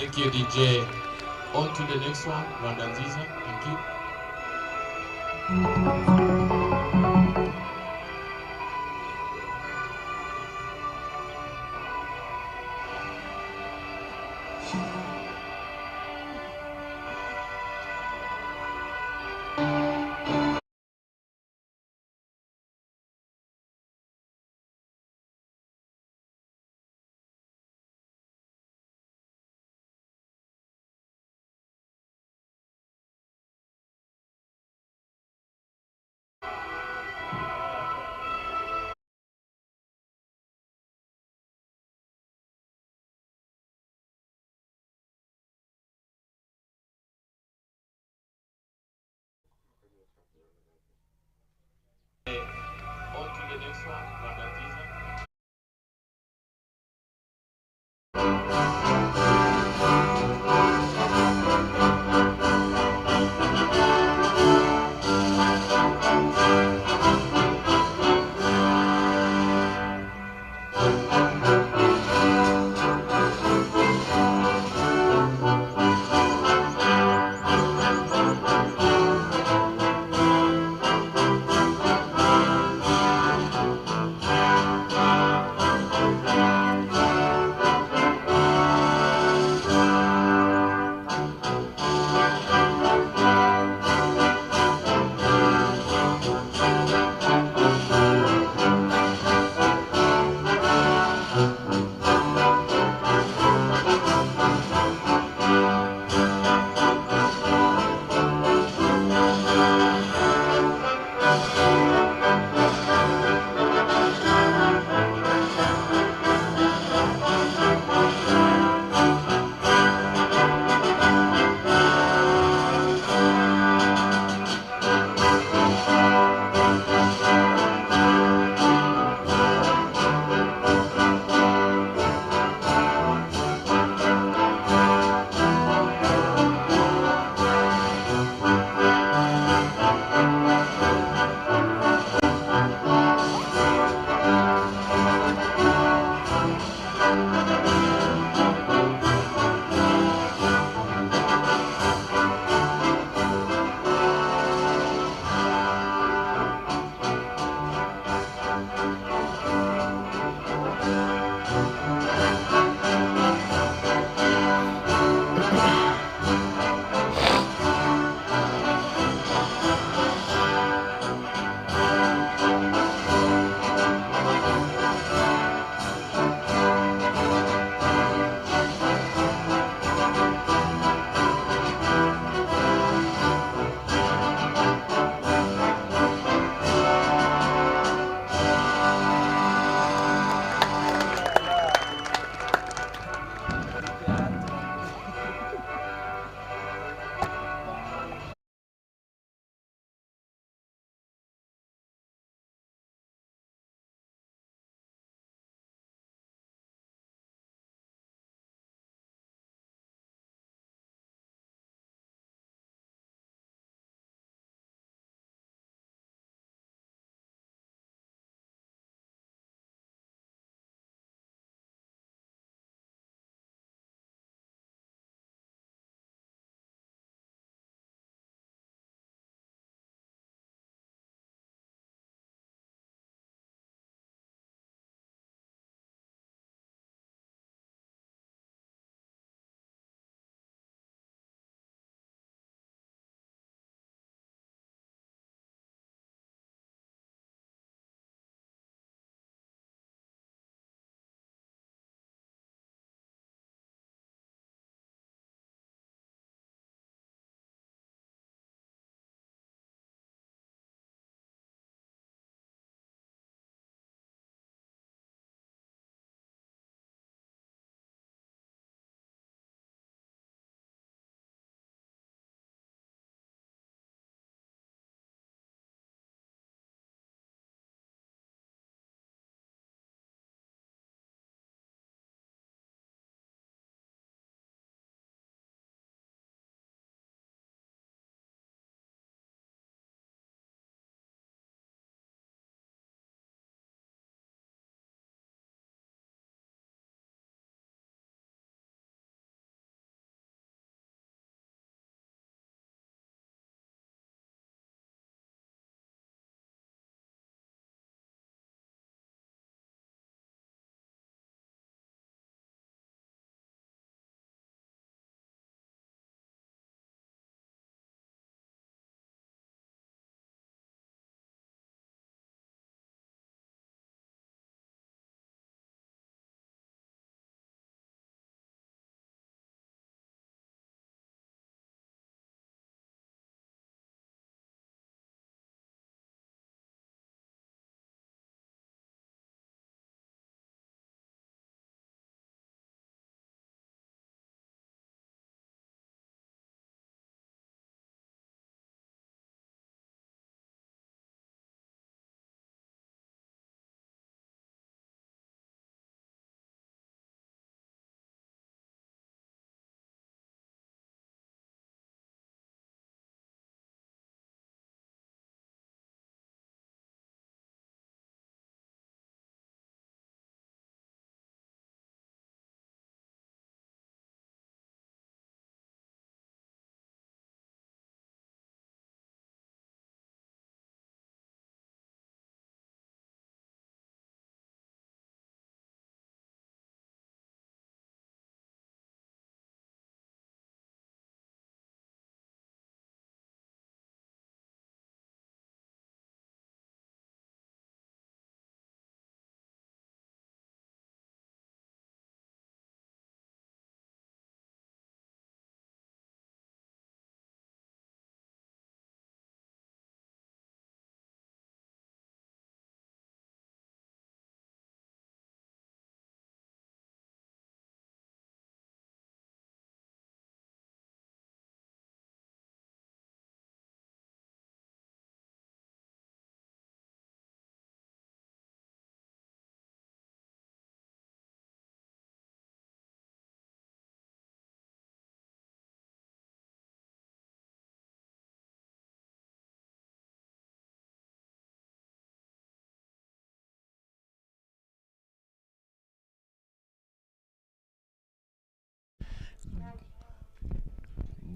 Thank you, DJ. On to the next one, Rwanda Nziza. Thank you. On to the next one, Rwanda Nziza.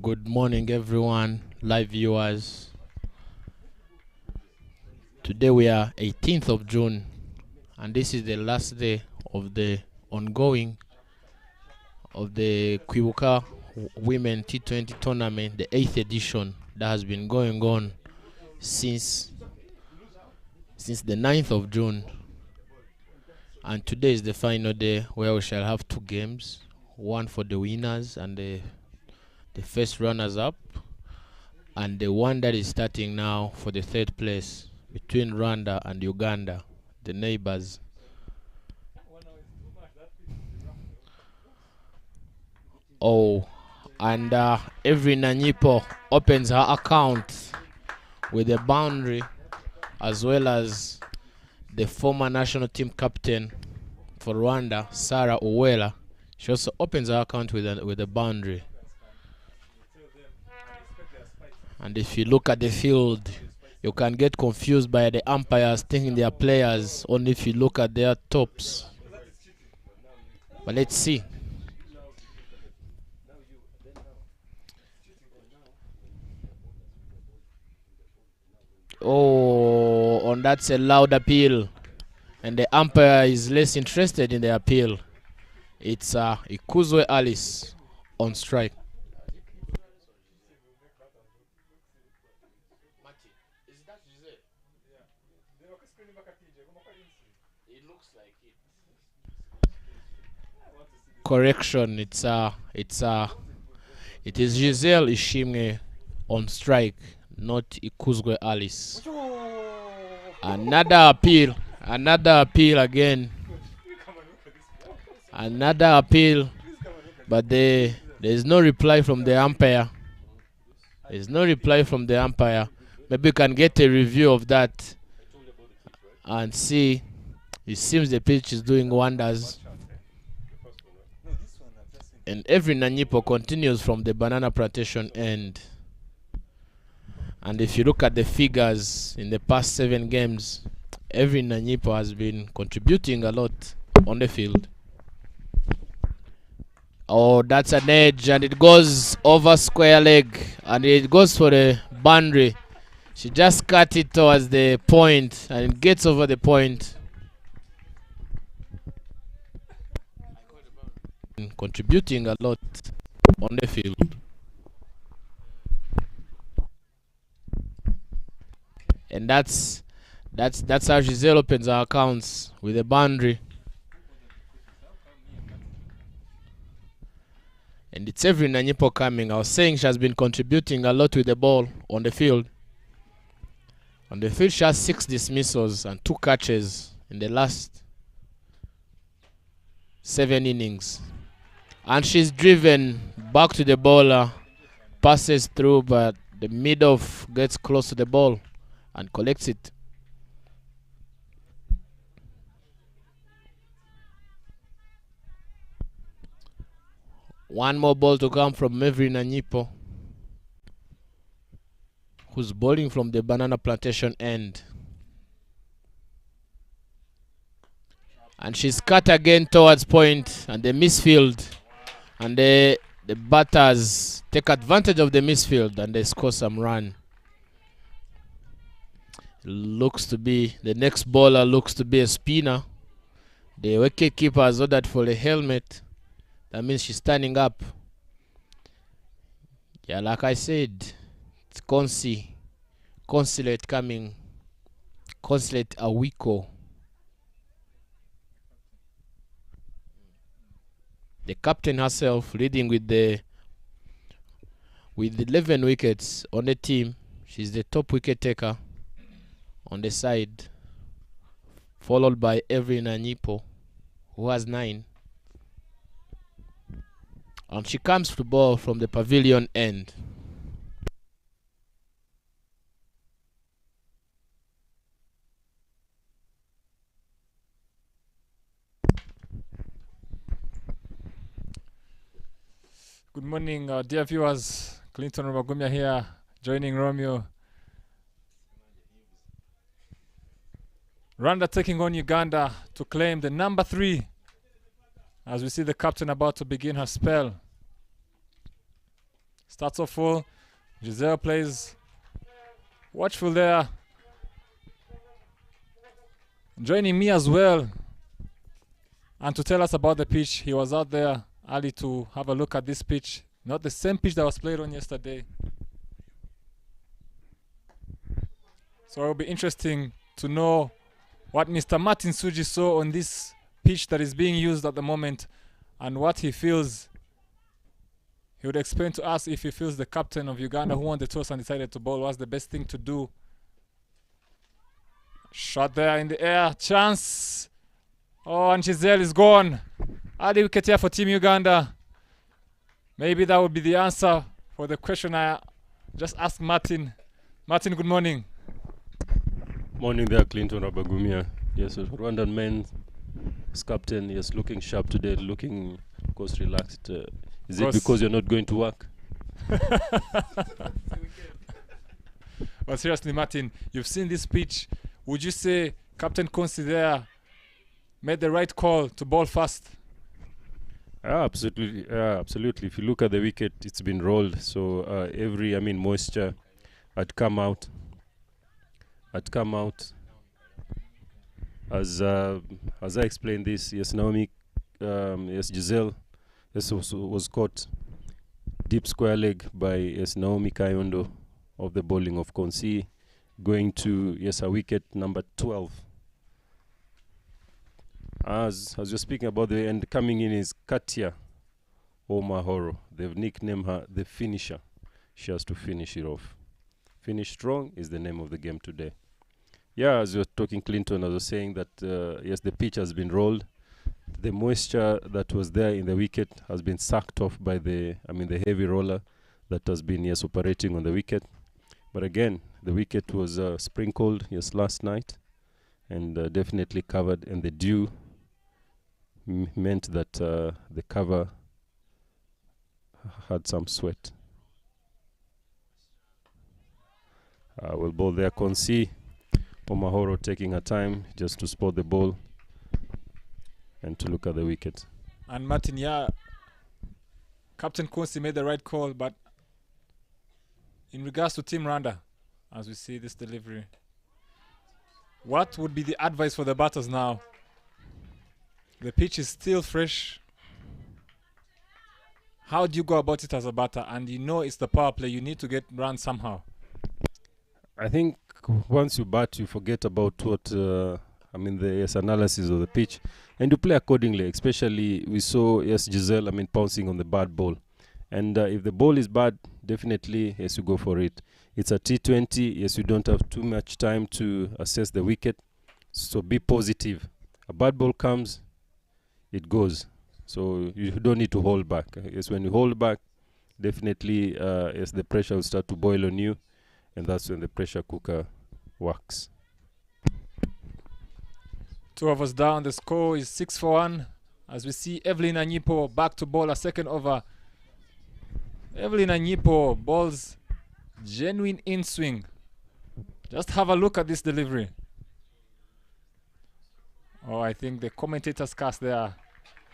Good morning, everyone, live viewers. Today we are 18th of June, and this is the last day of the ongoing of the Kwibuka Women T20 Tournament, the 8th edition that has been going on since the 9th of June. And today is the final day where we shall have two games, one for the winners and the first runners up, and the one that is starting now for the third place between Rwanda and Uganda, the neighbors. Oh, and every Nanyipo opens her account with a boundary, as well as the former national team captain for Rwanda, Sarah Uwela. She also opens her account with a boundary. And if you look at the field, you can get confused by the umpires thinking they are players only if you look at their tops. But let's see. Oh, and that's a loud appeal. And the umpire is less interested in the appeal. It's Ikuzwe Alice on strike. Correction, it is Giselle Ishimwe on strike, not Ikuzwe Alice. Another appeal again. Another appeal, but there is no reply from the umpire. There's no reply from the umpire. Maybe you can get a review of that and see. It seems the pitch is doing wonders. And every Nanyipo continues from the banana plantation end. And if you look at the figures in the past 7 games, every Nanyipo has been contributing a lot on the field. Oh, that's an edge, and it goes over square leg, and it goes for the boundary. She just cut it towards the point, and it gets over the point. Contributing a lot on the field. And that's how Giselle opens her accounts, with a boundary. And it's every Nanyipo coming. I was saying she has been contributing a lot with the ball on the field. On the field, she has 6 dismissals and 2 catches in the last 7 innings. And she's driven back to the bowler, passes through, but the mid-off gets close to the ball and collects it. One more ball to come from Mevri Nanyipo, who's bowling from the banana plantation end. And she's cut again towards point, and the misfield. And the batters take advantage of the misfield, and they score some run. Looks to be, the next bowler looks to be a spinner. The wicket keeper has ordered for a helmet. That means she's standing up. Yeah, like I said, it's Consulate coming. Consulate Awiko. The captain herself leading with 11 wickets on the team. She's the top wicket taker on the side, followed by Every Nanyipo, who has 9. And she comes to ball from the pavilion end. Good morning, dear viewers. Clinton Rubagumya here, joining Romeo. Rwanda taking on Uganda to claim the number 3, as we see the captain about to begin her spell. starts off full. Giselle plays watchful there. Joining me as well, and to tell us about the pitch. He was out there early to have a look at this pitch. Not the same pitch that was played on yesterday. So it will be interesting to know what Mr. Martin Suji saw on this pitch that is being used at the moment, and what he feels. He would explain to us if he feels the captain of Uganda, who won the toss and decided to bowl, was the best thing to do. Shot there in the air, chance. Oh, and Giselle is gone. Early wicket here for Team Uganda. Maybe that would be the answer for the question I just asked Martin. Martin, good morning. Morning there, Clinton Rabagumia. Yes, Rwandan men's captain. Yes, looking sharp today, looking, of course, relaxed. Is it because you're not going to work? But seriously, Martin, you've seen this pitch. Would you say Captain Konsi there made the right call to bowl fast? Absolutely, absolutely. If you look at the wicket, it's been rolled. So every, moisture had come out. As I explained this, yes, Naomi, yes, Giselle, yes, was caught deep square leg by yes Naomi Kayondo of the bowling of Konsi, going to yes a wicket number 12. As you're speaking about the end, coming in is Katia Omahoro. They've nicknamed her the finisher. She has to finish it off. Finish strong is the name of the game today. Yeah, as you're talking, Clinton, I was saying that yes, the pitch has been rolled. The moisture that was there in the wicket has been sucked off by the heavy roller that has been yes operating on the wicket. But again, the wicket was sprinkled yes last night, and definitely covered, and the dew meant that the cover had some sweat. We'll bowl there. Konsi Omahoro taking her time just to spot the ball and to look at the wicket. And Martin, yeah, Captain Konsi made the right call, but in regards to Team Rwanda, as we see this delivery, what would be the advice for the batters now? The pitch is still fresh. How do you go about it as a batter? And you know it's the power play. You need to get runs somehow. I think once you bat, you forget about what the analysis of the pitch, and you play accordingly. Especially we saw yes Giselle pouncing on the bad ball, and if the ball is bad, definitely yes you go for it. It's a T20. Yes, you don't have too much time to assess the wicket, so be positive. A bad ball comes, it goes. So you don't need to hold back. Yes, when you hold back, definitely yes the pressure will start to boil on you, and that's when the pressure cooker works. 2 overs down. The score is 6-1. As we see Evelyn Anyipo back to bowl a second over. Evelyn Anyipo bowls genuine in swing. Just have a look at this delivery. Oh, I think the commentator's cast there.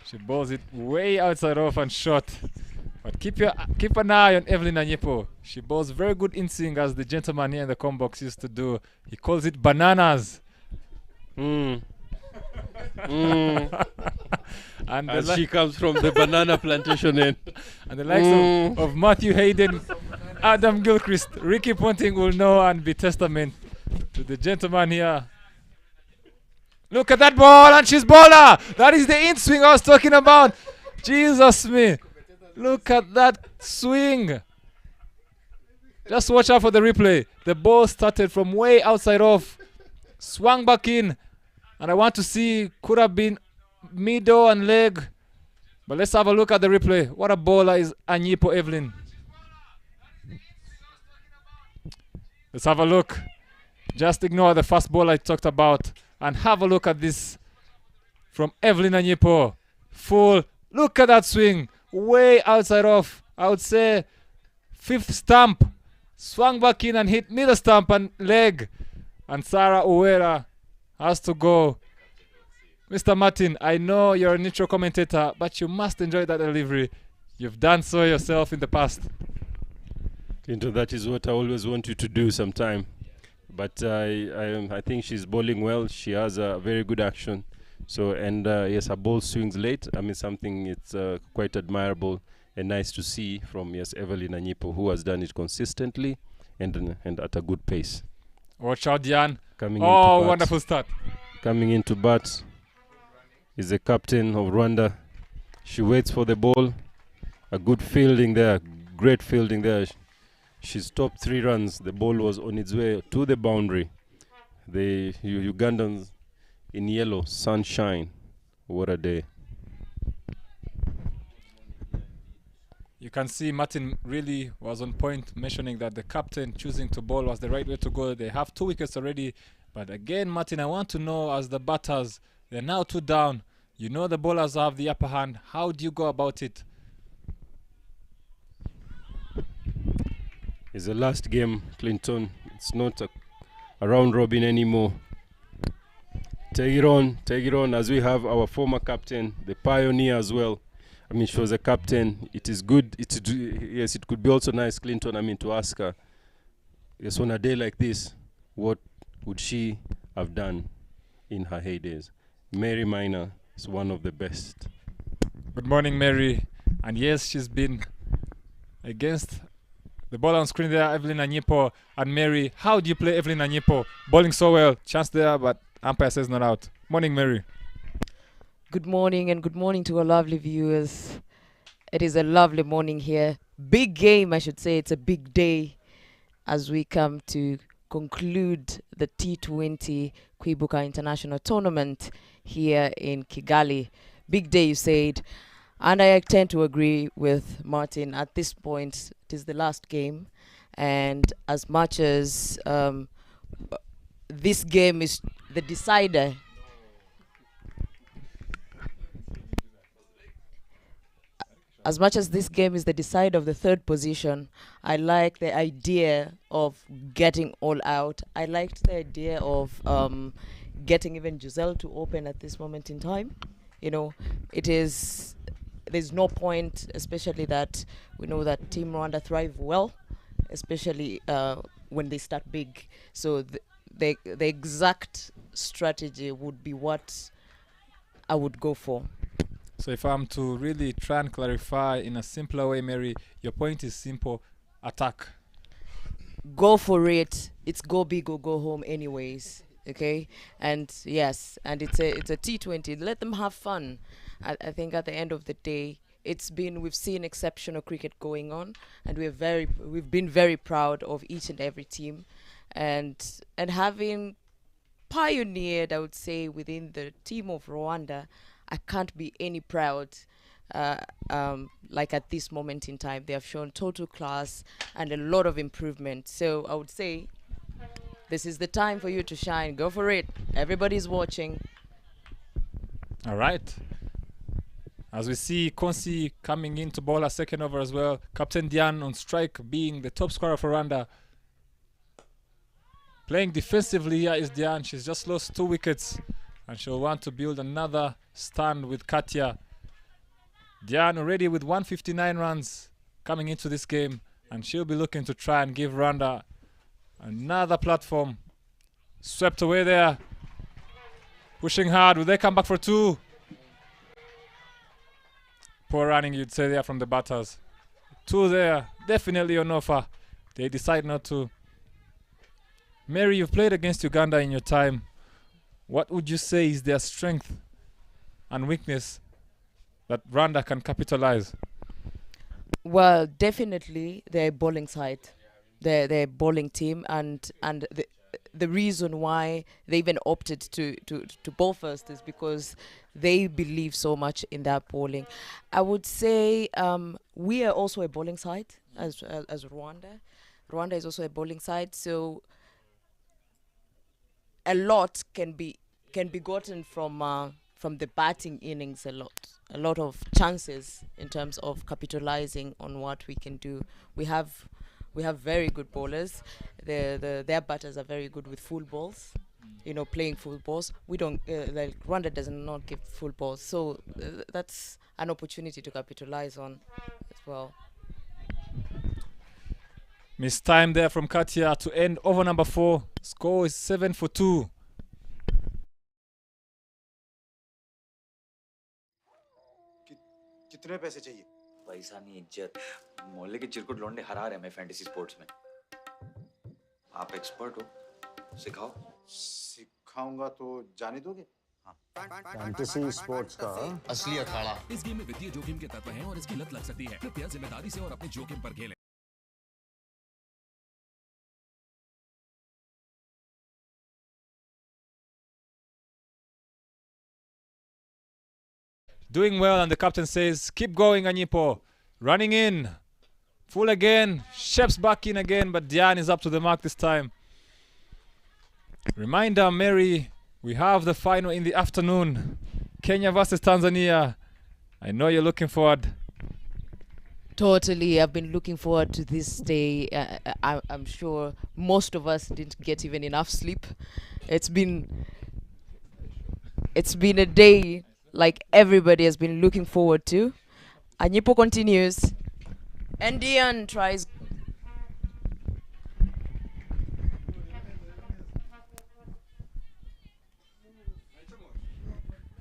She bowls it way outside off and short. But keep an eye on Evelyn Anyipo. She bowls very good in swing, as the gentleman here in the com box used to do. He calls it bananas. And And she comes from the banana plantation end. And the likes of Matthew Hayden, Adam Gilchrist, Ricky Ponting will know and be testament to the gentleman here. Look at that ball, and she's bowler. That is the in swing I was talking about. Jesus me. Look at that swing. Just watch out for the replay. The ball started from way outside off, swung back in, and I want to see, could have been middle and leg. But let's have a look at the replay. What a bowler is Anyipo Evelyn. Let's have a look. Just ignore the fast ball I talked about and have a look at this from Evelyn Anyipo. Full. Look at that swing. Way outside off. I would say 5th stump. Swung back in and hit middle stump and leg. And Sarah Uwera has to go. Mr. Martin, I know you're a neutral commentator, but you must enjoy that delivery. You've done so yourself in the past. Clinton, that is what I always want you to do sometime. But I think she's bowling well. She has a very good action. So, and yes, her ball swings late. I mean, something it's quite admirable and nice to see from, yes, Evelyn Anyipo, who has done it consistently and at a good pace. Watch out, Diane. Coming Oh, into bat. wonderful start. Coming into bat is the captain of Rwanda. She waits for the ball. A good fielding there. Great fielding there. She stopped 3 runs. The ball was on its way to the boundary. The Ugandans in yellow, sunshine. What a day. You can see Martin really was on point, mentioning that the captain choosing to bowl was the right way to go. They have 2 wickets already. But again, Martin, I want to know, as the batters, they're now 2 down. You know the bowlers have the upper hand. How do you go about it? It's the last game, Clinton. It's not a round robin anymore. Take it on, as we have our former captain, the pioneer as well. I mean, she was a captain. It is good. Yes, it could be also nice, Clinton, I mean, to ask her, yes, on a day like this, what would she have done in her heydays? Mary Minor is one of the best. Good morning, Mary. And yes, she's been against the ball on screen there, Evelyn Anyipo and Mary. How do you play Evelyn Anyipo? Bowling so well. Chance there, but umpire says not out. Morning, Mary. Good morning, and good morning to our lovely viewers. It is a lovely morning here. Big game, I should say. It's a big day as we come to conclude the T20 Kwibuka International Tournament here in Kigali. Big day, you said. And I tend to agree with Martin. At this point, it is the last game. And as much as this game is the decider, as much as this game is the decider of the 3rd position, I like the idea of getting all out. I liked the idea of getting even Giselle to open at this moment in time. You know, there's no point, especially that we know that Team Rwanda thrive well, especially when they start big. So the exact strategy would be what I would go for. So if I'm to really try and clarify in a simpler way, Mary, your point is simple: attack. Go for it. It's go big or go home anyways. Okay, and yes, and it's a T20. Let them have fun. I think at the end of the day, we've seen exceptional cricket going on, and we've been very proud of each and every team, and having pioneered, I would say, within the team of Rwanda, I can't be any proud. Like at this moment in time, they have shown total class and a lot of improvement. So I would say, this is the time for you to shine. Go for it. Everybody's watching. All right. As we see Konsi coming in to bowl a second over as well. Captain Diane on strike, being the top scorer for Rwanda. Playing defensively here is Diane. She's just lost 2 wickets. And she'll want to build another stand with Katia. Diane already with 159 runs coming into this game. And she'll be looking to try and give Rwanda another platform. Swept away there. Pushing hard. Will they come back for 2? Poor running, you'd say, there from the batters. 2 there. Definitely on offer. They decide not to. Mary, you've played against Uganda in your time. What would you say is their strength and weakness that Rwanda can capitalize? Well, definitely their bowling side, their bowling team, and the reason why they even opted to bowl first is because they believe so much in their bowling. I would say we are also a bowling side as Rwanda. Rwanda is also a bowling side, so a lot can be gotten from the batting innings. A lot of chances in terms of capitalizing on what we can do. We have very good bowlers. Their batters are very good with full balls. You know, playing full balls. We don't like Rwanda does not give full balls, so that's an opportunity to capitalize on as well. Missed time there from Katia to end over number 4. Score is 7-2. कितने पैसे चाहिए? पैसा नहीं इज्जत। मोहल्ले के चिरकुट लौंडे हरा रहे हैं फैंटेसी स्पोर्ट्स में। आप एक्सपर्ट हो, सिखाओ। सिखाऊंगा तो जाने दोगे? फैंटेसी स्पोर्ट्स का असली अखाड़ा। इस गेम में वित्तीय जोखिम के तत्व हैं और इसकी लत लग सकती है। कृपया जिम्मेदारी से और अपने जोखिम पर खेलें। Doing well, and the captain says, keep going, Anyipo. Running in. Full again. Shep's back in again, but Diane is up to the mark this time. Reminder, Mary, we have the final in the afternoon. Kenya versus Tanzania. I know you're looking forward. Totally. I've been looking forward to this day. I'm sure most of us didn't get even enough sleep. It's been a day like everybody has been looking forward to. Anyipo continues. And Dion tries.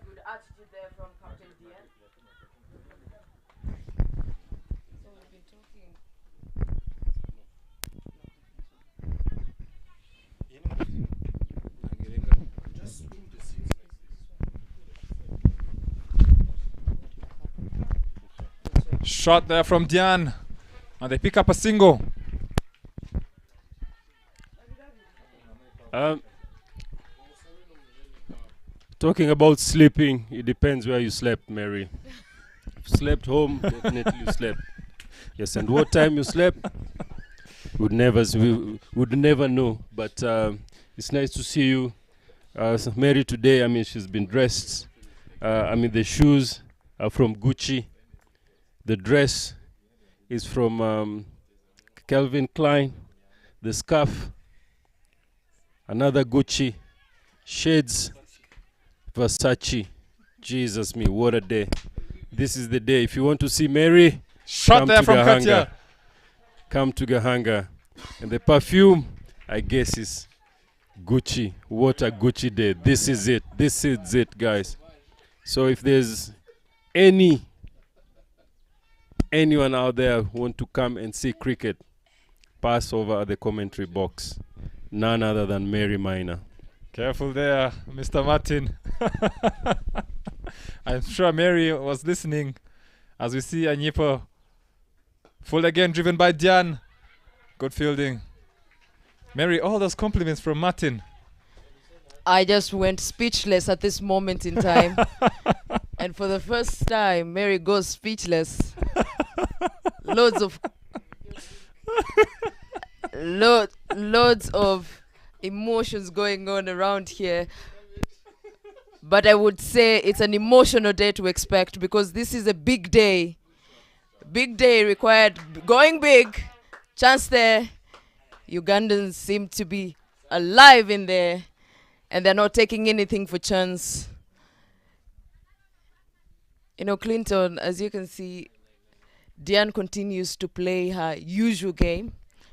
Good attitude there from Captain Dion. So we've been talking. Shot there from Diane. And they pick up a single. Talking about sleeping, it depends where you slept, Mary. If you slept home, definitely you slept. Yes, and what time you slept, we would never know. But it's nice to see you. So Mary today, I mean, she's been dressed. I mean, the shoes are from Gucci. The dress is from Calvin Klein. The scarf, another Gucci. Shades, Versace. Jesus me, what a day. This is the day. If you want to see Mary, Shot come there to from Gahanga. Katia. Come to Gahanga. And the perfume, I guess, is Gucci. What a Gucci day. This is it. This is it, guys. So if there's anyone out there who want to come and see cricket, pass over at the commentary box. None other than Mary Minor. Careful there, Mr. Martin. I'm sure Mary was listening as we see Anyipo. Full again, driven by Diane. Good fielding. Mary, all those compliments from Martin. I just went speechless at this moment in time. And for the first time, Mary goes speechless. Loads of emotions going on around here. But I would say it's an emotional day to expect, because this is a big day. Big day required going big. Chance there. Ugandans seem to be alive in there, and they're not taking anything for chance. You know, Clinton, as you can see, Diane continues to play her usual game,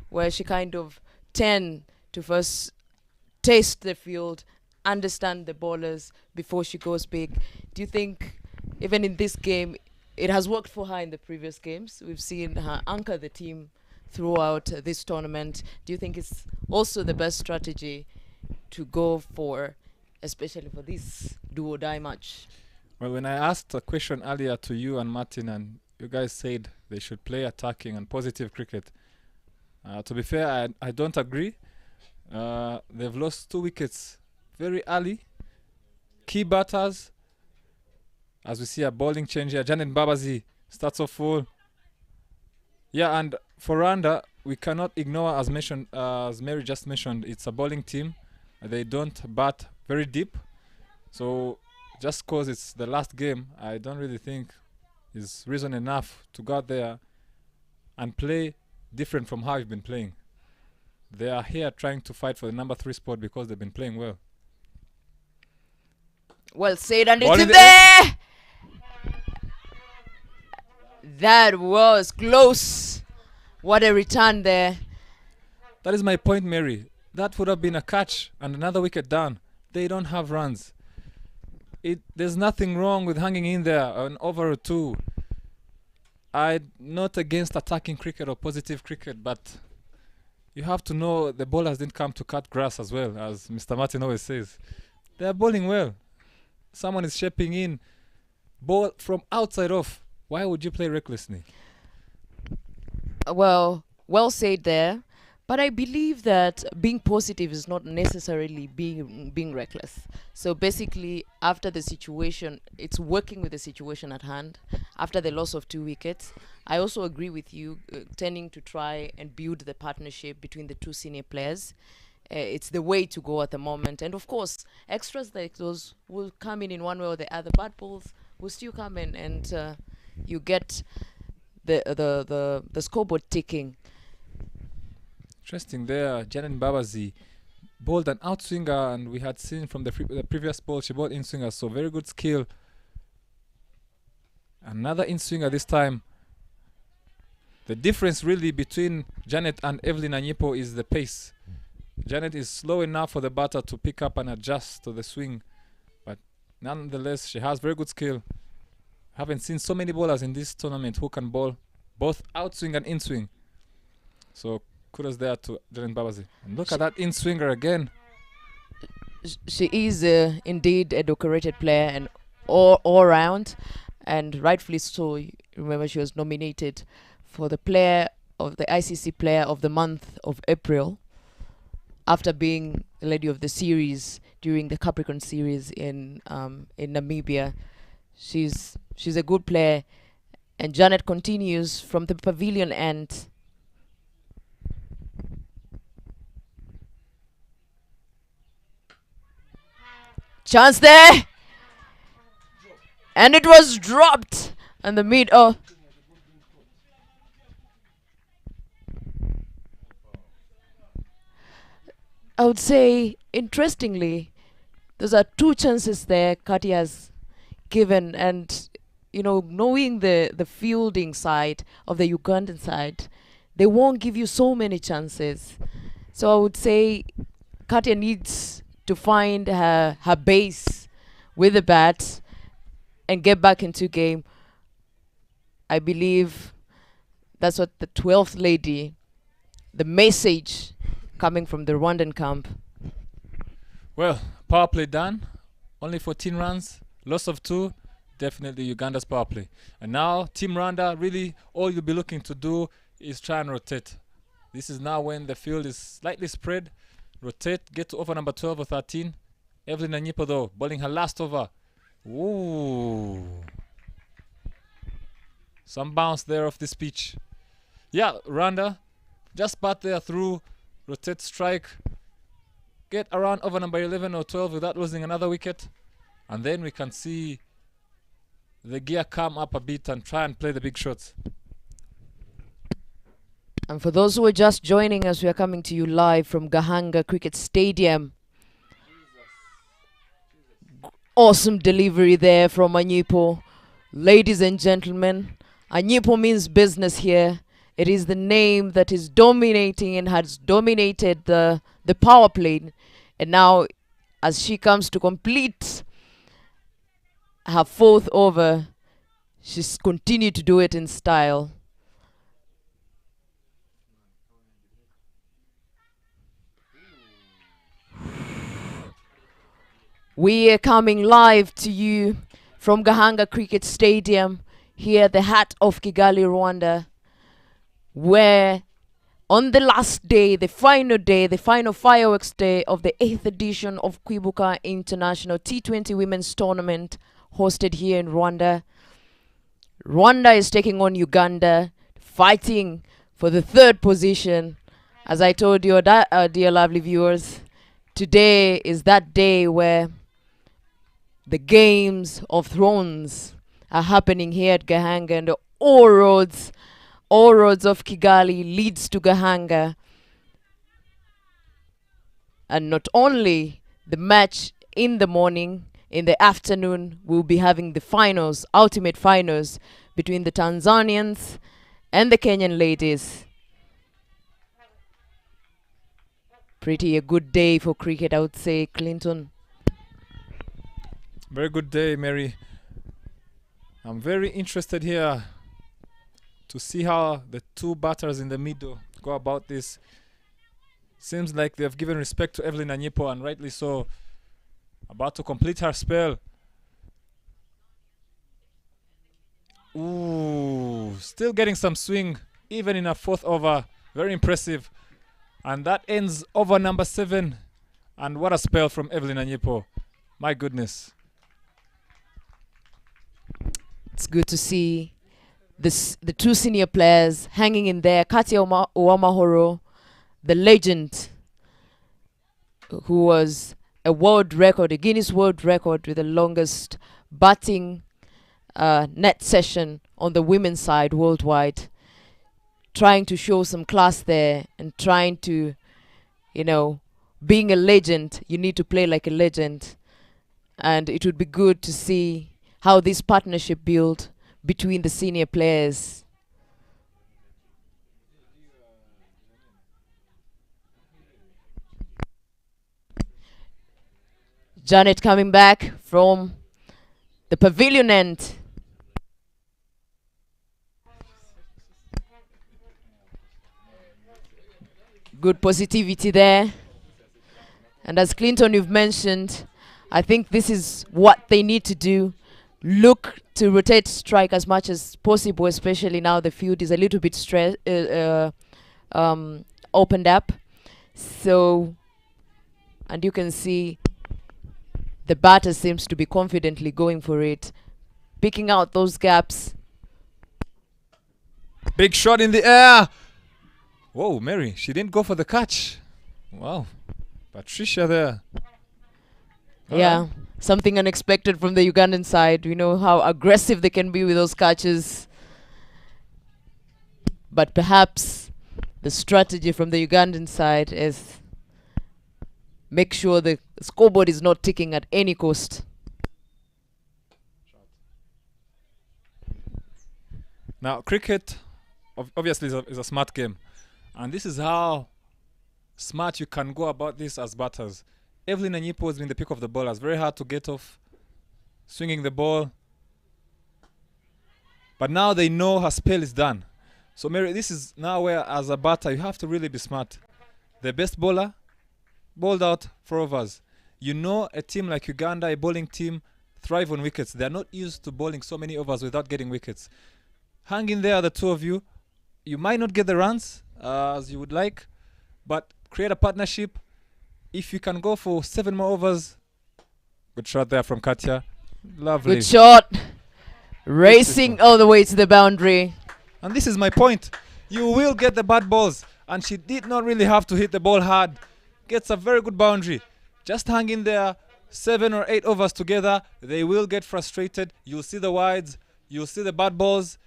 where she kind of tend to first taste the field, understand the bowlers before she goes big. Do you think, even in this game, it has worked for her in the previous games? We've seen her anchor the team throughout this tournament. Do you think it's also the best strategy to go for, especially for this do-or-die match? Well, when I asked a question earlier to you and Martin, and you guys said they should play attacking and positive cricket, to be fair, I don't agree. They've lost 2 wickets very early. Key batters, as we see a bowling change here. Janet Babazi starts off full. Yeah, and for Rwanda, we cannot ignore, as mentioned, as Mary just mentioned, it's a bowling team. They don't bat very deep. So just because it's the last game, I don't really think is reason enough to go out there and play different from how you've been playing. They are here trying to fight for the number 3 spot because they've been playing well. Well said, and Ball it's in in the there! That was close. What a return there. That is my point, Mary. That would have been a catch and another wicket down. They don't have runs. There's nothing wrong with hanging in there an over or two. I'm not against attacking cricket or positive cricket, but you have to know the bowlers didn't come to cut grass as well, as Mr. Martin always says. They are bowling well. Someone is shaping in. Ball from outside off. Why would you play recklessly? Well said there. But I believe that being positive is not necessarily being reckless. So basically, after the situation, it's working with the situation at hand. After the loss of 2 wickets, I also agree with you, tending to try and build the partnership between the two senior players. It's the way to go at the moment. And of course, extras like those will come in one way or the other. Bad balls will still come in, and you get the scoreboard ticking. Interesting there. Janet Babazi bowled an outswinger, and we had seen from the previous ball she bowled in-swinger, so very good skill. Another in-swinger this time. The difference really between Janet and Evelyn Anyipo is the pace. Janet is slow enough for the batter to pick up and adjust to the swing, but nonetheless she has very good skill. Haven't seen so many bowlers in this tournament who can bowl both outswing and in-swing. So kudos there to Janet Babazi. And look at that in-swinger again. She is indeed a decorated player and all round, and rightfully so. Remember, she was nominated for the ICC Player of the Month of April after being the lady of the series during the Capricorn series in Namibia. She's a good player, and Janet continues from the pavilion end. Chance there, and it was dropped and the mid. Oh, I would say, interestingly, those are 2 chances there Kati has given, and knowing the fielding side of the Ugandan side, they won't give you so many chances. So I would say Katia needs to find her base with the bat and get back into game. I believe that's what the 12th lady, the message coming from the Rwandan camp. Well, power play done. Only 14 runs, loss of 2. Definitely Uganda's power play. And now Team Rwanda, really all you'll be looking to do is try and rotate. This is now when the field is slightly spread. Rotate, get to over number 12 or 13. Evelyn Anyipo though, bowling her last over. Ooh. Some bounce there off this pitch. Yeah, Rwanda, just bat there through, rotate, strike, get around over number 11 or 12 without losing another wicket. And then we can see the gear come up a bit and try and play the big shots. And for those who are just joining us, we are coming to you live from Gahanga Cricket Stadium. Awesome delivery there from Anyipo. Ladies and gentlemen, Anyipo means business here. It is the name that is dominating and has dominated the power play. And now, as she comes to complete her 4th over, she's continued to do it in style. We are coming live to you from Gahanga Cricket Stadium here at the heart of Kigali, Rwanda, where on the last day, the final fireworks day of the 8th edition of Kwibuka International T20 Women's Tournament hosted here in Rwanda. Rwanda is taking on Uganda, fighting for the 3rd position. As I told you, dear lovely viewers, today is that day where the Games of Thrones are happening here at Gahanga, and all roads of Kigali leads to Gahanga. And not only the match in the morning, in the afternoon, we'll be having the finals, ultimate finals, between the Tanzanians and the Kenyan ladies. pretty a good day for cricket, I would say, Clinton. Very good day, Mary. I'm very interested here to see how the two batters in the middle go about this. Seems like they've given respect to Evelyn Anyipo, and rightly so. About to complete her spell. Ooh, still getting some swing, even in a fourth over. Very impressive. And that ends over number 7. And what a spell from Evelyn Anyipo. My goodness. It's good to see the two senior players hanging in there. Katia Uwamahoro, the legend, who was a world record, a Guinness World Record with the longest batting net session on the women's side worldwide, trying to show some class there and trying to, you know, being a legend, you need to play like a legend. And it would be good to see how this partnership built between the senior players. Janet coming back from the pavilion end. Good positivity there. And as Clinton, you've mentioned, I think this is what they need to do. Look to rotate strike as much as possible, especially now the field is a little bit opened up. So, and you can see the batter seems to be confidently going for it, picking out those gaps. Big shot in the air. Whoa, Mary, she didn't go for the catch. Wow. Patricia there. Yeah, something unexpected from the Ugandan side. We know how aggressive they can be with those catches. But perhaps the strategy from the Ugandan side is make sure the scoreboard is not ticking at any cost. Now, cricket obviously is a smart game. And this is how smart you can go about this as batters. Evelyn Anyipo has been the pick of the bowlers. Very hard to get off swinging the ball. But now they know her spell is done. So, Mary, this is now where, as a batter, you have to really be smart. The best bowler bowled out 4 overs. You know, a team like Uganda, a bowling team, thrive on wickets. They're not used to bowling so many overs without getting wickets. Hang in there, the two of you. You might not get the runs as you would like, but create a partnership. If you can go for 7 more overs, good shot there from Katia. Lovely. Good shot. Racing all the way to the boundary. And this is my point. You will get the bad balls. And she did not really have to hit the ball hard. Gets a very good boundary. Just hang in there. 7 or 8 overs together. They will get frustrated. You'll see the wides. You'll see the bad balls.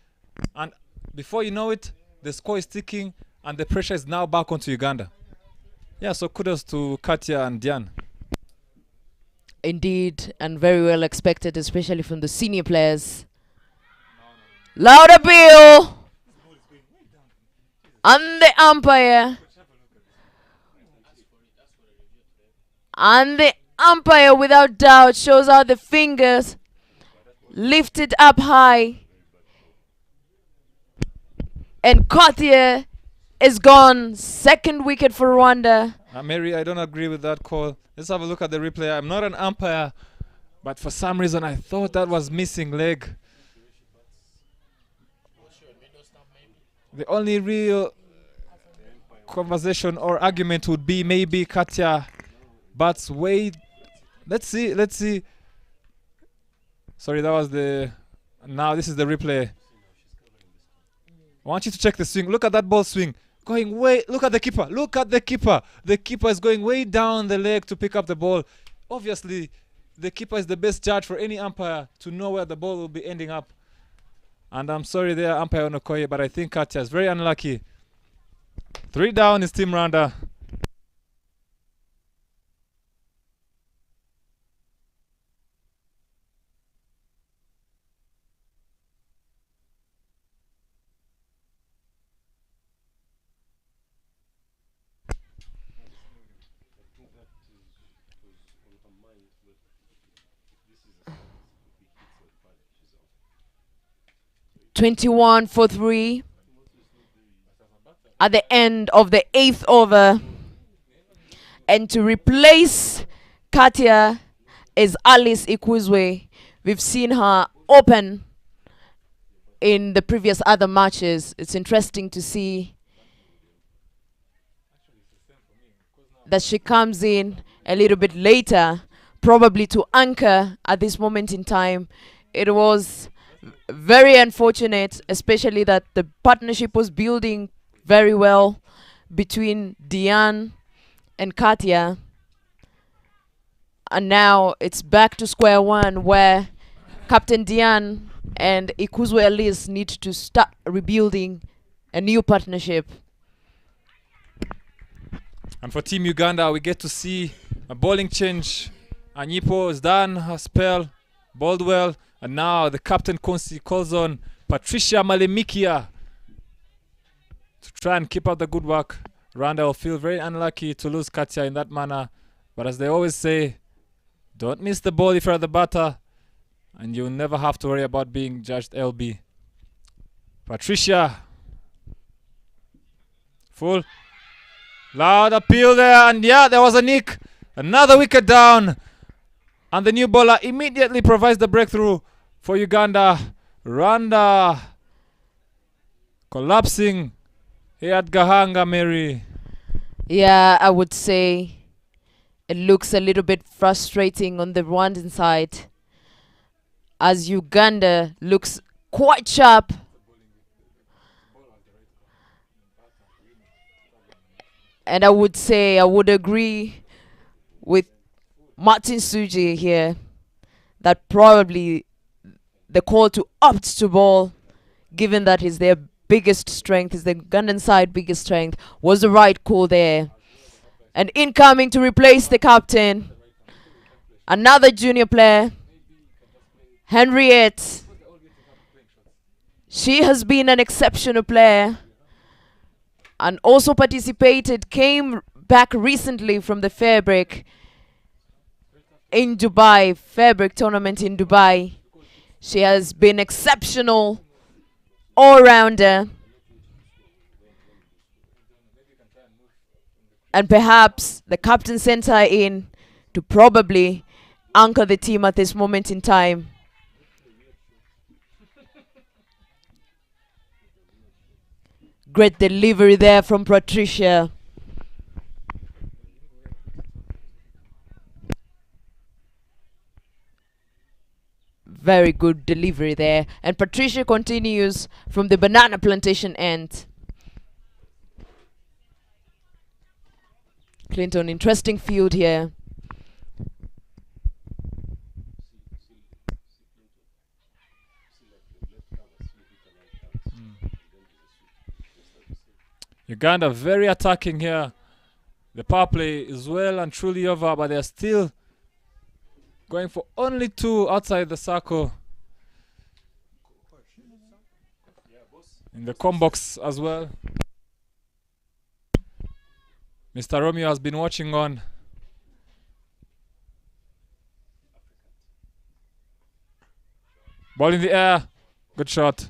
And before you know it, the score is ticking. And the pressure is now back onto Uganda. Yeah, so kudos to Katia and Diane. Indeed, and very well expected, especially from the senior players. Loud appeal! And the umpire. And the umpire, without doubt, shows out the fingers. Lifted up high. And Katia is gone. 2nd wicket for Rwanda. Mary, I don't agree with that call. Let's have a look at the replay. I'm not an umpire, but for some reason I thought that was missing leg. The only real conversation or argument would be maybe Katia bats way. Let's see. Sorry, that was the. Now this is the replay. I want you to check the swing. Look at that ball swing. Going way. Look at the keeper. Look at the keeper. The keeper is going way down the leg to pick up the ball. Obviously, the keeper is the best judge for any umpire to know where the ball will be ending up. And I'm sorry there, umpire Onokoye, but I think Katia is very unlucky. 3 down is Team Rwanda. 21 for 3 at the end of the 8th over. And to replace Katia is Alice Ikuzwe. We've seen her open in the previous other matches. It's interesting to see that she comes in a little bit later, probably to anchor at this moment in time. It was very unfortunate, especially that the partnership was building very well between Diane and Katia. And now it's back to square one, where Captain Diane and Ikuzwe Alice need to start rebuilding a new partnership. And for Team Uganda, we get to see a bowling change. Anyipo has done her spell, bowled well, and now the captain calls on Patricia Malemikia to try and keep up the good work. Rwanda will feel very unlucky to lose Katia in that manner, but as they always say, don't miss the ball if you're the batter, and you'll never have to worry about being judged LB. Patricia, full. Loud appeal there, and yeah, there was a nick. Another wicket down. And the new bowler immediately provides the breakthrough for Uganda. Rwanda collapsing here at Gahanga, Mary. Yeah, I would say it looks a little bit frustrating on the Rwandan side, as Uganda looks quite sharp. And I would say I would agree with Martin Suji here that probably the call to opt to bowl, given that is their biggest strength, is the Ugandan side biggest strength, was the right call there. And incoming to replace the captain, another junior player, Henriette. She has been an exceptional player and also came back recently from the Fairbrick in Dubai, Fairbrick tournament in Dubai. She has been exceptional all-rounder. And perhaps the captain sent her in to probably anchor the team at this moment in time. Great delivery there from Patricia. Very good delivery there. And Patricia continues from the banana plantation end. Clinton, interesting field here. Uganda very attacking here. The power play is well and truly over, but they're still going for only 2 outside the circle. In the com box as well. Mr. Romeo has been watching on. Ball in the air. Good shot.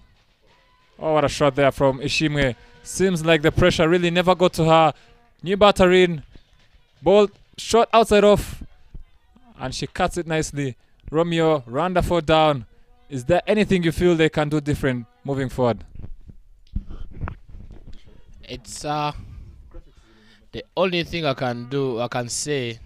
Oh, what a shot there from Ishimwe. Seems like the pressure really never got to her. New batter in. Ball shot outside off. And she cuts it nicely. Romeo, Rwanda 4 down. Is there anything you feel they can do different moving forward? It's the only thing I can say,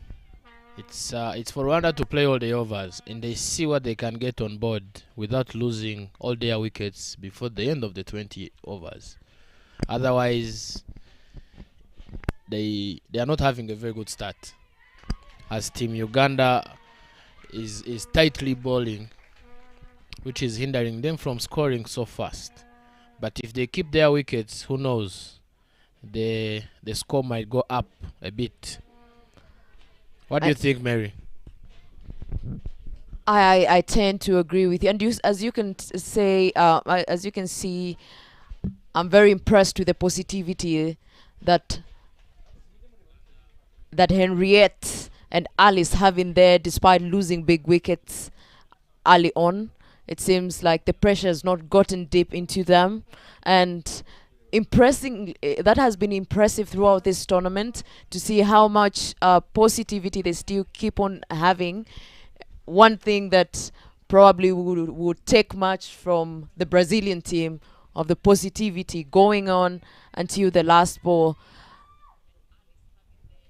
it's for Rwanda to play all the overs and they see what they can get on board without losing all their wickets before the end of the 20 overs. Otherwise, they are not having a very good start, as Team Uganda is tightly bowling, which is hindering them from scoring so fast. But if they keep their wickets, who knows, the score might go up a bit. What do you think, Mary? I tend to agree with you, and as you can see, I'm very impressed with the positivity that Henriette and Alice have in there, despite losing big wickets. early on. It seems like the pressure has not gotten deep into them, and that has been impressive throughout this tournament to see how much positivity they still keep on having. One thing that probably would take much from the Brazilian team, of the positivity going on until the last ball.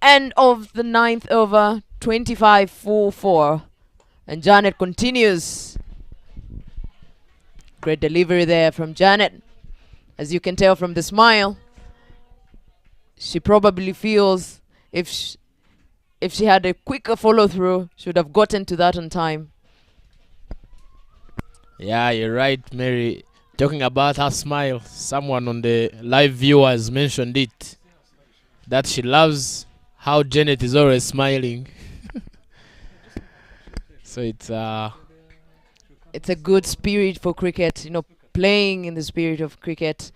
End of the 9th over, 25-4-4, and Janet continues. Great delivery there from Janet. As you can tell from the smile, she probably feels if she had a quicker follow-through, she would have gotten to that on time. Yeah, you're right, Mary. Talking about her smile, someone on the live viewers mentioned it, that she loves how Janet is always smiling. So it's a good spirit for cricket, you know, playing in the spirit of cricket.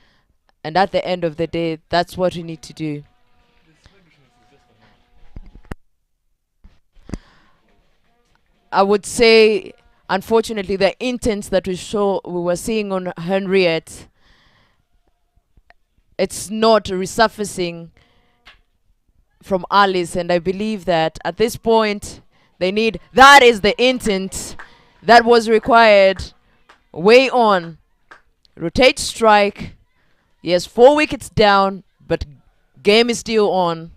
And at the end of the day, that's what we need to do. I would say, unfortunately, the intents that we were seeing on Henriette, it's not resurfacing from Alice, and I believe that at this point that is the intent that was required. Way on. Rotate, strike. Yes, 4 wickets down, but game is still on.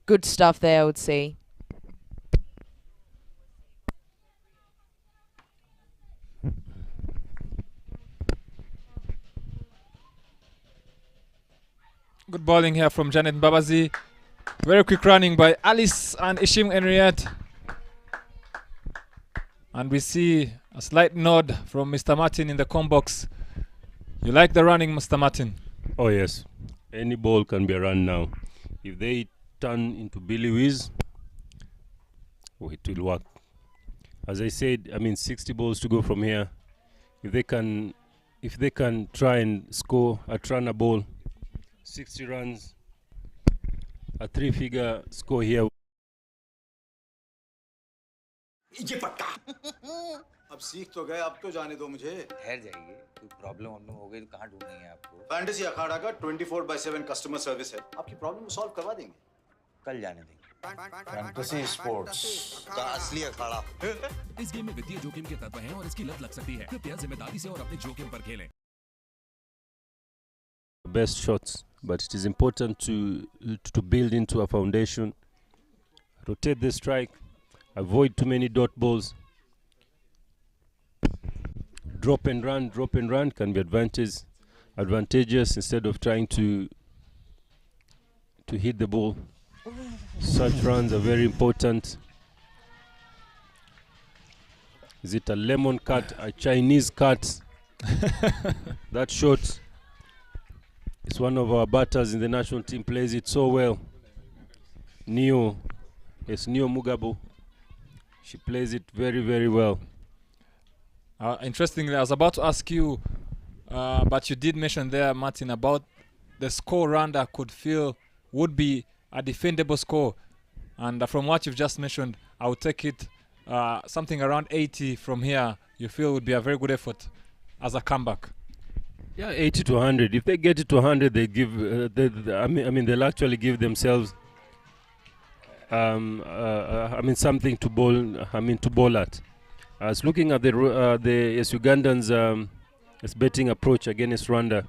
Good stuff there, I would say. Good bowling here from Janet Babazi. Very quick running by Alice and Ishim Henriette. And we see a slight nod from Mr. Martin in the com box. You like the running, Mr. Martin? Oh yes, any ball can be a run now. If they turn into Billy Whiz, it will work. As I said, 60 balls to go from here. If they can try and score a runner ball, 60 runs, a 3-figure score here. ये पक्का अब सीख तो गए, अब तो जाने दो मुझे। ठहर जाइए, कोई प्रॉब्लम हो गई तो कहाँ ढूंढेंगे आपको? फैंटेसी अखाड़ा का 24/7 कस्टमर सर्विस है, आपकी प्रॉब्लम को सॉल्व करवा देंगे। कल जाने देंगे। फैंटेसी स्पोर्ट्स का असली अखाड़ा। इस गेम में वित्तीय जोखिम के तत्व हैं और इसकी लत लग सकती है। कृपया जिम्मेदारी से और अपने जोखिम पर खेलें। Best shots, but it is important to build into a foundation. Rotate the strike, avoid too many dot balls. Drop and run can be advantageous instead of trying to hit the ball. Such runs are very important. Is it a lemon cut, a Chinese cut? That shot. It's one of our batters in the national team, plays it so well. Neo Mugabo. She plays it very, very well. Interestingly, I was about to ask you, but you did mention there, Martin, about the score Rwanda could feel would be a defendable score. And from what you've just mentioned, I would take it something around 80 from here. You feel would be a very good effort as a comeback. Yeah, 80 to 100. If they get it to 100, they give. They'll actually give themselves. Something to bowl. To bowl at. I was looking at the Ugandans' betting approach against Rwanda.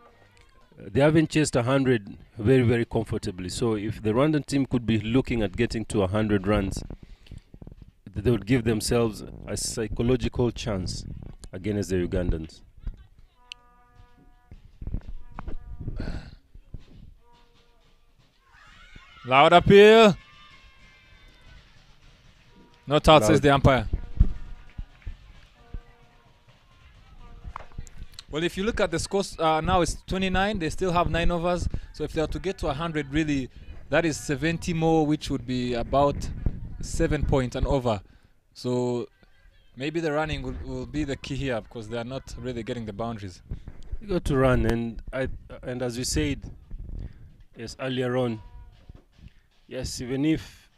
They haven't chased 100 very, very comfortably. So if the Rwandan team could be looking at getting to 100 runs, they would give themselves a psychological chance against the Ugandans. Loud appeal. Not out, says the umpire. Well, if you look at the scores, now it's 29. They still have 9 overs. So if they are to get to 100, really, that is 70 more, which would be about 7 points and over. So maybe the running will be the key here, because they are not really getting the boundaries. You got to run, and as you said, yes, earlier on, yes, even if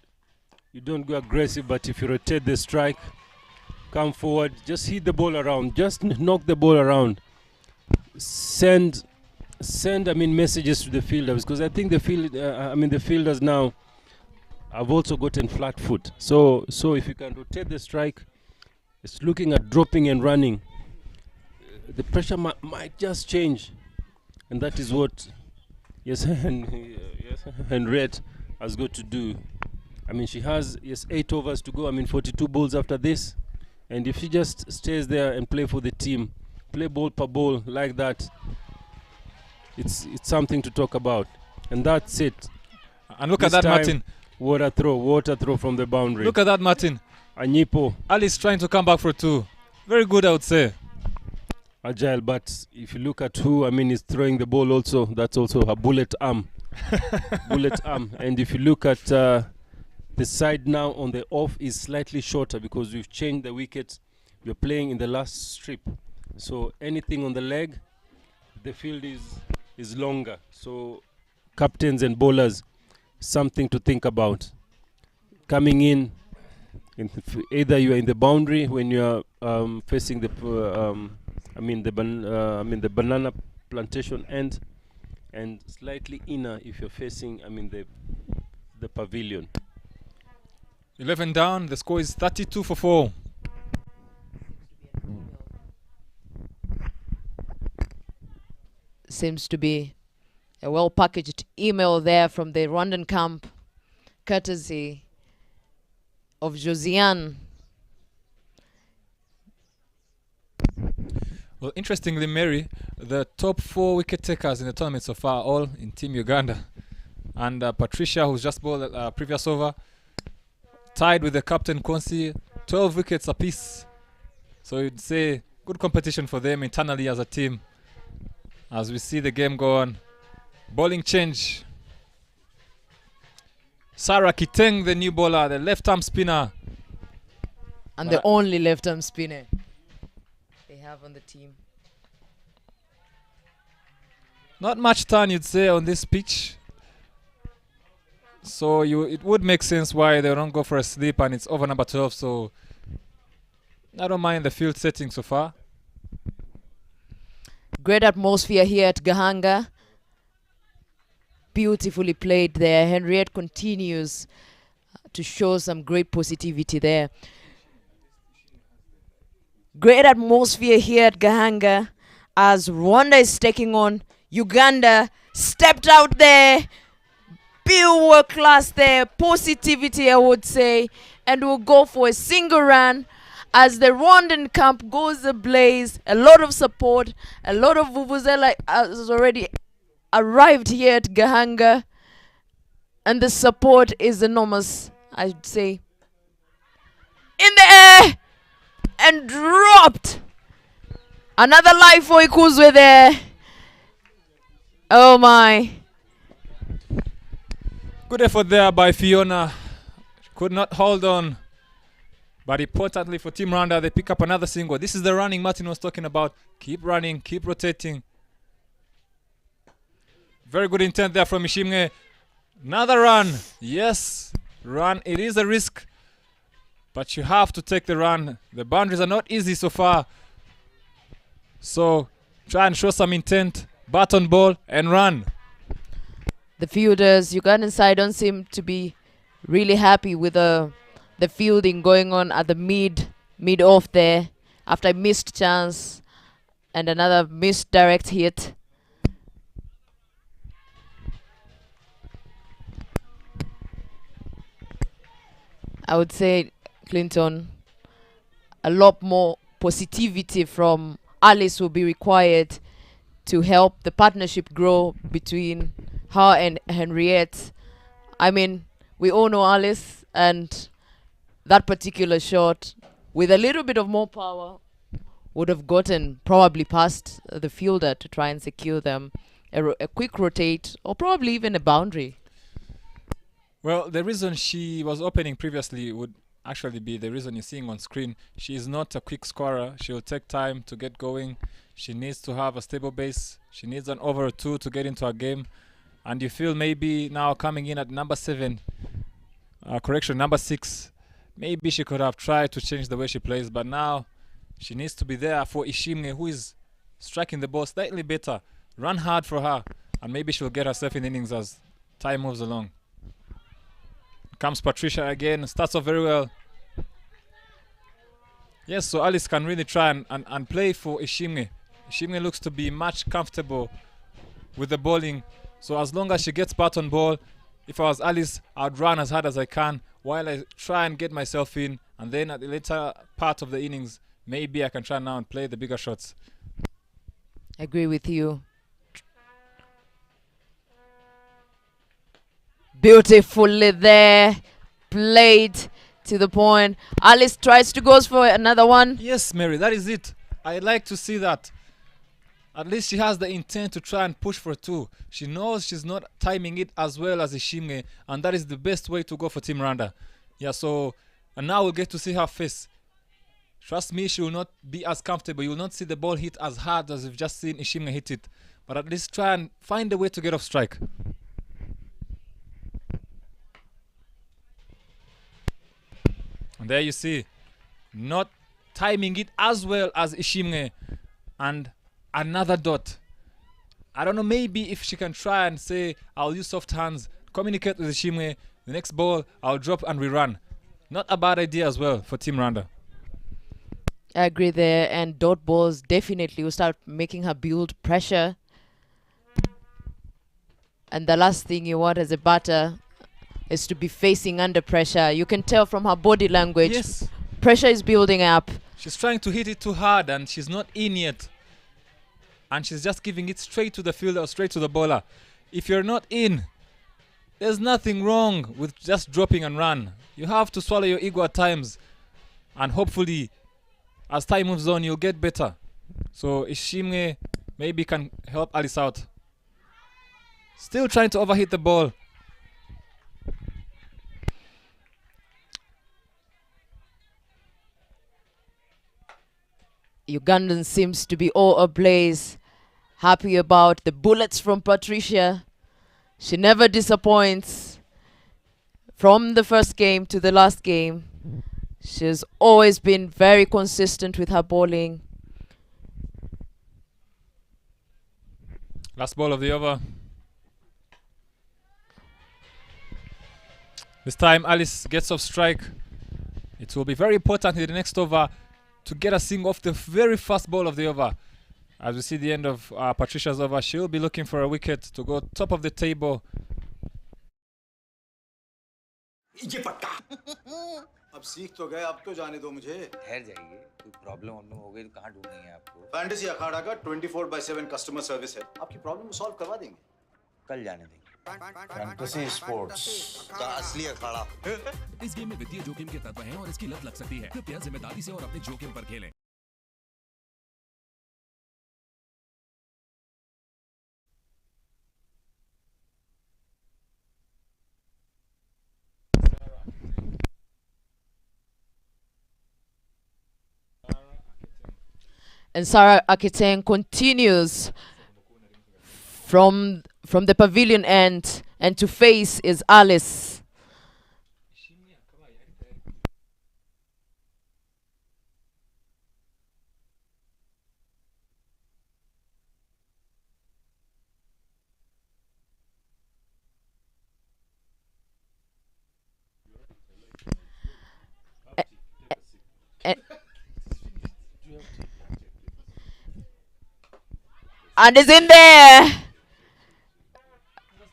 you don't go aggressive, but if you rotate the strike, come forward, just hit the ball around, just knock the ball around. Send messages to the fielders, because I think the fielders now have also gotten flat foot. So if you can rotate the strike, it's looking at dropping and running. The pressure might just change, and that is what Henriette has got to do. I mean, she has 8 overs to go. I mean, 42 balls after this, and if she just stays there and play for the team, play ball per ball like that, it's something to talk about. And that's it. And look at that, Martin. Water throw from the boundary. Look at that, Martin. Anyipo. Alice trying to come back for 2. Very good, I would say. Agile, but if you look at who, is throwing the ball also, that's also a bullet arm. Bullet arm. And if you look at the side now on the off is slightly shorter because we've changed the wicket. We're playing in the last strip. So anything on the leg, the field is longer. So captains and bowlers, something to think about. Coming in either you are in the boundary when you are facing the the banana plantation end, and slightly inner if you're facing the pavilion. 11 down. The score is 32 for 4. Seems to be a well-packaged email there from the Rwandan camp, courtesy of Josiane. Well, interestingly, Mary, the top 4 wicket takers in the tournament so far, all in Team Uganda. And Patricia, who's just bowled previous over, tied with the captain Konsi, 12 wickets apiece. So you'd say good competition for them internally as a team. As we see the game go on. Bowling change. Sarah Kiteng, the new bowler, the left-arm spinner. And the only left-arm spinner they have on the team. Not much turn, you'd say, on this pitch. So it would make sense why they don't go for a sleep, and it's over number 12. So I don't mind the field setting so far. Great atmosphere here at Gahanga. Beautifully played there. Henriette continues to show some great positivity there. Great atmosphere here at Gahanga as Rwanda is taking on Uganda. Stepped out there. Pure work class there. Positivity, I would say. And we'll go for a single run as the Rwandan camp goes ablaze. A lot of support. A lot of vuvuzela has already arrived here at Gahanga. And the support is enormous, I'd say. In the air! And dropped! Another life for Ikuzwe there. Oh my. Good effort there by Fiona. Could not hold on. But importantly for Team Rwanda, they pick up another single. This is the running Martin was talking about. Keep running, keep rotating. Very good intent there from Ishimwe. Another run. Yes, run. It is a risk, but you have to take the run. The boundaries are not easy so far. So try and show some intent. Bat on ball and run. The fielders, Ugandan side, don't seem to be really happy with the fielding going on at the mid off there after a missed chance and another missed direct hit. I would say, Clinton, a lot more positivity from Alice will be required to help the partnership grow between her and Henriette. I mean, we all know Alice, and that particular shot, with a little bit of more power, would have gotten probably past the fielder to try and secure them a quick rotate or probably even a boundary. Well, the reason she was opening previously would actually be the reason you're seeing on screen. She is not a quick scorer. She'll take time to get going. She needs to have a stable base. She needs an over or two to get into a game. And you feel maybe now coming in at number 7, number 6, Maybe she could have tried to change the way she plays, but now she needs to be there for Ishimwe, who is striking the ball slightly better. Run hard for her, and maybe she'll get herself in innings as time moves along. Comes Patricia again, starts off very well. Yes, so Alice can really try and play for Ishimwe. Ishimwe looks to be much comfortable with the bowling. So as long as she gets bat on ball, if I was Alice, I'd run as hard as I can while I try and get myself in. And then at the later part of the innings, maybe I can try now and play the bigger shots. Agree with you. Beautifully there. Played to the point. Alice tries to go for another one. Yes, Mary, that is it. I like to see that. At least she has the intent to try and push for two. She knows she's not timing it as well as Ishimwe, and that is the best way to go for Team Rwanda. Yeah, so, and now we'll get to see her face. Trust me, she will not be as comfortable. You will not see the ball hit as hard as you've just seen Ishimwe hit it. But at least try and find a way to get off strike. And there you see, not timing it as well as Ishimwe. And another dot. I don't know, maybe if she can try and say, I'll use soft hands, communicate with Ishimwe, the next ball, I'll drop and rerun. Not a bad idea as well for Team Rwanda. I agree there, and dot balls definitely will start making her build pressure. And the last thing you want as a batter is to be facing under pressure. You can tell from her body language. Yes. Pressure is building up. She's trying to hit it too hard and she's not in yet. And she's just giving it straight to the fielder or straight to the bowler. If you're not in, there's nothing wrong with just dropping and run. You have to swallow your ego at times. And hopefully, as time moves on, you'll get better. So Ishimwe maybe can help Alice out. Still trying to overhit the ball. Ugandan seems to be all ablaze. Happy about the bullets from Patricia. She never disappoints. From the first game to the last game, she's always been very consistent with her bowling. Last ball of the over. This time Alice gets off strike. It will be very important in the next over to get a sing off the very first ball of the over. As we see the end of Patricia's over, she'll be looking for a wicket to go top of the table. ये पक्का अब सीख तो गए अब तो जाने दो मुझे ठहर जाइए कोई प्रॉब्लम हो गई तो कहाँ ढूंढेंगे आपको फैंटेसी अखाड़ा का 24/7 कस्टमर सर्विस है आपकी प्रॉब्लम को सॉल्व करवा देंगे कल जाने देंगे फैंटेसी स्पोर्ट्स का असली अखाड़ा इस गेम में वित्तीय जोखिम के तत्व हैं और इसकी लत लग सकती है। कृपया जिम्मेदारी से और अपने जोखिम पर खेलें। And Sarah Akiteng continues from the pavilion end, and to face is Alice. And is in there.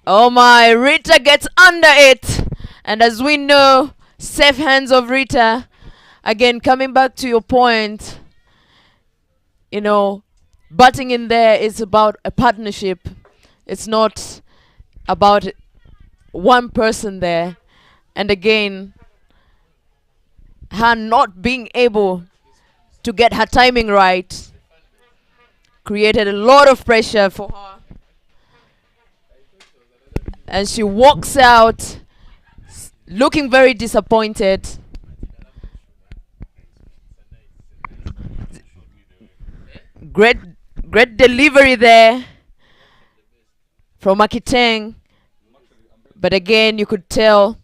Oh my, Rita gets under it. And as we know, safe hands of Rita. Again, coming back to your point, you know, batting in there is about a partnership. It's not about one person there. And again, her not being able to get her timing right created a lot of pressure for her. And she walks out looking very disappointed. Great delivery there from Akiteng. But again, you could tell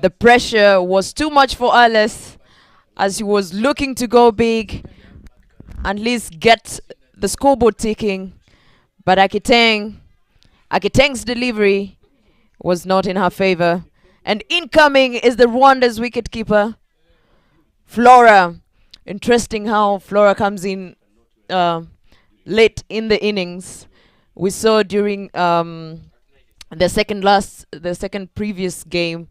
The pressure was too much for Alice as he was looking to go big and at least get the scoreboard ticking. But Akiteng's delivery was not in her favor. And incoming is the Rwanda's wicketkeeper, Flora. Interesting how Flora comes in late in the innings. We saw during the second previous game,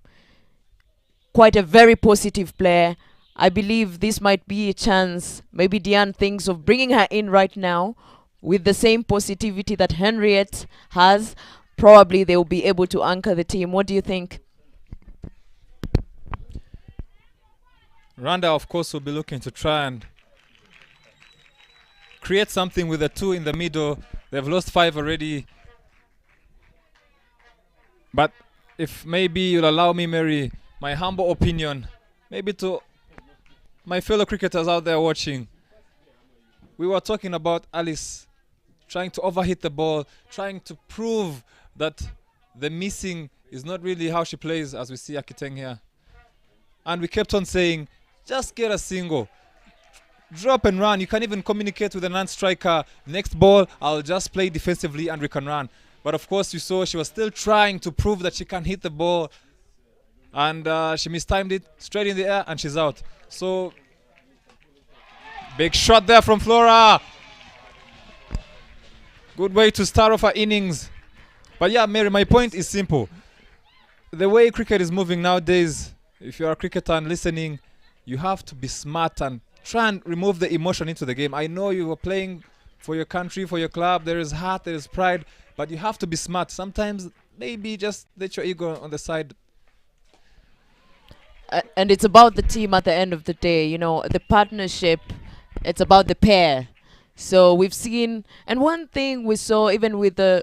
quite a very positive player. I believe this might be a chance. Maybe Diane thinks of bringing her in right now with the same positivity that Henriette has. Probably they will be able to anchor the team. What do you think? Rwanda, of course, will be looking to try and create something with the 2 in the middle. They've lost 5 already. But if maybe you'll allow me, Mary, my humble opinion, maybe to my fellow cricketers out there watching, we were talking about Alice trying to overhit the ball, trying to prove that the missing is not really how she plays, as we see Akiteng here. And we kept on saying, just get a single. Drop and run. You can even communicate with a non-striker. Next ball, I'll just play defensively and we can run. But of course, you saw she was still trying to prove that she can hit the ball. And she mistimed it straight in the air and she's out. So, big shot there from Flora. Good way to start off her innings. But yeah, Mary, my point is simple. The way cricket is moving nowadays, if you're a cricketer and listening, you have to be smart and try and remove the emotion into the game. I know you are playing for your country, for your club. There is heart, there is pride, but you have to be smart. Sometimes maybe just let your ego on the side. And it's about the team at the end of the day. You know, the partnership. It's about the pair. So we've seen, and one thing we saw even with the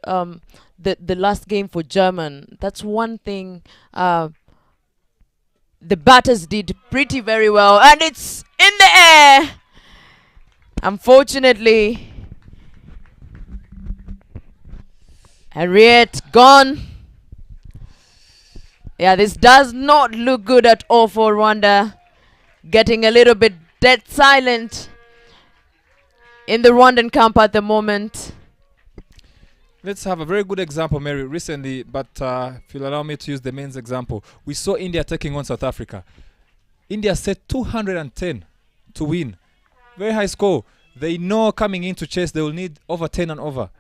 last game for German. That's one thing. The batters did pretty very well, and it's in the air. Unfortunately, Henriette gone. Yeah, this does not look good at all for Rwanda. Getting a little bit dead silent in the Rwandan camp at the moment. Let's have a very good example, Mary, recently, but if you'll allow me to use the men's example. We saw India taking on South Africa. India set 210 to win. Very high score. They know coming in to chase, they will need over 10 and over.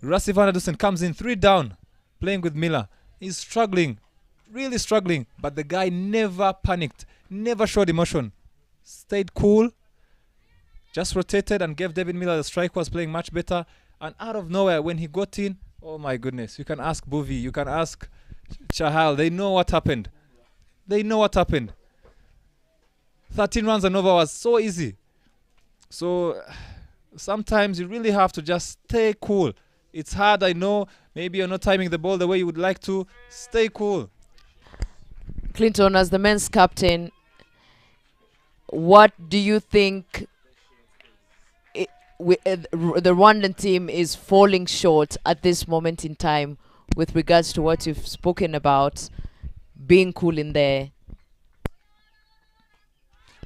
Rassi van der Dusen comes in 3 down, playing with Miller. He's struggling, really struggling, but the guy never panicked, never showed emotion. Stayed cool, just rotated and gave David Miller the strike, was playing much better. And out of nowhere, when he got in, oh my goodness, you can ask Bhuvi, you can ask Chahal, they know what happened. They know what happened. 13 runs and over was so easy. So sometimes you really have to just stay cool. It's hard, I know. Maybe you're not timing the ball the way you would like to. Stay cool. Clinton, as the men's captain, what do you think the Rwandan team is falling short at this moment in time with regards to what you've spoken about, being cool in there?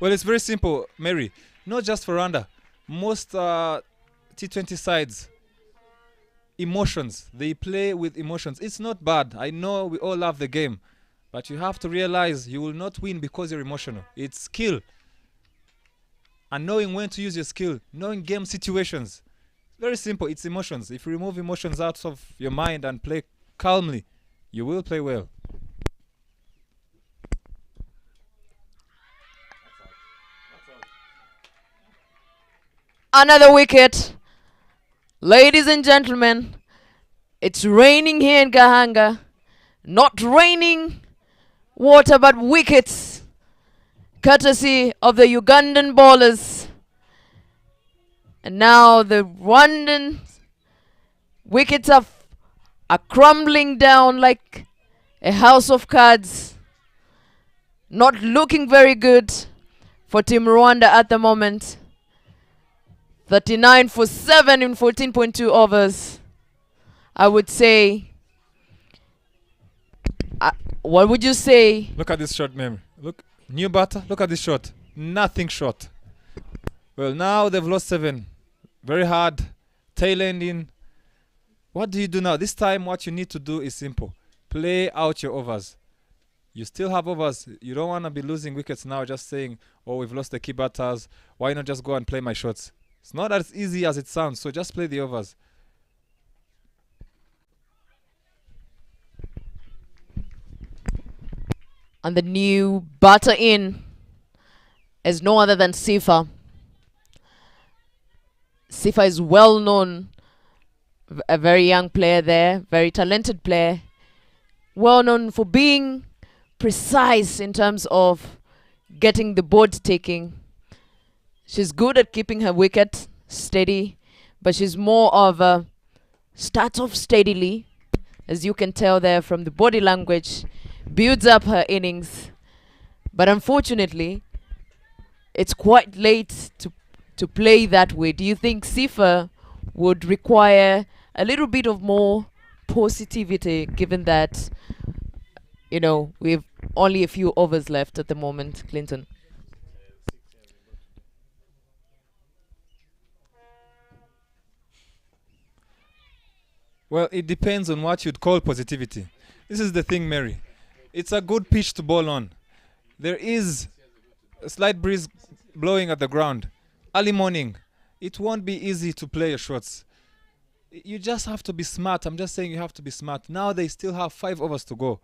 Well, it's very simple, Mary. Not just for Rwanda. Most T20 sides, emotions. They play with emotions. It's not bad. I know we all love the game. But you have to realize you will not win because you're emotional. It's skill. And knowing when to use your skill. Knowing game situations. Very simple. It's emotions. If you remove emotions out of your mind and play calmly, you will play well. Another wicket. Ladies and gentlemen, it's raining here in Gahanga. Not raining water, but wickets. Courtesy of the Ugandan bowlers. And now the Rwandan wickets are crumbling down like a house of cards. Not looking very good for Team Rwanda at the moment. 39 for 7 in 14.2 overs. I would say What would you say? Look at this shot, mem. Look, new batter. Look at this shot. Nothing short. Well, now they've lost 7. Very hard. Tail ending. What do you do now? This time, what you need to do is simple. Play out your overs. You still have overs. You don't want to be losing wickets now just saying, oh, we've lost the key batters. Why not just go and play my shots? It's not as easy as it sounds, so just play the overs. And the new batter in is no other than Sifa. Sifa is well known, a very young player there, very talented player, well known for being precise in terms of getting the board taking. She's good at keeping her wicket steady, but she's more of a starts off steadily, as you can tell there from the body language, builds up her innings. But unfortunately, it's quite late to play that way. Do you think Sifa would require a little bit of more positivity, given that, you know, we've only a few overs left at the moment, Clinton? Well, it depends on what you'd call positivity. This is the thing, Mary. It's a good pitch to bowl on. There is a slight breeze blowing at the ground. Early morning, it won't be easy to play your shots. You just have to be smart. I'm just saying you have to be smart. Now they still have 5 overs to go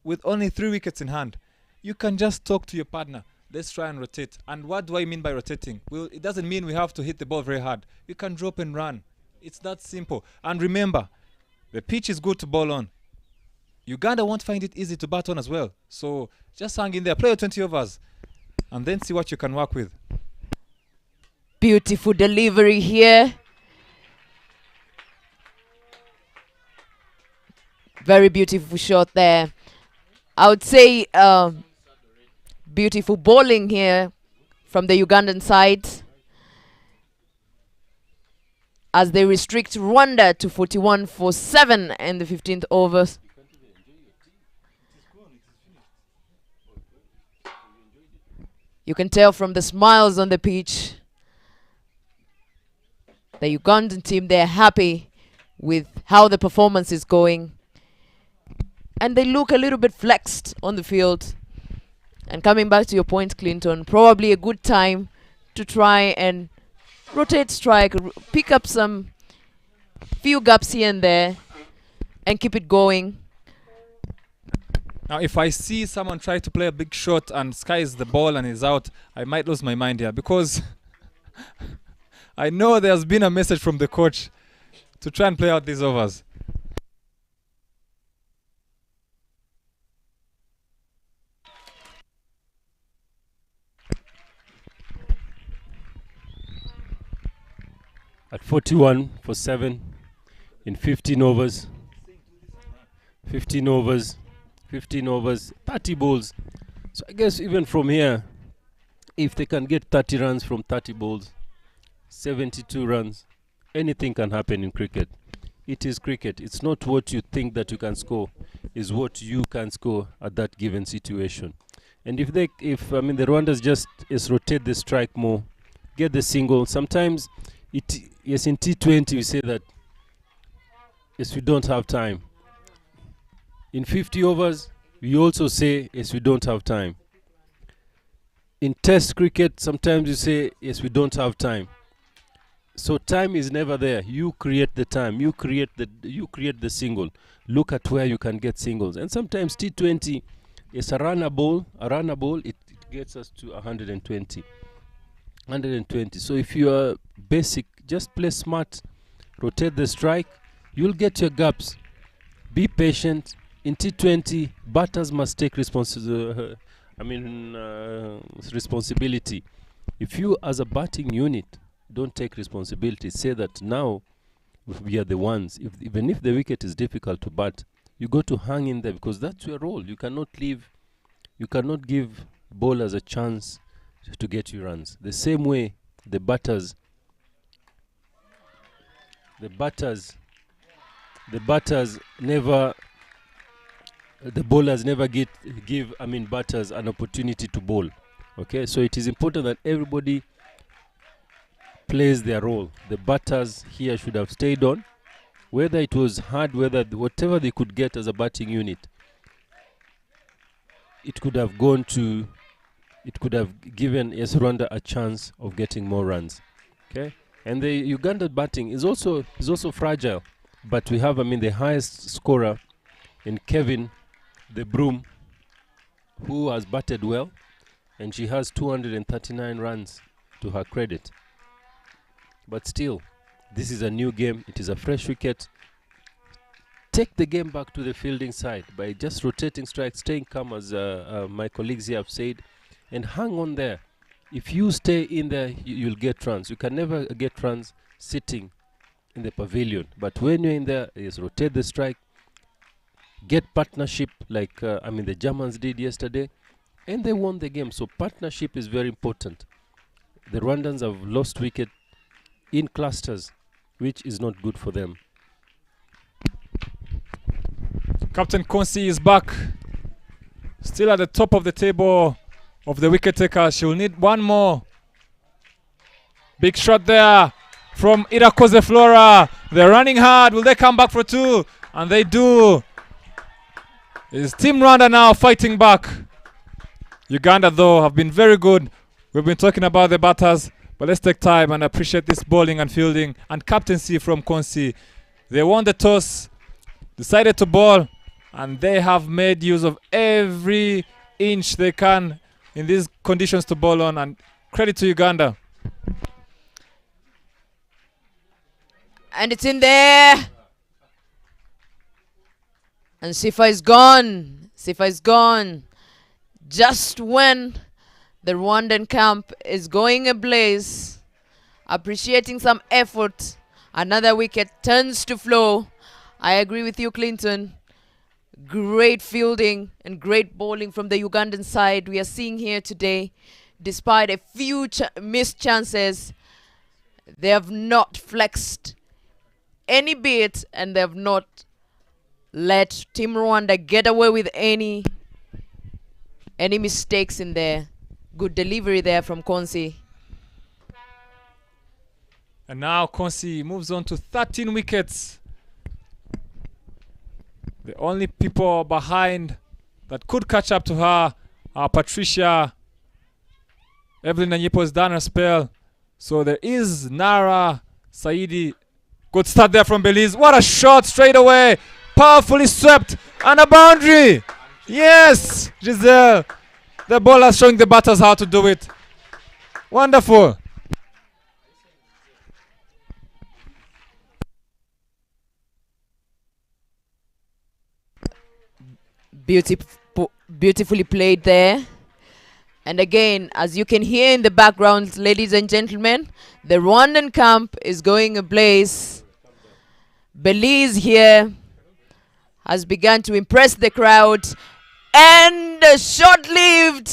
with only 3 wickets in hand. You can just talk to your partner. Let's try and rotate. And what do I mean by rotating? Well, it doesn't mean we have to hit the ball very hard. You can drop and run. It's that simple. And remember, the pitch is good to bowl on. Uganda won't find it easy to bat on as well. So just hang in there, play your 20 overs, and then see what you can work with. Beautiful delivery here. Very beautiful shot there. I would say beautiful bowling here from the Ugandan side, as they restrict Rwanda to 41 for 7 in the 15th over. You can tell from the smiles on the pitch, the Ugandan team, they're happy with how the performance is going. And they look a little bit flexed on the field. And coming back to your point, Clinton, probably a good time to try and rotate strike, pick up some few gaps here and there, and keep it going. Now, if I see someone try to play a big shot and skies the ball and is out, I might lose my mind here, because I know there's been a message from the coach to try and play out these overs. At 41 for 7 in 15 overs. 15 overs. 15 overs, 30 balls. So I guess even from here, if they can get 30 runs from 30 balls, 72 runs, anything can happen in cricket. It is cricket. It's not what you think that you can score, it's what you can score at that given situation. And if the Rwandans just rotate the strike more, get the single. Sometimes in T20 we say that yes, we don't have time. In 50 overs, we also say, yes, we don't have time. In test cricket, sometimes you say, yes, we don't have time. So time is never there. You create the time. You create the single. Look at where you can get singles. And sometimes T20 is a runner ball. It gets us to 120. 120. So if you are basic, just play smart, rotate the strike, you'll get your gaps. Be patient. In T20, batters must take responsibility. If you, as a batting unit, don't take responsibility, say that now we are the ones. Even if the wicket is difficult to bat, you got to hang in there, because that's your role. You cannot leave. You cannot give bowlers a chance to get you runs. The same way, the batters never the bowlers never give batters an opportunity to bowl. Okay, so it is important that everybody plays their role. The batters here should have stayed on, whether it was hard, whatever they could get as a batting unit, it could have given Rwanda a chance of getting more runs. Okay, and the Uganda batting is also fragile, but we have the highest scorer in Kevin the Broom, who has batted well, and she has 239 runs to her credit. But still, this is a new game. It is a fresh wicket. Take the game back to the fielding side by just rotating strikes, staying calm, as my colleagues here have said, and hang on there. If you stay in there, you'll get runs. You can never get runs sitting in the pavilion. But when you're in there, just rotate the strike, get partnership like the Germans did yesterday, and they won the game. So partnership is very important. The Rwandans have lost wicket in clusters, which is not good for them. Captain Konsi is back, still at the top of the table of the wicket taker. She will need one more. Big shot there from Irakoze Flora. They're running hard. Will they come back for two? And they do. It's Team Rwanda now fighting back. Uganda, though, have been very good. We've been talking about the batters, but let's take time and appreciate this bowling and fielding and captaincy from Konsi. They won the toss, decided to bowl, and they have made use of every inch they can in these conditions to bowl on, and credit to Uganda. And it's in there. And Sifa is gone. Sifa is gone. Just when the Rwandan camp is going ablaze, appreciating some effort, another wicket turns to flow. I agree with you, Clinton. Great fielding and great bowling from the Ugandan side we are seeing here today. Despite a few missed chances, they have not flexed any bit, and they have not let Team Rwanda get away with any mistakes in there. Good delivery there from Konsi. And now Konsi moves on to 13 wickets. The only people behind that could catch up to her are Patricia. Evelyn Anyipo has done her spell. So there is Nara Saidi. Good start there from Belize. What a shot straight away. Powerfully swept. And a boundary. Yes, Giselle. The bowler showing the batters how to do it. Wonderful. Beautifully played there. And again, as you can hear in the background, ladies and gentlemen, the Rwandan camp is going ablaze. Belize here has begun to impress the crowd. And a short-lived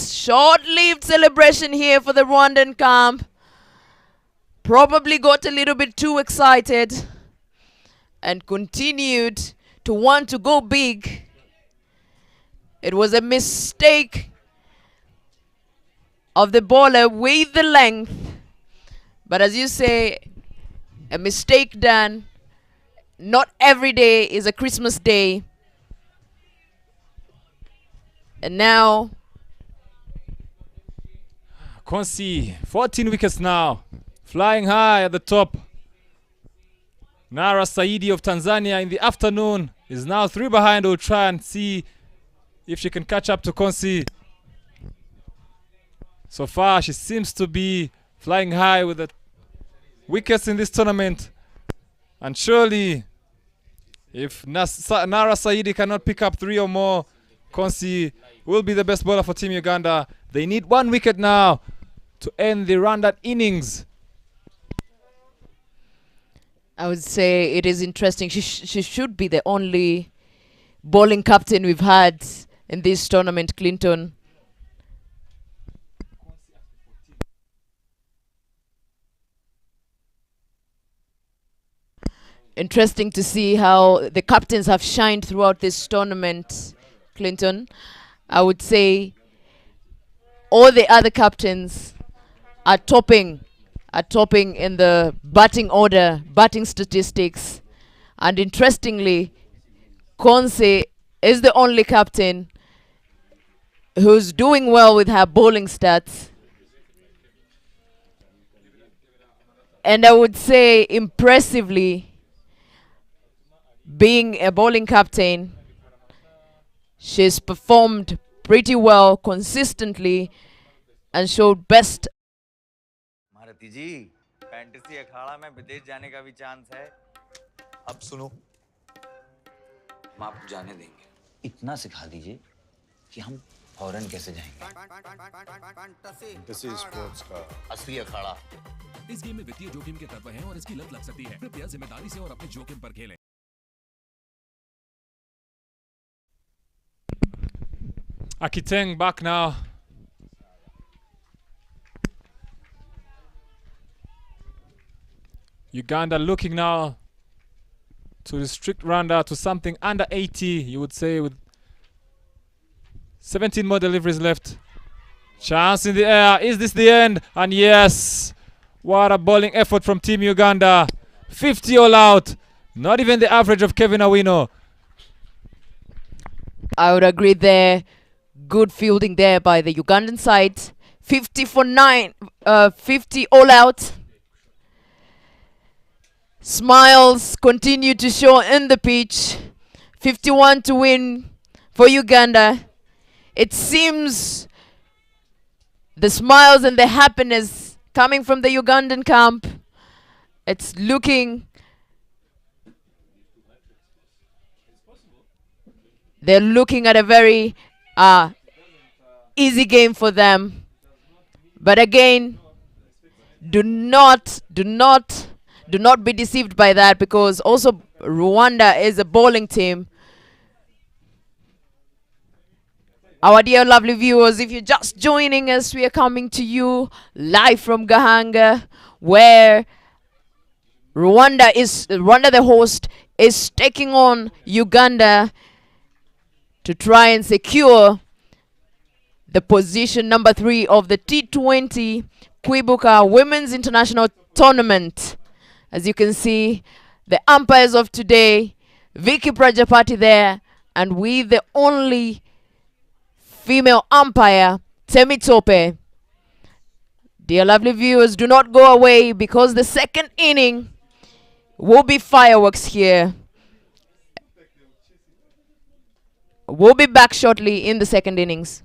celebration here for the Rwandan camp. Probably got a little bit too excited and continued to want to go big. It was a mistake of the bowler with the length. But as you say, a mistake done. Not every day is a Christmas day. And now Konsi, 14 wickets now. Flying high at the top. Nara Saidi of Tanzania in the afternoon is now 3 behind. We'll try and see if she can catch up to Konsi. So far, she seems to be flying high with the wickets in this tournament. And surely, if Nara Saidi cannot pick up 3 or more, Konsi will be the best bowler for Team Uganda. They need 1 wicket now to end the Rwandan innings. I would say it is interesting. She should be the only bowling captain we've had in this tournament, Clinton. Interesting to see how the captains have shined throughout this tournament. Clinton. I would say all the other captains are topping in the batting order, batting statistics. And interestingly, Konse is the only captain who's doing well with her bowling stats. And I would say impressively, being a bowling captain, she's performed pretty well consistently and showed best. Bharti ji, fantasy Akhada में विदेश जाने का भी chance है। अब सुनो, हम आपको जाने देंगे। इतना सिखा दीजिए कि हम फॉरेन कैसे जाएंगे। फैंटेसी स्पोर्ट्स का असली अखाड़ा। इस गेम में वित्तीय जोखिम के तत्व हैं और इसकी लत लग सकती है। कृपया जिम्मेदारी से और अपने जोखिम पर खेलें। Akiteng back now. Uganda looking now to restrict Rwanda to something under 80, you would say, with 17 more deliveries left. Chance in the air. Is this the end? And yes, what a bowling effort from Team Uganda. 50 all out. Not even the average of Kevin Awino. I would agree there. Good fielding there by the Ugandan side. 50 for 9. 50 all out. Smiles continue to show in the pitch. 51 to win for Uganda. It seems the smiles and the happiness coming from the Ugandan camp. It's looking... They're looking at a very easy game for them. But again, do not be deceived by that, because also Rwanda is a bowling team. Our dear lovely viewers, if you're just joining us, we are coming to you live from Gahanga, where Rwanda the host, is taking on Uganda to try and secure the position number 3 of the T20 Kwibuka Women's International Tournament. As you can see, the umpires of today, Vicky Prajapati there, and we the only female umpire, Temi Tope. Dear lovely viewers, do not go away, because the second inning will be fireworks here. We'll be back shortly in the second innings.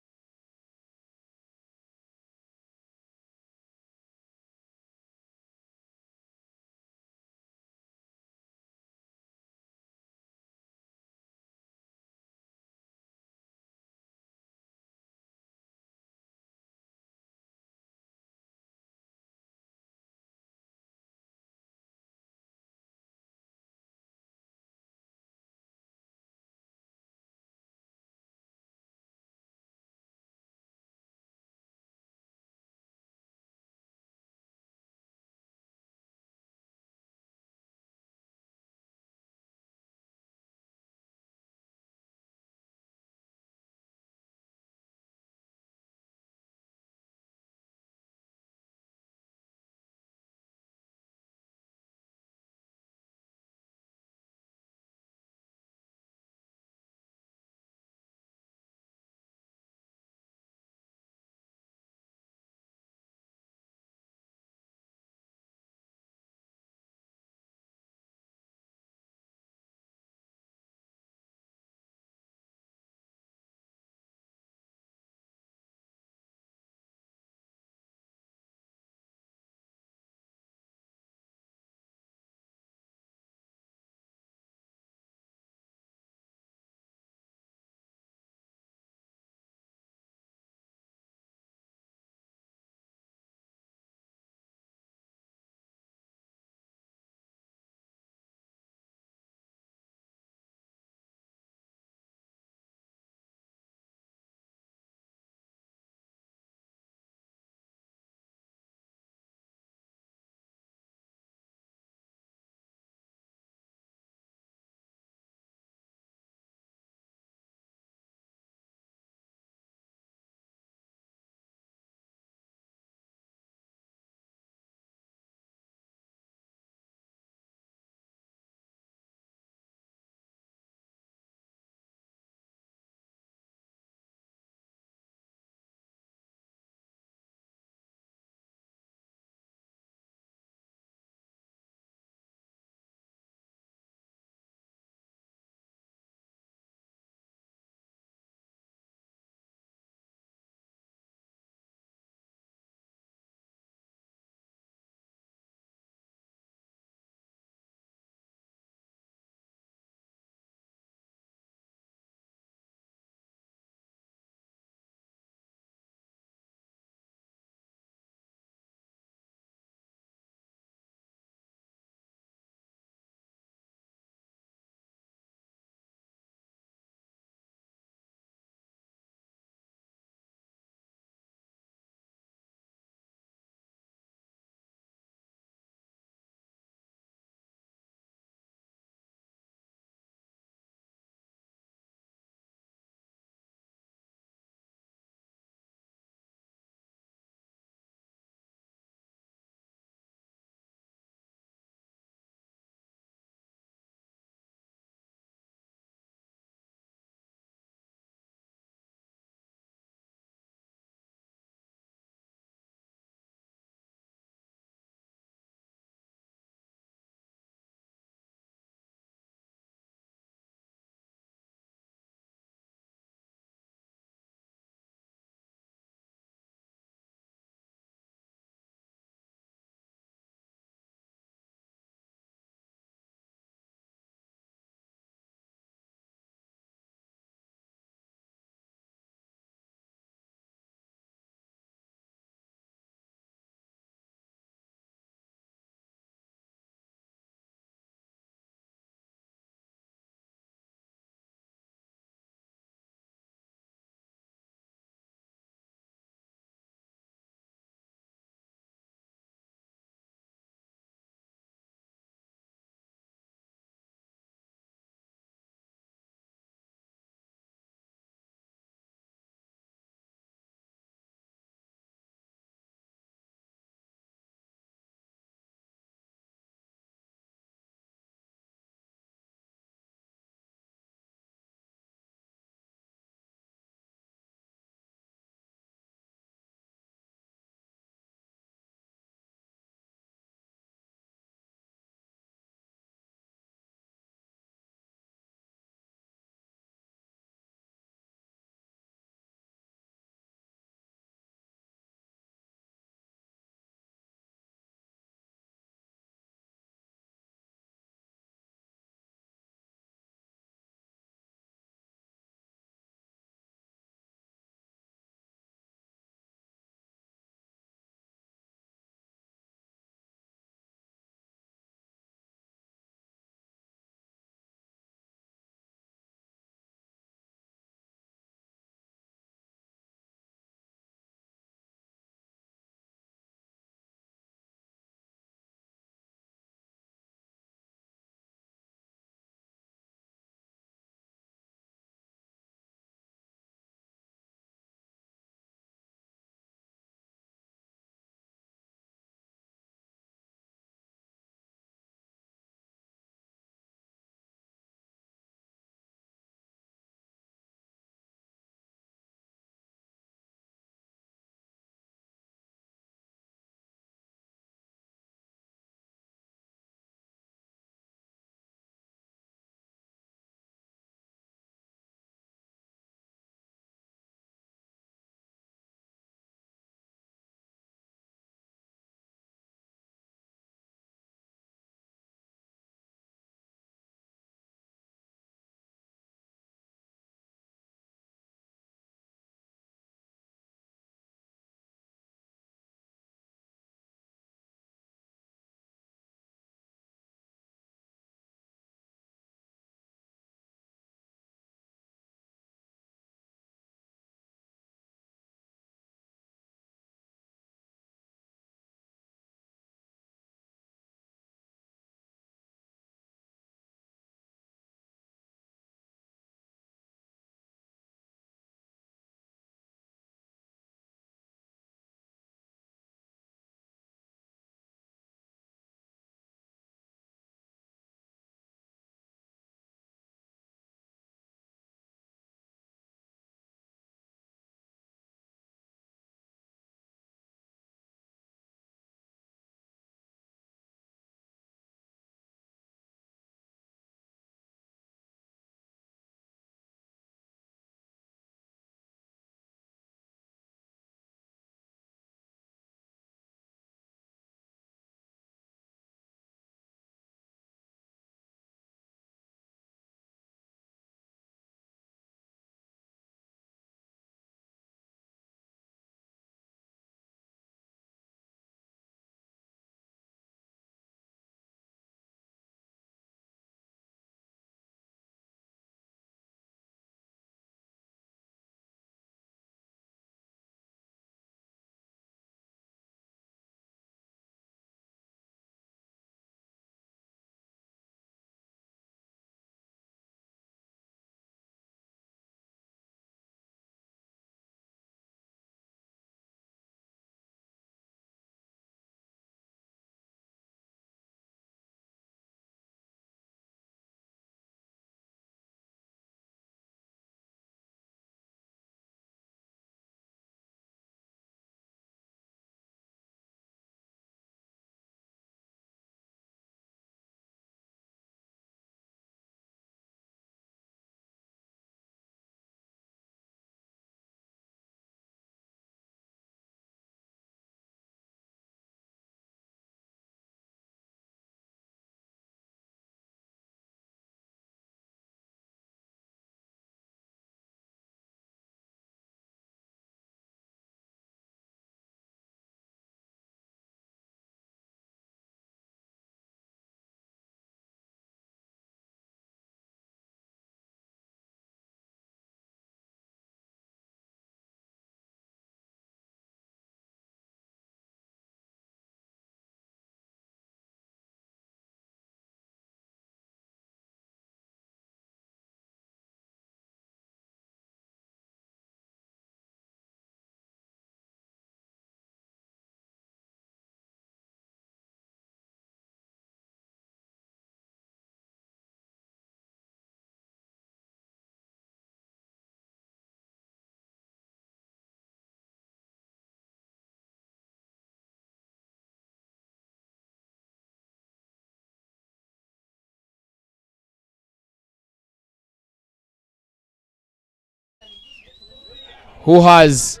who has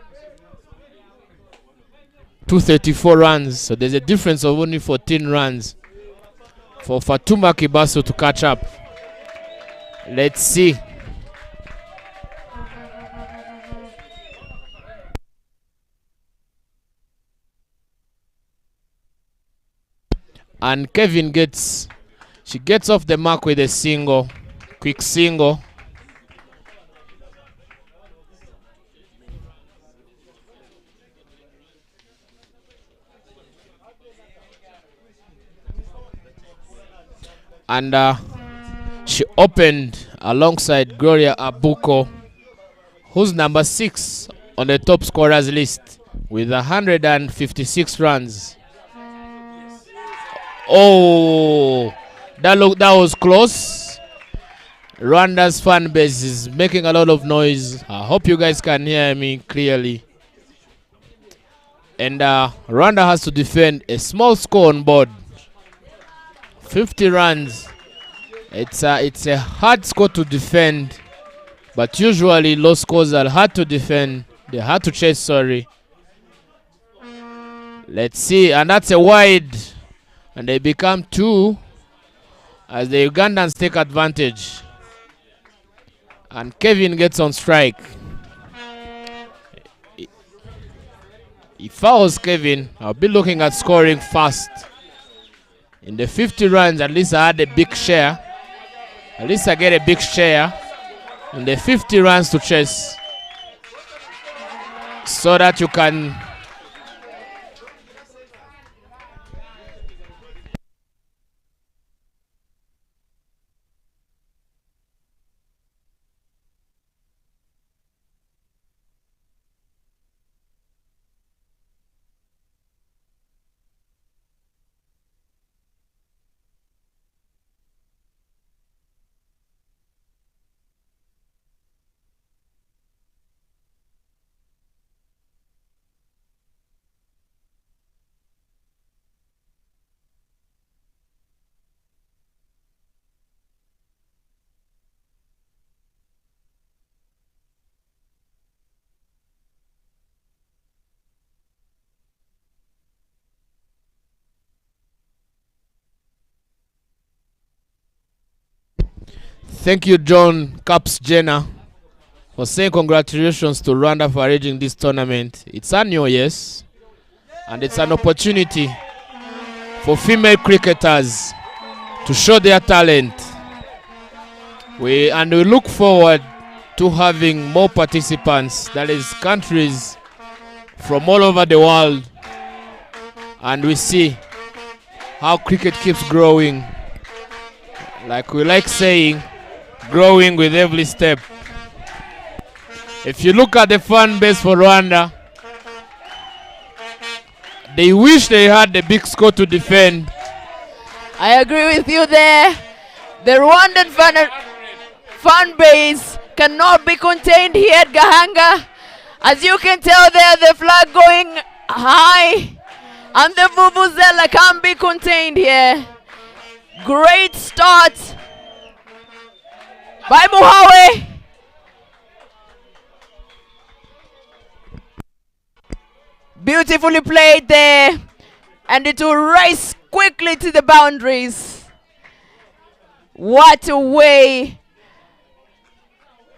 234 runs. So there's a difference of only 14 runs for Fatuma Kibaso to catch up. Let's see. And Kevin gets off the mark with a single, quick single. And she opened alongside Gloria Abuko, who's number 6 on the top scorers list with 156 runs. Oh, that was close. Rwanda's fan base is making a lot of noise. I hope you guys can hear me clearly. And Rwanda has to defend a small score on board. 50 runs. It's a hard score to defend, but usually low scores are hard to defend. They're hard to chase, sorry. Let's see, and that's a wide. And they become 2 as the Ugandans take advantage. And Kevin gets on strike. If I was Kevin, I'll be looking at scoring fast. In the 50 runs, at least I had a big share. At least I get a big share in the 50 runs to chase, so that you can thank you, John Caps Jenner, for saying congratulations to Rwanda for arranging this tournament. It's annual, yes, and it's an opportunity for female cricketers to show their talent. We look forward to having more participants, that is countries from all over the world, and we see how cricket keeps growing. Like we like saying, growing with every step. If you look at the fan base for Rwanda, they wish they had the big score to defend. I agree with you there. The Rwandan fan base cannot be contained here at Gahanga. As you can tell there, the flag going high and the vuvuzela can't be contained here. Great start by Muhawe. Beautifully played there, and it will race quickly to the boundaries. What a way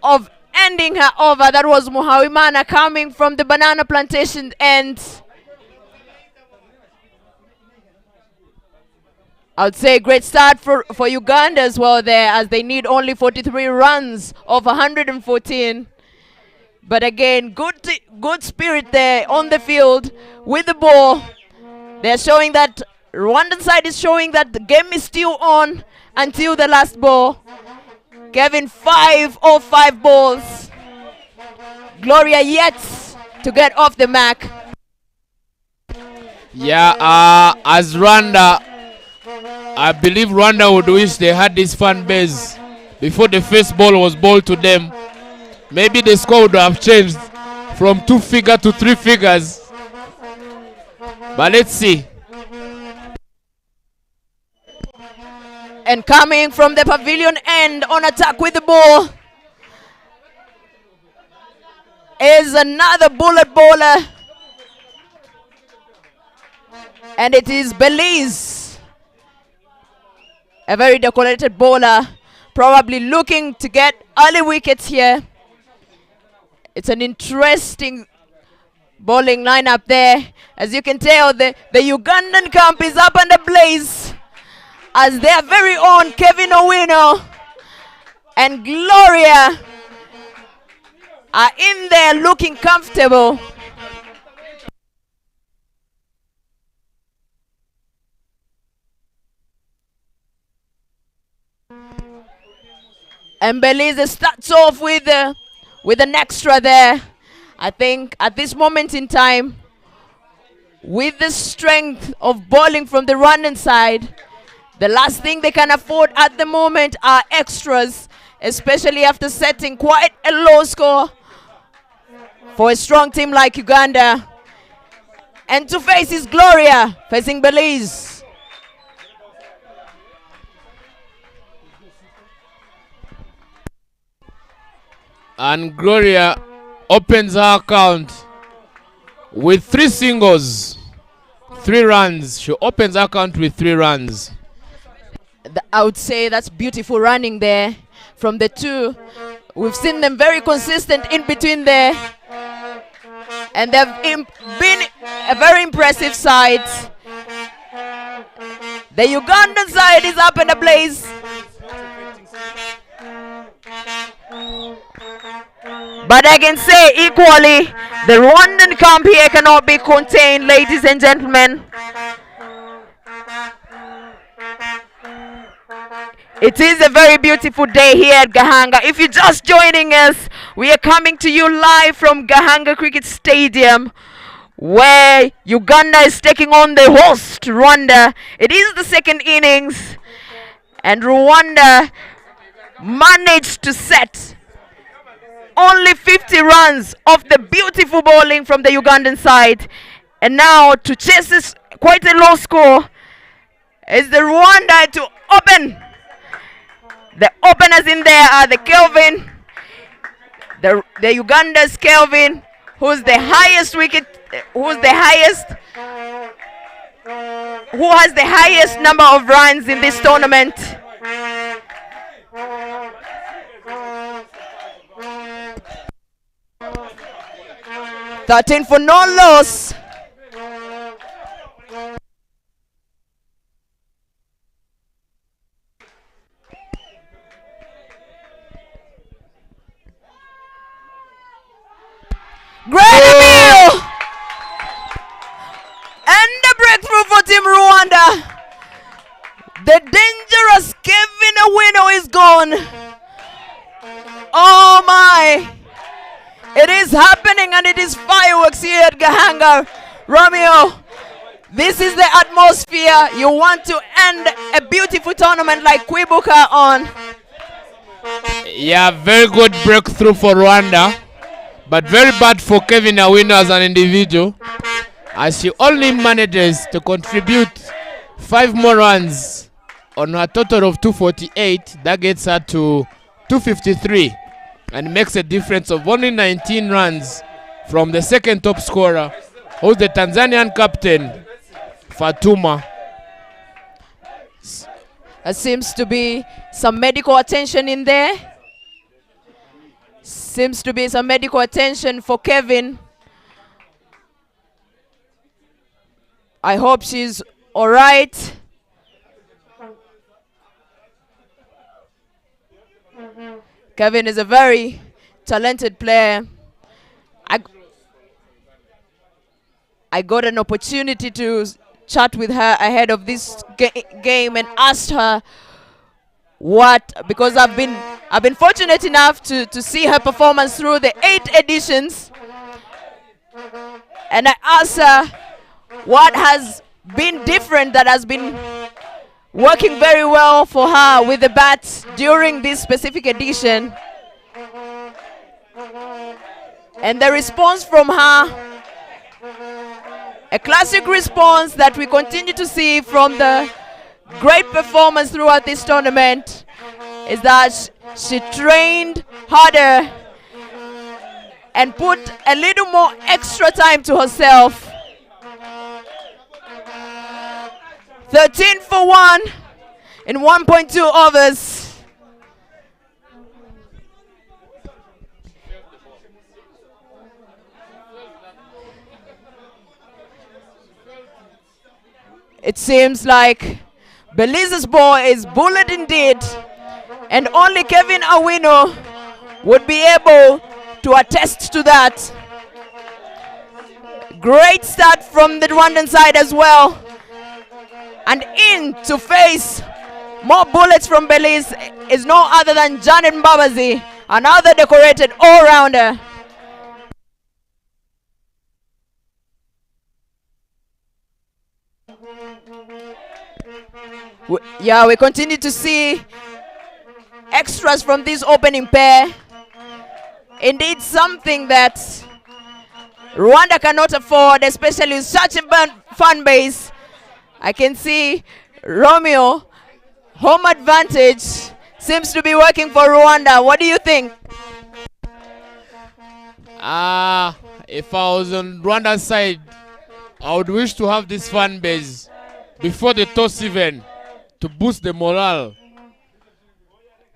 of ending her over. That was Muhawimana coming from the banana plantation end. I would say great start for Uganda as well there, as they need only 43 runs of 114. But again, good spirit there on the field with the ball. They're showing that, Rwandan side is showing that the game is still on until the last ball. Kevin, 5 of 5 balls. Gloria yet to get off the mark. Yeah, as Rwanda, I believe Rwanda would wish they had this fan base before the first ball was bowled to them. Maybe the score would have changed from 2 figures to 3 figures. But let's see. And coming from the pavilion end on attack with the ball is another bullet bowler. And it is Belize. A very decorated bowler. Probably looking to get early wickets here. It's an interesting bowling lineup there. As you can tell, the Ugandan camp is up and ablaze as their very own Kevin Owino and Gloria are in there looking comfortable. And Belize starts off with an extra there. I think at this moment in time, with the strength of bowling from the Rwandan side, the last thing they can afford at the moment are extras, especially after setting quite a low score for a strong team like Uganda. And to face is Gloria facing Belize. And Gloria opens her account with 3 singles, 3 runs. She opens her account with 3 runs. I would say that's beautiful running there from the two. We've seen them very consistent in between there. And they've been a very impressive side. The Ugandan side is up and ablaze. But I can say equally, the Rwandan camp here cannot be contained, ladies and gentlemen. It is a very beautiful day here at Gahanga. If you're just joining us, we are coming to you live from Gahanga Cricket Stadium, where Uganda is taking on the host, Rwanda. It is the second innings, and Rwanda managed to set only 50 runs off the beautiful bowling from the Ugandan side. And now to chase this quite a low score is the Rwanda to open. The openers in there are the Kelvin, the Uganda's Kelvin, who has the highest number of runs in this tournament. "13 for no loss." Great appeal! And the breakthrough for Team Rwanda. The dangerous Kevin Owino is gone. Oh my! It is happening, and it is fireworks here at Gahanga. Romeo, this is the atmosphere you want to end a beautiful tournament like Kwibuka on. Yeah, very good breakthrough for Rwanda, but very bad for Kevin Owino as an individual, as she only manages to contribute 5 more runs on a total of 248. That gets her to 253 and makes a difference of only 19 runs from the second top scorer, who's the Tanzanian captain, Fatuma. There seems to be some medical attention in there. Seems to be some medical attention for Kevin. I hope she's all right. Kevin is a very talented player. I got an opportunity to chat with her ahead of this game and asked her because I've been fortunate enough to see her performance through the 8 editions, and I asked her what has been different that has been working very well for her with the bat during this specific edition. And the response from her, a classic response that we continue to see from the great performance throughout this tournament, is that she trained harder and put a little more extra time to herself. 13 for 1 in 1.2 overs. It seems like Belize's ball is bullet indeed, and only Kevin Awino would be able to attest to that. Great start from the Rwandan side as well. And in to face more bullets from Belize is no other than Janet Mbabazi, another decorated all-rounder. We continue to see extras from this opening pair. Indeed, something that Rwanda cannot afford, especially with such a fan base. I can see Romeo, home advantage, seems to be working for Rwanda. What do you think? If I was on Rwanda's side, I would wish to have this fan base before the toss even to boost the morale.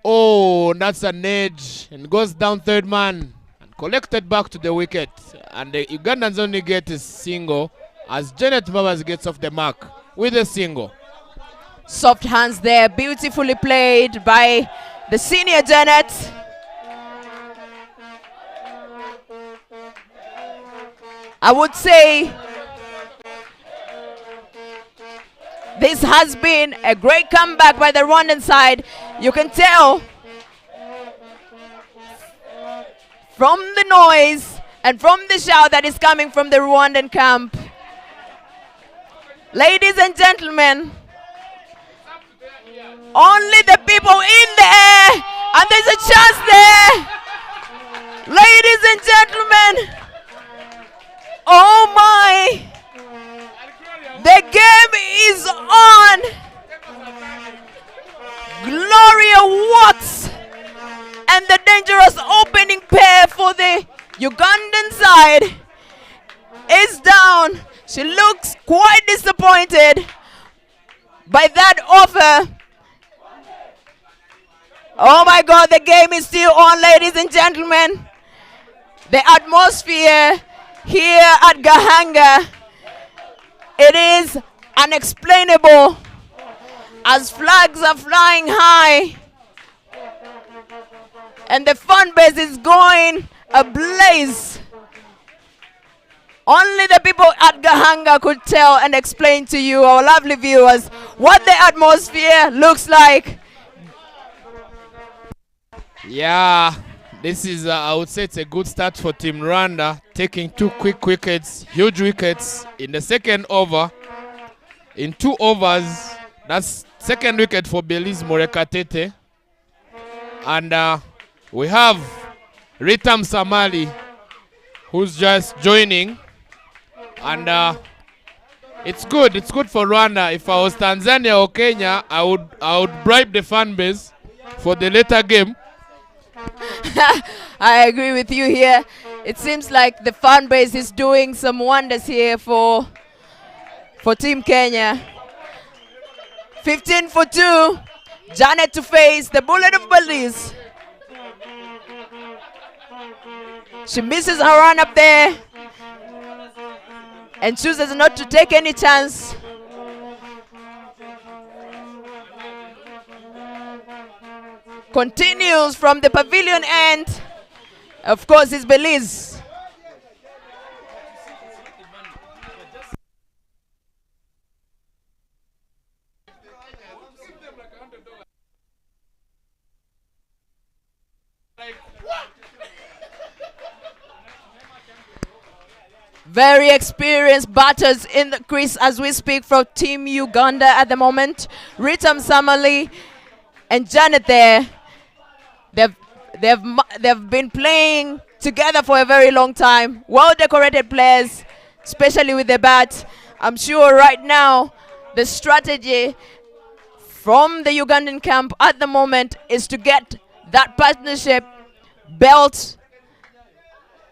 Oh, that's an edge and goes down third man and collected back to the wicket. And the Ugandans only get a single as Janet Mbabazi gets off the mark with a single. Soft hands there, beautifully played by the senior Janet. I would say this has been a great comeback by the Rwandan side. You can tell from the noise and from the shout that is coming from the Rwandan camp. Ladies and gentlemen, only the people in the air, and there's a chance there. Ladies and gentlemen, oh my, the game is on. Gloria Watts and the dangerous opening pair for the Ugandan side is down. She looks quite disappointed by that offer. Oh my God, the game is still on, ladies and gentlemen. The atmosphere here at Gahanga, it is unexplainable as flags are flying high and the fan base is going ablaze. Only the people at Gahanga could tell and explain to you, our lovely viewers, what the atmosphere looks like. Yeah, this is, I would say it's a good start for Team Rwanda, taking two quick wickets, huge wickets in the second over. In 2 overs, that's second wicket for Belize Morekatete. And we have Ritam Samali, who's just joining. And it's good for Rwanda. If I was Tanzania or Kenya, I would bribe the fan base for the later game. I agree with you here. It seems like the fan base is doing some wonders here for Team Kenya. 15 for 2. Janet to face the bullet of Belize. She misses her run up there and chooses not to take any chance. Continues from the pavilion end. Of course, it's Belize. Very experienced batters in the crease as we speak from Team Uganda at the moment. Ritam Samali and Janet there. They've been playing together for a very long time. Well-decorated players, especially with the bat. I'm sure right now the strategy from the Ugandan camp at the moment is to get that partnership belt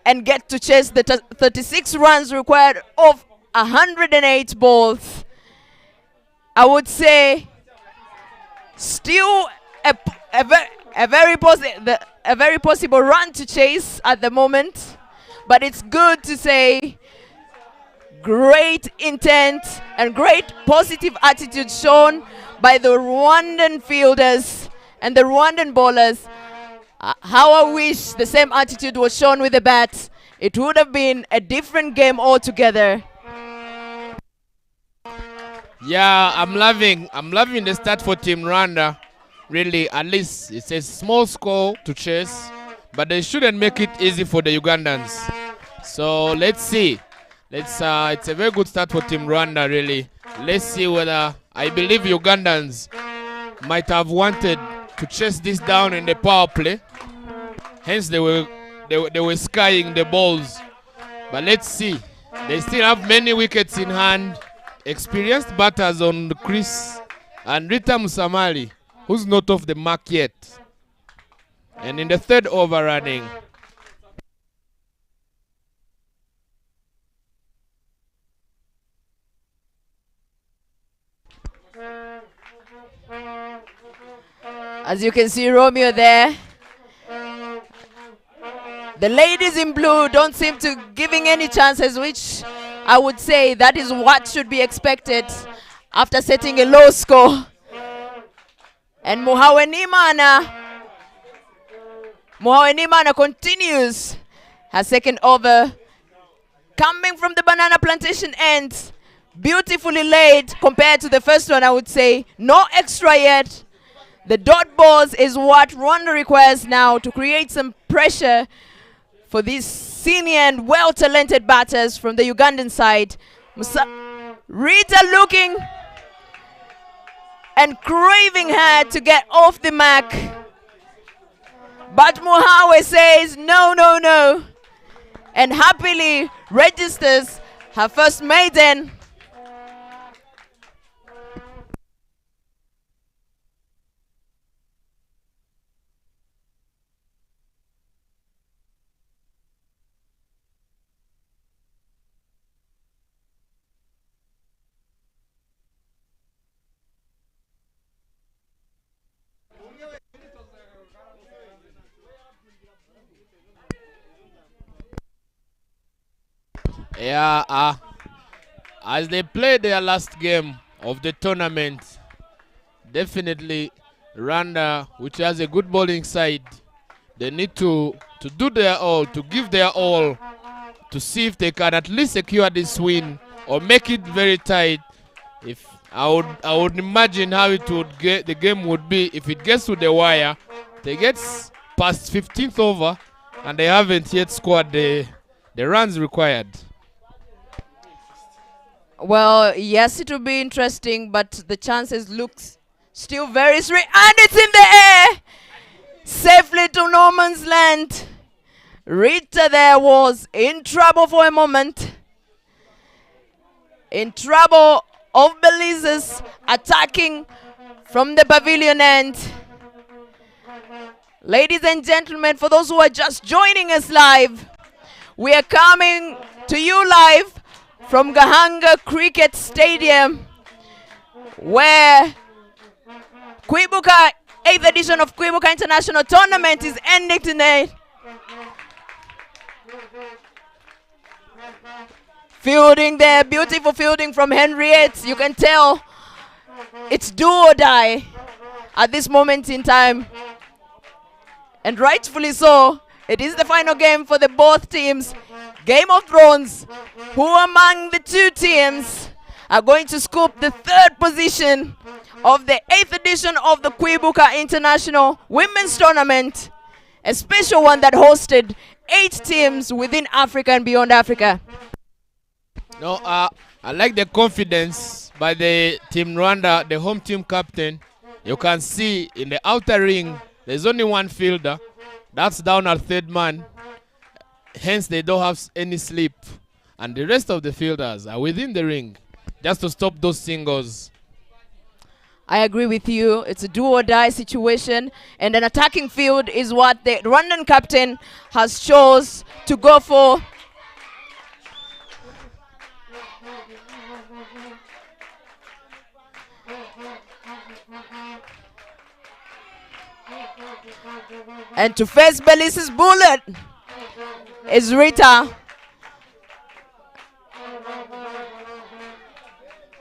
and get to chase the 36 runs required of 108 balls. I would say still a very possible run to chase at the moment, but it's good to say great intent and great positive attitude shown by the Rwandan fielders and the Rwandan bowlers. How I wish the same attitude was shown with the bats. It would have been a different game altogether. Yeah, I'm loving the start for Team Rwanda. Really, at least it's a small score to chase, but they shouldn't make it easy for the Ugandans. So let's see. It's a very good start for Team Rwanda, really. Let's see whether, I believe Ugandans might have wanted to chase this down in the power play. Hence they were skying the balls. But let's see. They still have many wickets in hand. Experienced batters on the crease. And Rita Musamali, who's not off the mark yet. And in the third over running. As you can see Romeo there. The ladies in blue don't seem to giving any chances, which I would say that is what should be expected after setting a low score. And Muhawenimana continues her second over. Coming from the banana plantation end. Beautifully laid compared to the first one, I would say. No extra yet. The dot balls is what Rwanda requires now to create some pressure for these senior and well-talented batters from the Ugandan side. Rita looking and craving her to get off the mark. But Muhawe says no, no, no. And happily registers her first maiden. Yeah, as they play their last game of the tournament, definitely Rwanda, which has a good bowling side, they need to do their all, to give their all, to see if they can at least secure this win or make it very tight. If I would imagine how it would get, the game would be if it gets to the wire. They get past 15th over and they haven't yet scored the runs required. Well, yes, it will be interesting, but the chances look still very straight. And it's in the air! Safely to no man's land. Rita there was in trouble for a moment. In trouble of Belize's attacking from the pavilion end. Ladies and gentlemen, for those who are just joining us live, we are coming to you live from Gahanga Cricket Stadium, where Kwibuka, 8th edition of Kwibuka International Tournament is ending tonight. Fielding there, beautiful fielding from Henriette. You can tell it's do or die at this moment in time. And rightfully so, it is the final game for the both teams. Game of Thrones, who among the two teams are going to scoop the third position of the 8th edition of the Kwibuka International Women's Tournament, a special one that hosted 8 teams within Africa and beyond Africa. No, I like the confidence by the Team Rwanda, the home team captain. You can see in the outer ring, there's only one fielder. That's down at third man. Hence, they don't have any sleep. And the rest of the fielders are within the ring just to stop those singles. I agree with you. It's a do or die situation, and an attacking field is what the Rwandan captain has chose to go for. And to face Belize's bullet is Rita.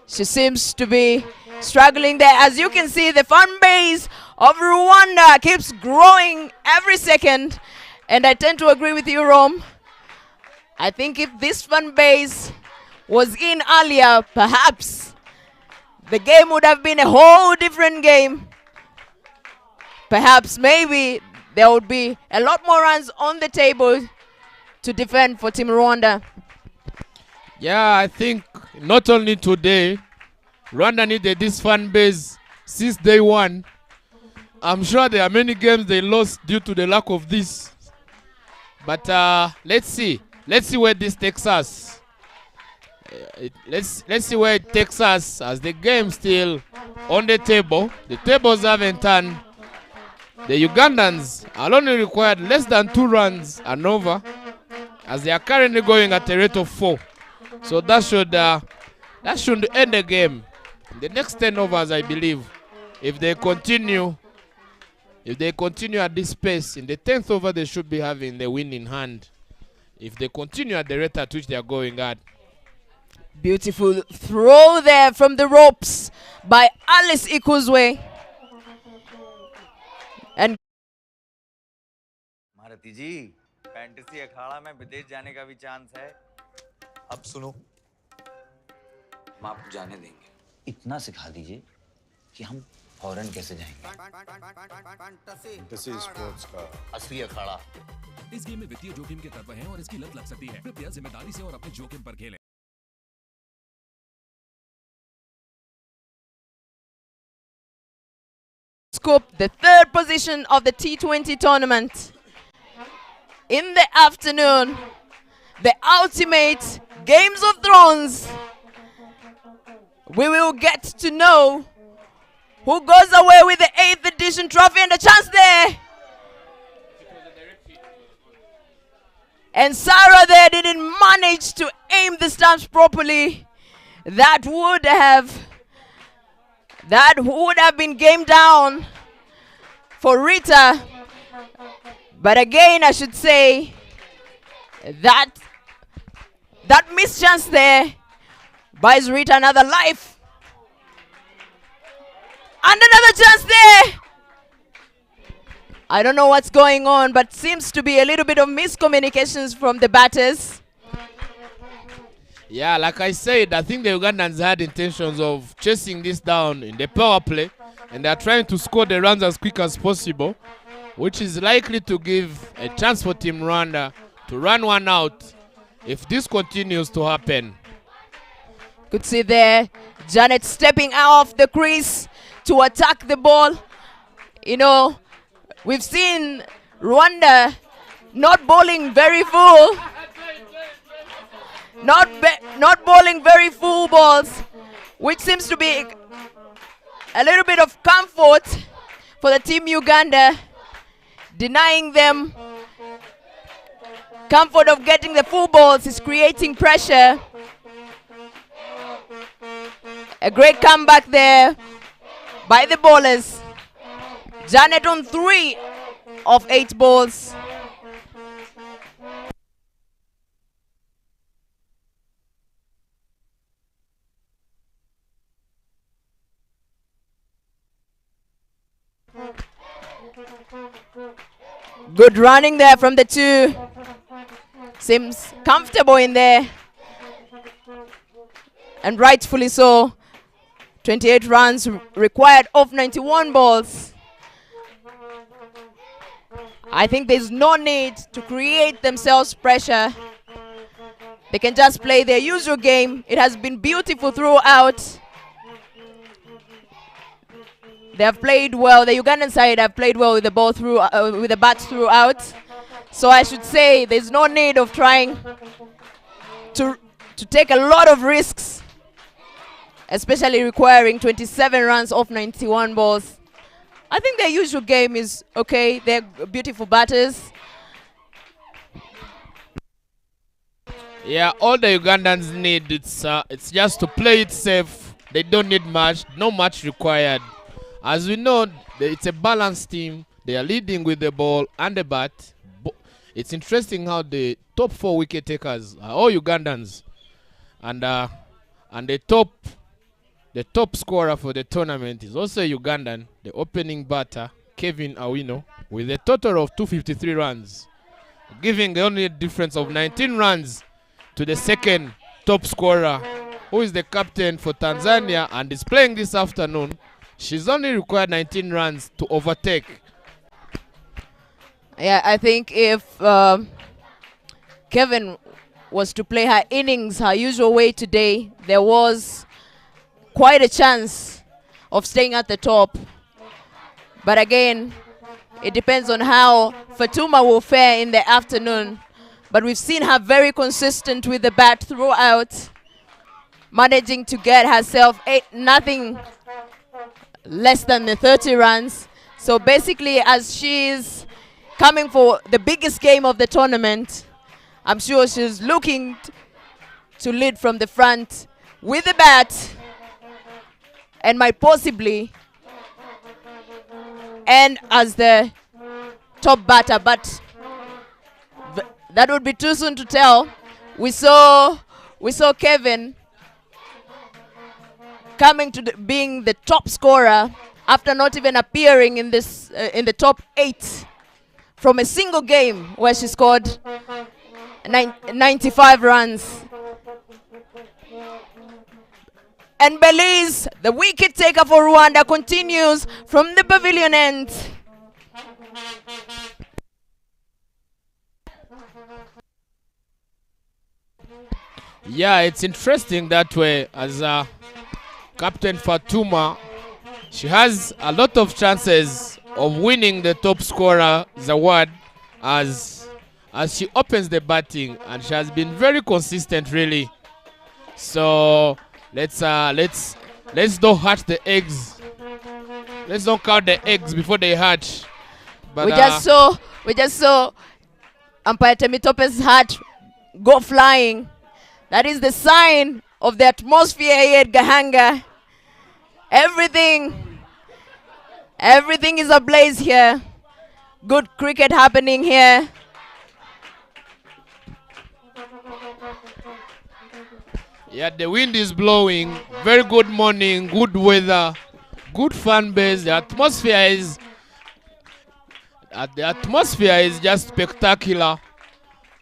She seems to be struggling there. As you can see, the fan base of Rwanda keeps growing every second. And I tend to agree with you, Rom. I think if this fan base was in earlier, perhaps the game would have been a whole different game. Perhaps, maybe, there would be a lot more runs on the table to defend for Team Rwanda. Yeah, I think not only today, Rwanda needed this fan base since day one. I'm sure there are many games they lost due to the lack of this. But let's see. Let's see where this takes us. Let's see where it takes us as the game's still on the table. The tables haven't turned. The Ugandans are only required less than 2 runs and over, as they are currently going at a rate of 4. So that should end the game. The next 10 overs, I believe, if they continue at this pace, in the 10th over they should be having the win in hand. If they continue at the rate at which they are going at. Beautiful throw there from the ropes by Alice Ikuzwe. And मारती जी, fantasy Akhada में विदेश जाने का भी chance है। अब सुनो, हम आपको जाने देंगे। इतना सिखा दीजिए कि हम फॉरेन कैसे जाएंगे। फैंटेसी स्पोर्ट्स का असली अखाड़ा। इस गेम में वित्तीय जोखिम के तत्व हैं और इसकी लत लग सकती है। कृपया जिम्मेदारी से और अपने जोखिम पर खेलें। scoop the 3rd position of the T20 tournament. In the afternoon, the ultimate Games of Thrones. We will get to know who goes away with the 8th edition trophy, and a chance there. And Sarah there didn't manage to aim the stumps properly. That would have been game down for Rita. But again, I should say that missed chance there buys Rita another life. And another chance there. I don't know what's going on, but seems to be a little bit of miscommunications from the batters. Yeah, like I said, I think the Ugandans had intentions of chasing this down in the power play, and they're trying to score the runs as quick as possible, which is likely to give a chance for Team Rwanda to run one out if this continues to happen. Could see there, Janet stepping off the crease to attack the ball. You know, we've seen Rwanda not bowling very full. Not bowling very full balls, which seems to be a little bit of comfort for the Team Uganda, denying them comfort of getting the full balls is creating pressure. A great comeback there by the bowlers. Janet on 3 of 8 balls. Good running there from the 2. Seems comfortable in there. And rightfully so. 28 runs required off 91 balls. I think there's no need to create themselves pressure. They can just play their usual game. It has been beautiful throughout. They have played well. The Ugandan side have played well with the ball through, with the bats throughout. So I should say there's no need of trying to take a lot of risks especially requiring 27 runs off 91 balls. I think their usual game is okay. They're beautiful batters. Yeah, all the Ugandans need it's just to play it safe. They don't need much, no much required. As we know, it's a balanced team. They are leading with the ball and the bat. It's interesting how the top 4 wicket takers are all Ugandans, and the top scorer for the tournament is also a Ugandan, the opening batter Kevin Awino, with a total of 253 runs, giving only a difference of 19 runs to the second top scorer, who is the captain for Tanzania and is playing this afternoon. She's only required 19 runs to overtake. Yeah, I think if Kevin was to play her innings her usual way today, there was quite a chance of staying at the top. But again, it depends on how Fatuma will fare in the afternoon. But we've seen her very consistent with the bat throughout, managing to get herself nothing less than the 30 runs. So basically, as she's coming for the biggest game of the tournament, I'm sure she's looking to lead from the front with the bat and might possibly end as the top batter. But that would be too soon to tell. We saw Kevin coming to being the top scorer after not even appearing in this in the top 8 from a single game where she scored 95 runs. And Belize, the wicket taker for Rwanda, continues from the pavilion end. Yeah, it's interesting that way, as Captain Fatuma, she has a lot of chances of winning the top scorer's award as she opens the batting, and she has been very consistent, really. So let's don't hatch the eggs. Let's don't count the eggs before they hatch. But we just saw umpire Temitope's hat go flying. That is the sign of the atmosphere here at Gahanga. Everything is ablaze here. Good cricket happening here. Yeah, the wind is blowing. Very good morning, good weather, good fan base. The atmosphere is just spectacular.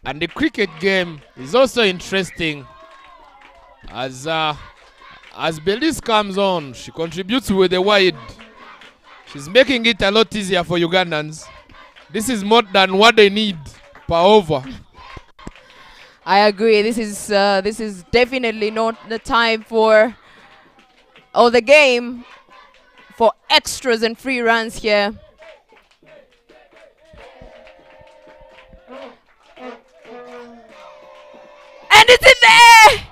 And the cricket game is also interesting. As Belize comes on, she contributes with the wide. She's making it a lot easier for Ugandans. This is more than what they need per over. I agree. This is definitely not the time for, or the game for extras and free runs here. And it's in there!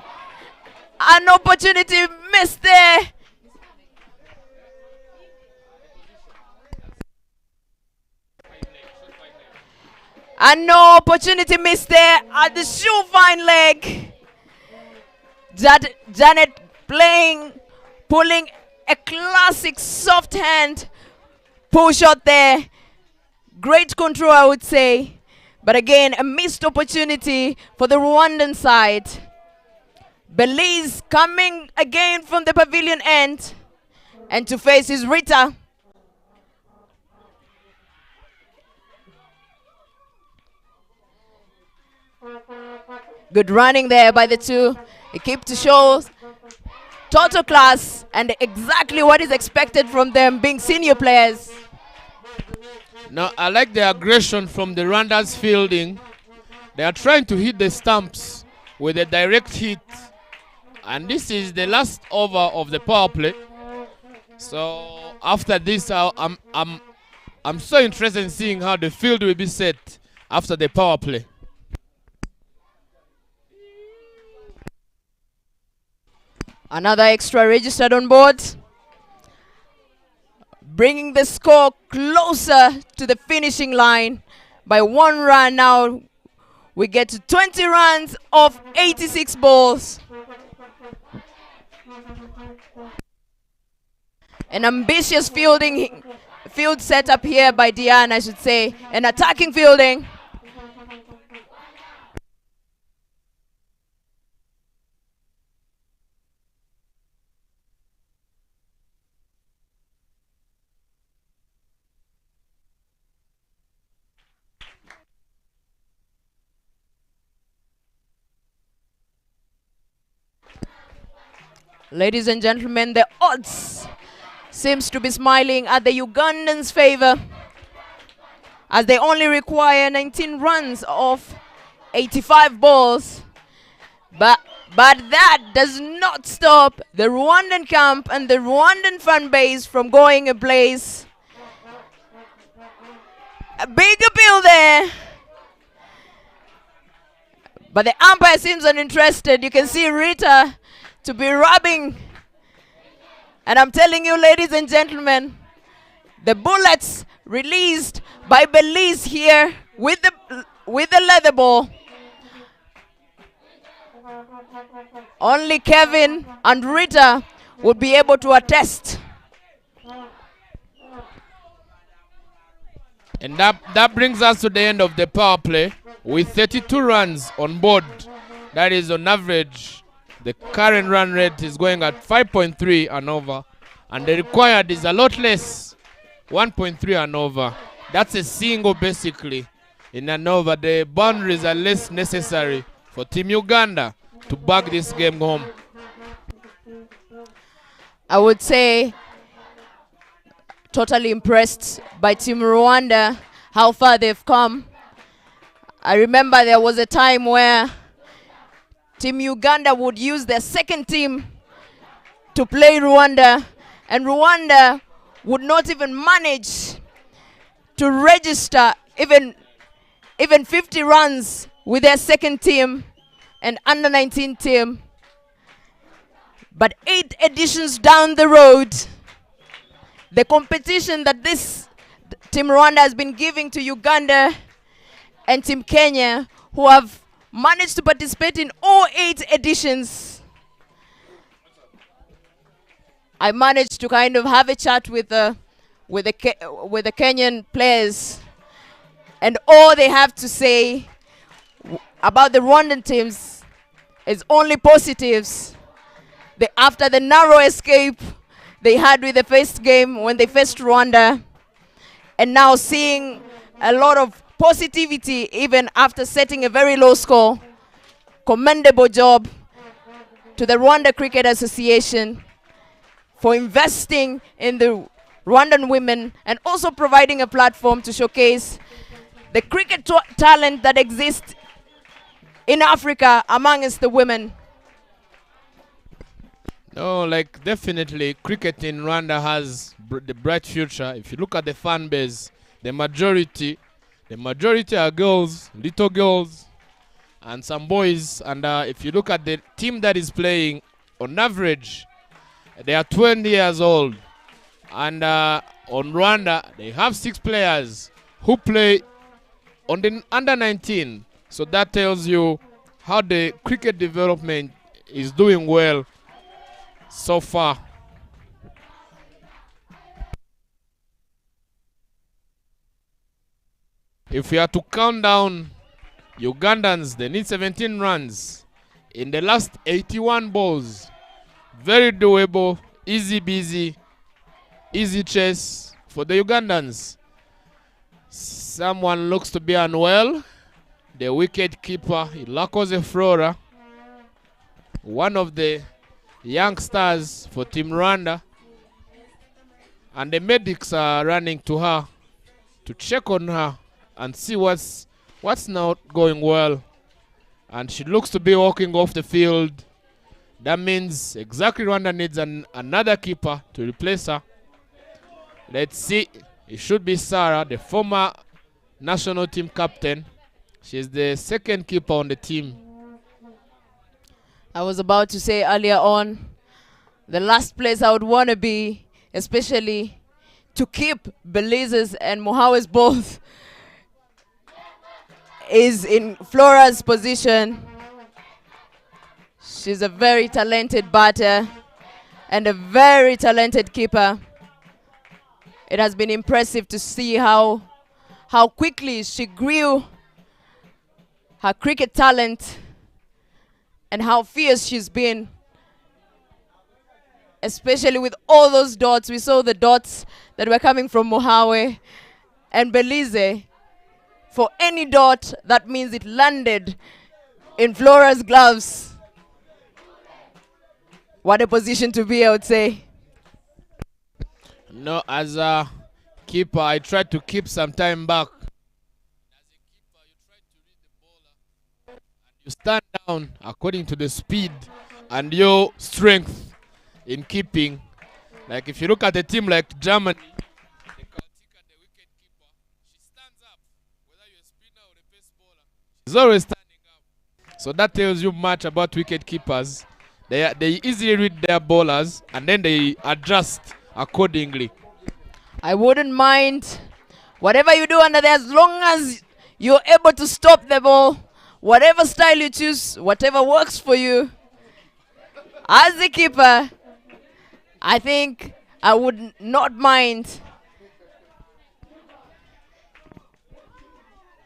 An opportunity missed there. And no opportunity missed there at the shoe fine leg. Janet pulling a classic soft hand pull shot there. Great control, I would say. But again, a missed opportunity for the Rwandan side. Belize coming again from the pavilion end. And to face his Rita. Good running there by the two. They keep to show total class and exactly what is expected from them being senior players. Now, I like the aggression from the Rwanda's fielding. They are trying to hit the stumps with a direct hit. And this is the last over of the power play. So after this, I'm so interested in seeing how the field will be set after the power play. Another extra registered on board, bringing the score closer to the finishing line by 1 run. Now we get to 20 runs of 86 balls. An ambitious field setup here by Diane, I should say. An attacking fielding. Ladies and gentlemen, the odds seems to be smiling at the Ugandans' favor, as they only require 19 runs of 85 balls. But that does not stop the Rwandan camp and the Rwandan fan base from going ablaze. A big appeal there. But the umpire seems uninterested. You can see Rita to be rubbing. And I'm telling you, ladies and gentlemen, the bullets released by Belize here with the leather ball. Only Kevin and Rita would be able to attest. And that brings us to the end of the power play with 32 runs on board. That is on average. The current run rate is going at 5.3 and over. And the required is a lot less, 1.3 and over. That's a single basically in and over. The boundaries are less necessary for Team Uganda to bag this game home. I would say totally impressed by Team Rwanda, how far they've come. I remember there was a time where Team Uganda would use their second team to play Rwanda, and Rwanda would not even manage to register even 50 runs with their second team and under 19 team. But 8 editions down the road, the competition that this Team Rwanda has been giving to Uganda and Team Kenya, who have managed to participate in all 8 editions. I managed to kind of have a chat with the Kenyan players, and all they have to say about the Rwandan teams is only positives. After the narrow escape they had with the first game when they faced Rwanda, and now seeing a lot of positivity even after setting a very low score. Commendable job to the Rwanda Cricket Association for investing in the Rwandan women and also providing a platform to showcase the cricket talent that exists in Africa amongst the women. No, like definitely cricket in Rwanda has the bright future. If you look at the fan base, the majority are girls, little girls, and some boys. And if you look at the team that is playing, on average, they are 20 years old. And on Rwanda, they have 6 players who play on the under 19. So that tells you how the cricket development is doing well so far. If we are to count down Ugandans, they need 17 runs in the last 81 balls. Very doable, easy busy, easy chase for the Ugandans. Someone looks to be unwell. The wicket keeper, Ilakoze Flora, one of the young stars for Team Rwanda. And the medics are running to her to check on her and see what's not going well. And she looks to be walking off the field. That means exactly Rwanda needs another keeper to replace her. Let's see. It should be Sarah, the former national team captain. She's the second keeper on the team. I was about to say earlier on, the last place I would want to be, especially to keep Belize's and Mohawe's both, is in Flora's position. She's a very talented batter and a very talented keeper. It has been impressive to see how quickly she grew her cricket talent and how fierce she's been, especially with all those dots. We saw the dots that were coming from Mohawe and Belize. For any dot, that means it landed in Flora's gloves. What a position to be, I would say. No, as a keeper, I tried to keep some time back. You stand down according to the speed and your strength in keeping. Like if you look at a team like Germany, the Kaltika, the wicket keeper, she stands up. Whether you're a spinner or a pace bowler, she's always standing up. So that tells you much about wicket keepers. They easily read their bowlers and then they adjust accordingly. I wouldn't mind whatever you do under there, as long as you're able to stop the ball. Whatever style you choose, whatever works for you. As a keeper, I think I would not mind.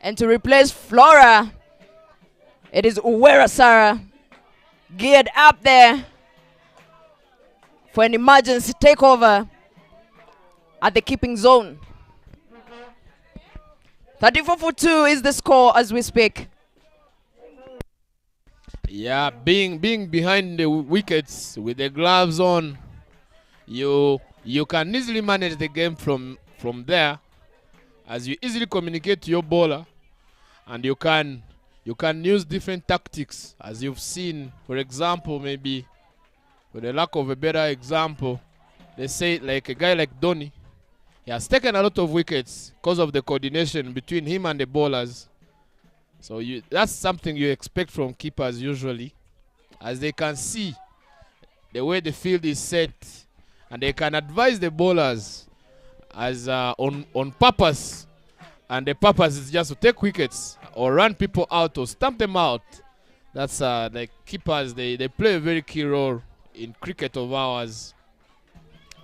And to replace Flora, it is Uwera Sarah, geared up there for an emergency takeover at the keeping zone. 34 for 2 is the score as we speak. Yeah, being behind the wickets with the gloves on, you can easily manage the game from there, as you easily communicate to your bowler, and you can use different tactics, as you've seen. For example, maybe with the lack of a better example, they say like a guy like Dhoni, he has taken a lot of wickets because of the coordination between him and the bowlers. So that's something you expect from keepers usually, as they can see the way the field is set, and they can advise the bowlers as on purpose, and the purpose is just to take wickets or run people out or stamp them out. That's like keepers, they play a very key role in cricket of ours.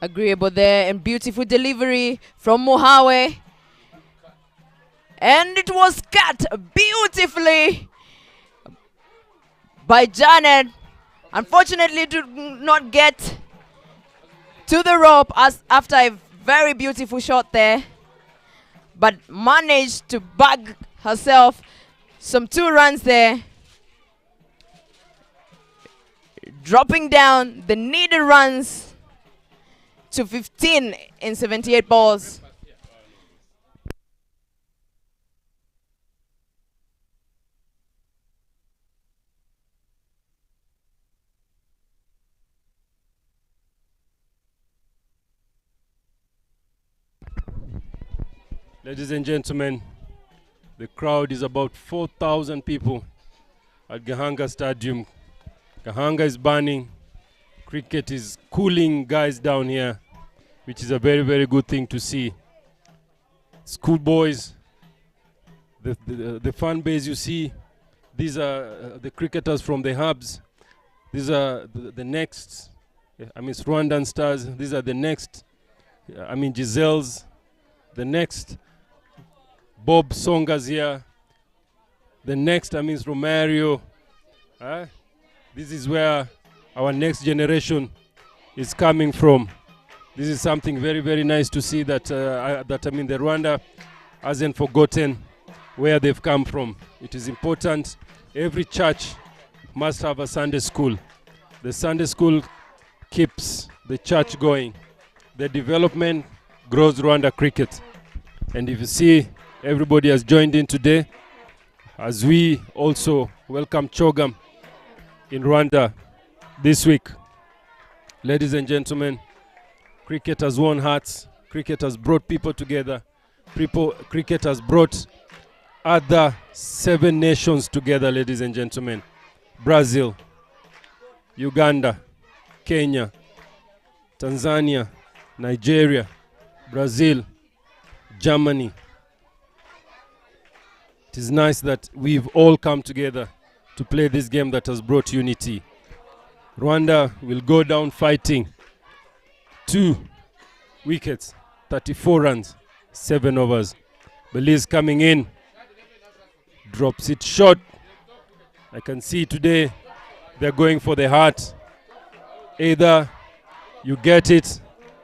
Agreeable there, and beautiful delivery from Mohawe. And it was cut beautifully by Janet. Unfortunately, did not get to the rope as after a very beautiful shot there, but managed to bag herself some 2 runs there, dropping down the needed runs to 15 in 78 balls. Ladies and gentlemen, the crowd is about 4,000 people at Gahanga Stadium. Gahanga is burning. Cricket is cooling guys down here, which is a very, very good thing to see. Schoolboys, the fan base you see, these are the cricketers from the hubs. These are the next, it's Rwandan stars. These are the next, Giselle's, the next. Bob Songa's here. The next, is Romario. This is where our next generation is coming from. This is something very, very nice to see that, the Rwanda hasn't forgotten where they've come from. It is important. Every church must have a Sunday school. The Sunday school keeps the church going. The development grows Rwanda cricket. And if you see, everybody has joined in today as we also welcome Chogam in Rwanda this week. Ladies and gentlemen, cricket has won hearts. Cricket has brought people together. Cricket has brought other 7 nations together, ladies and gentlemen. Brazil, Uganda, Kenya, Tanzania, Nigeria, Brazil, Germany. It is nice that we've all come together to play this game that has brought unity. Rwanda will go down fighting. 2 wickets, 34 runs, 7 overs. Belize coming in, drops it short. I can see today they're going for the heart. Either you get it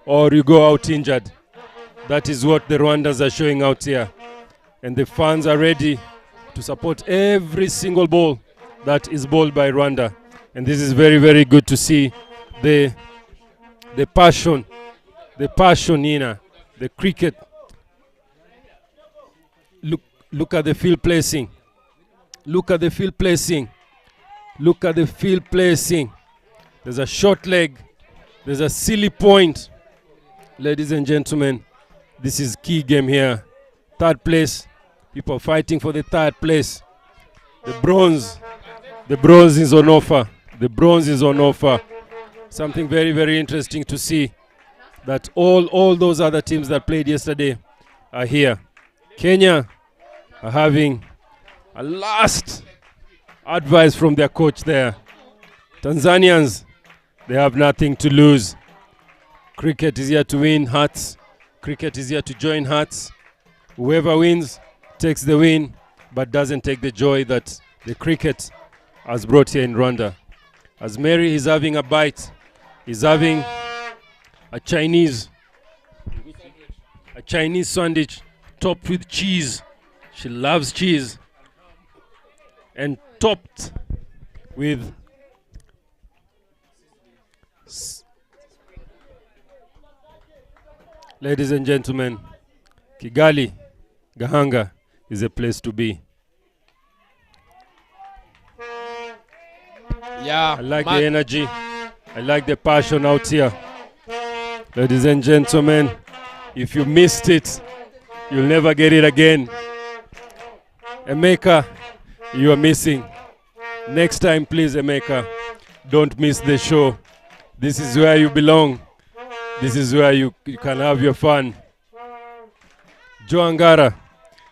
or you go out injured. That is what the Rwandans are showing out here. And the fans are ready to support every single ball that is bowled by Rwanda. And this is very, very good to see the passion, the cricket. Look at the field placing. Look at the field placing. Look at the field placing. There's a short leg. There's a silly point. Ladies and gentlemen, this is key game here. 3rd place. People fighting for the 3rd place. The bronze is on offer. The bronze is on offer. Something very, very interesting to see that all those other teams that played yesterday are here. Kenya are having a last advice from their coach there. Tanzanians, they have nothing to lose. Cricket is here to win hearts. Cricket is here to join hearts. Whoever wins takes the win, but doesn't take the joy that the cricket has brought here in Rwanda. As Mary is having a bite, he's having a Chinese sandwich topped with cheese. She loves cheese. And topped with ladies and gentlemen, Kigali, Gahanga is a place to be. Yeah, I like the energy. I like the passion out here. Ladies and gentlemen, if you missed it, you'll never get it again. Emeka, you are missing. Next time, please, Emeka, don't miss the show. This is where you belong. This is where you can have your fun. Joe Angara,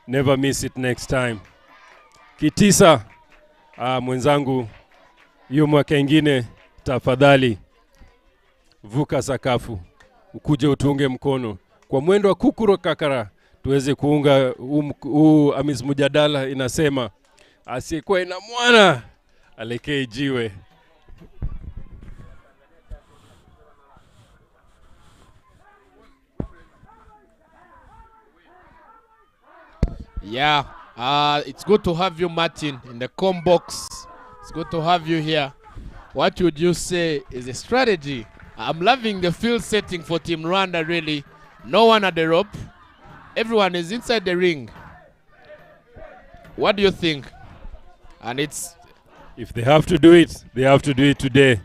never miss it next time. Kitisa, mwenzangu, hiyo mwaka ingine, tafadhali, vuka sakafu, ukuje utunge mkono. Kwa mwendo wa kukuro kakara, tuweze kuunga Amis Mujadala inasema, asiyekuwa ina mwana, alekee jiwe. Yeah, it's good to have you, Martin, in the com box. It's good to have you here. What would you say is a strategy? I'm loving the field setting for Team Rwanda, really. No one at the rope. Everyone is inside the ring. What do you think? And it's... If they have to do it, they have to do it today.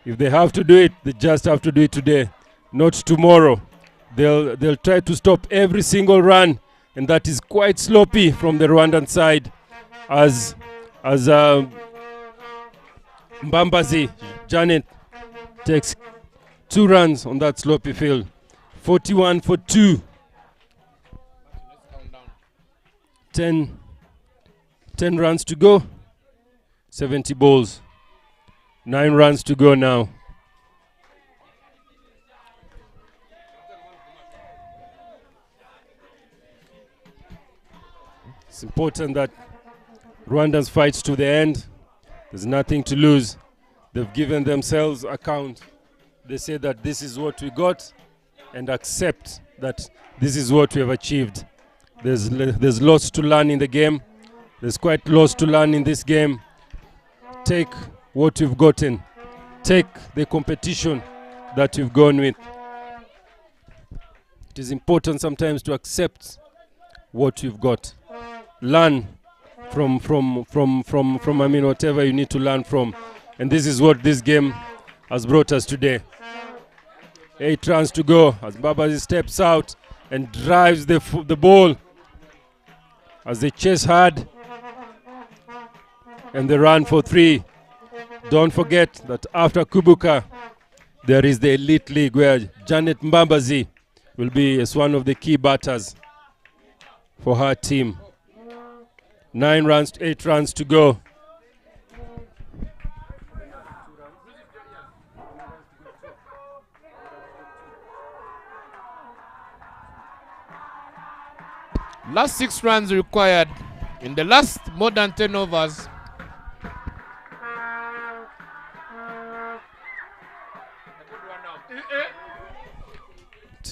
If they have to do it, they just have to do it today, not tomorrow. They'll try to stop every single run, and that is quite sloppy from the Rwandan side, as Mbambazi Janet takes 2 runs on that sloppy field. 41 for 2. 10 runs to go. 70 balls. 9 runs to go now. It's important that Rwandans fight to the end. There's nothing to lose. They've given themselves account. They say that this is what we got, and accept that this is what we have achieved. There's lots to learn in the game. There's quite lots to learn in this game. Take what you've gotten. Take the competition that you've gone with. It is important sometimes to accept what you've got. Learn from whatever you need to learn from. And this is what this game has brought us today. 8 runs to go as Babazi steps out and drives the ball as they chase hard, and they run for 3. Don't forget that after Kwibuka, there is the Elite League where Janet Mbambazi will be as one of the key batters for her team. 9 runs, 8 runs to go. Last 6 runs required in the last more than 10 overs.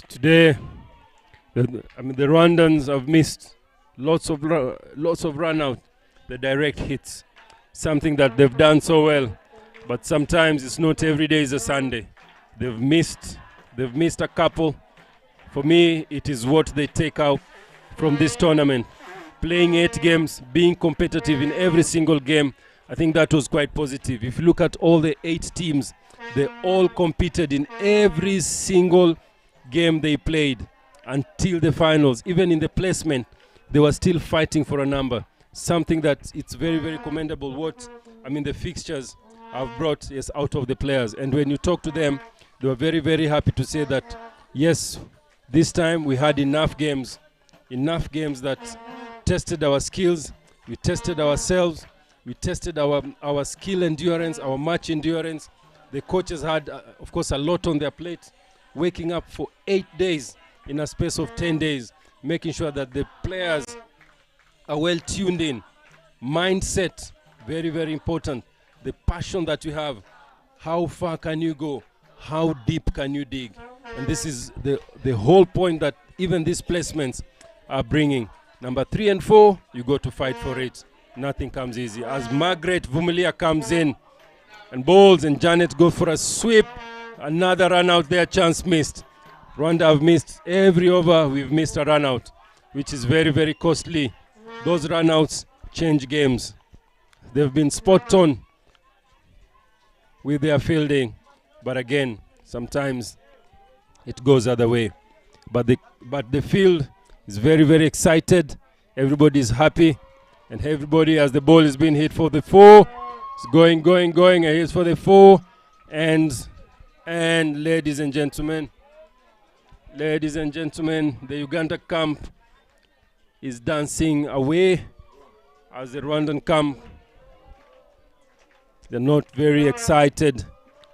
Today, the Rwandans have missed lots of run out, the direct hits, something that they've done so well. But sometimes it's not every day is a Sunday. They've missed a couple. For me, it is what they take out from this tournament. Playing 8 games, being competitive in every single game, I think that was quite positive. If you look at all the 8 teams, they all competed in every single game they played until the finals. Even in the placement, they were still fighting for a number. Something that it's very, very commendable the fixtures have brought out of the players. And when you talk to them, they were very, very happy to say that, yes, this time we had enough games that tested our skills, we tested ourselves, we tested our skill endurance, our match endurance. The coaches had, of course, a lot on their plate, waking up for 8 days in a space of 10 days, making sure that the players are well tuned in. Mindset, very, very important. The passion that you have, how far can you go? How deep can you dig? And this is the whole point that even these placements are bringing. Number 3 and 4, you go to fight for it. Nothing comes easy. As Margaret Vumilia comes in and bowls and Janet go for a sweep, another run out there, chance missed. Rwanda have missed every over. We've missed a run out, which is very, very costly. Those run outs change games. They've been spot on with their fielding, but again, sometimes it goes other way. But the field is very, very excited. Everybody is happy, and everybody, as the ball is being hit for the 4, it's going, and here's for the 4, and ladies and gentlemen, the Uganda camp is dancing away as the Rwandan camp. They're not very excited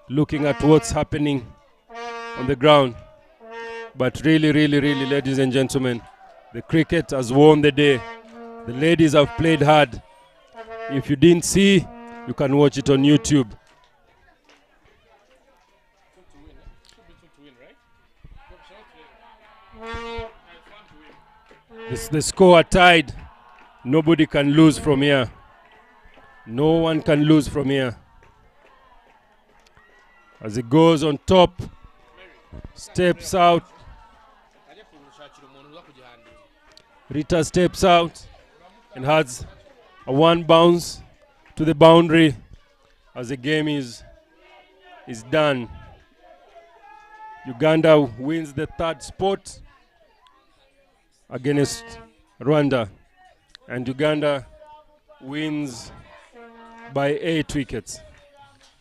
looking at what's happening on the ground. But really, ladies and gentlemen, the cricket has won the day. The ladies have played hard. If you didn't see, you can watch it on YouTube. The score are tied. Nobody can lose from here. No one can lose from here. As it goes on top, steps out. Rita steps out and has a 1 bounce to the boundary as the game is done. Uganda wins the 3rd spot against Rwanda, and Uganda wins by 8 wickets.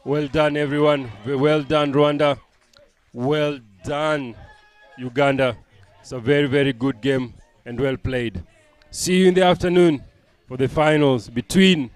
Well done, everyone. Well done, Rwanda. Well done, Uganda. It's a very, very good game and well played. See you in the afternoon for the finals between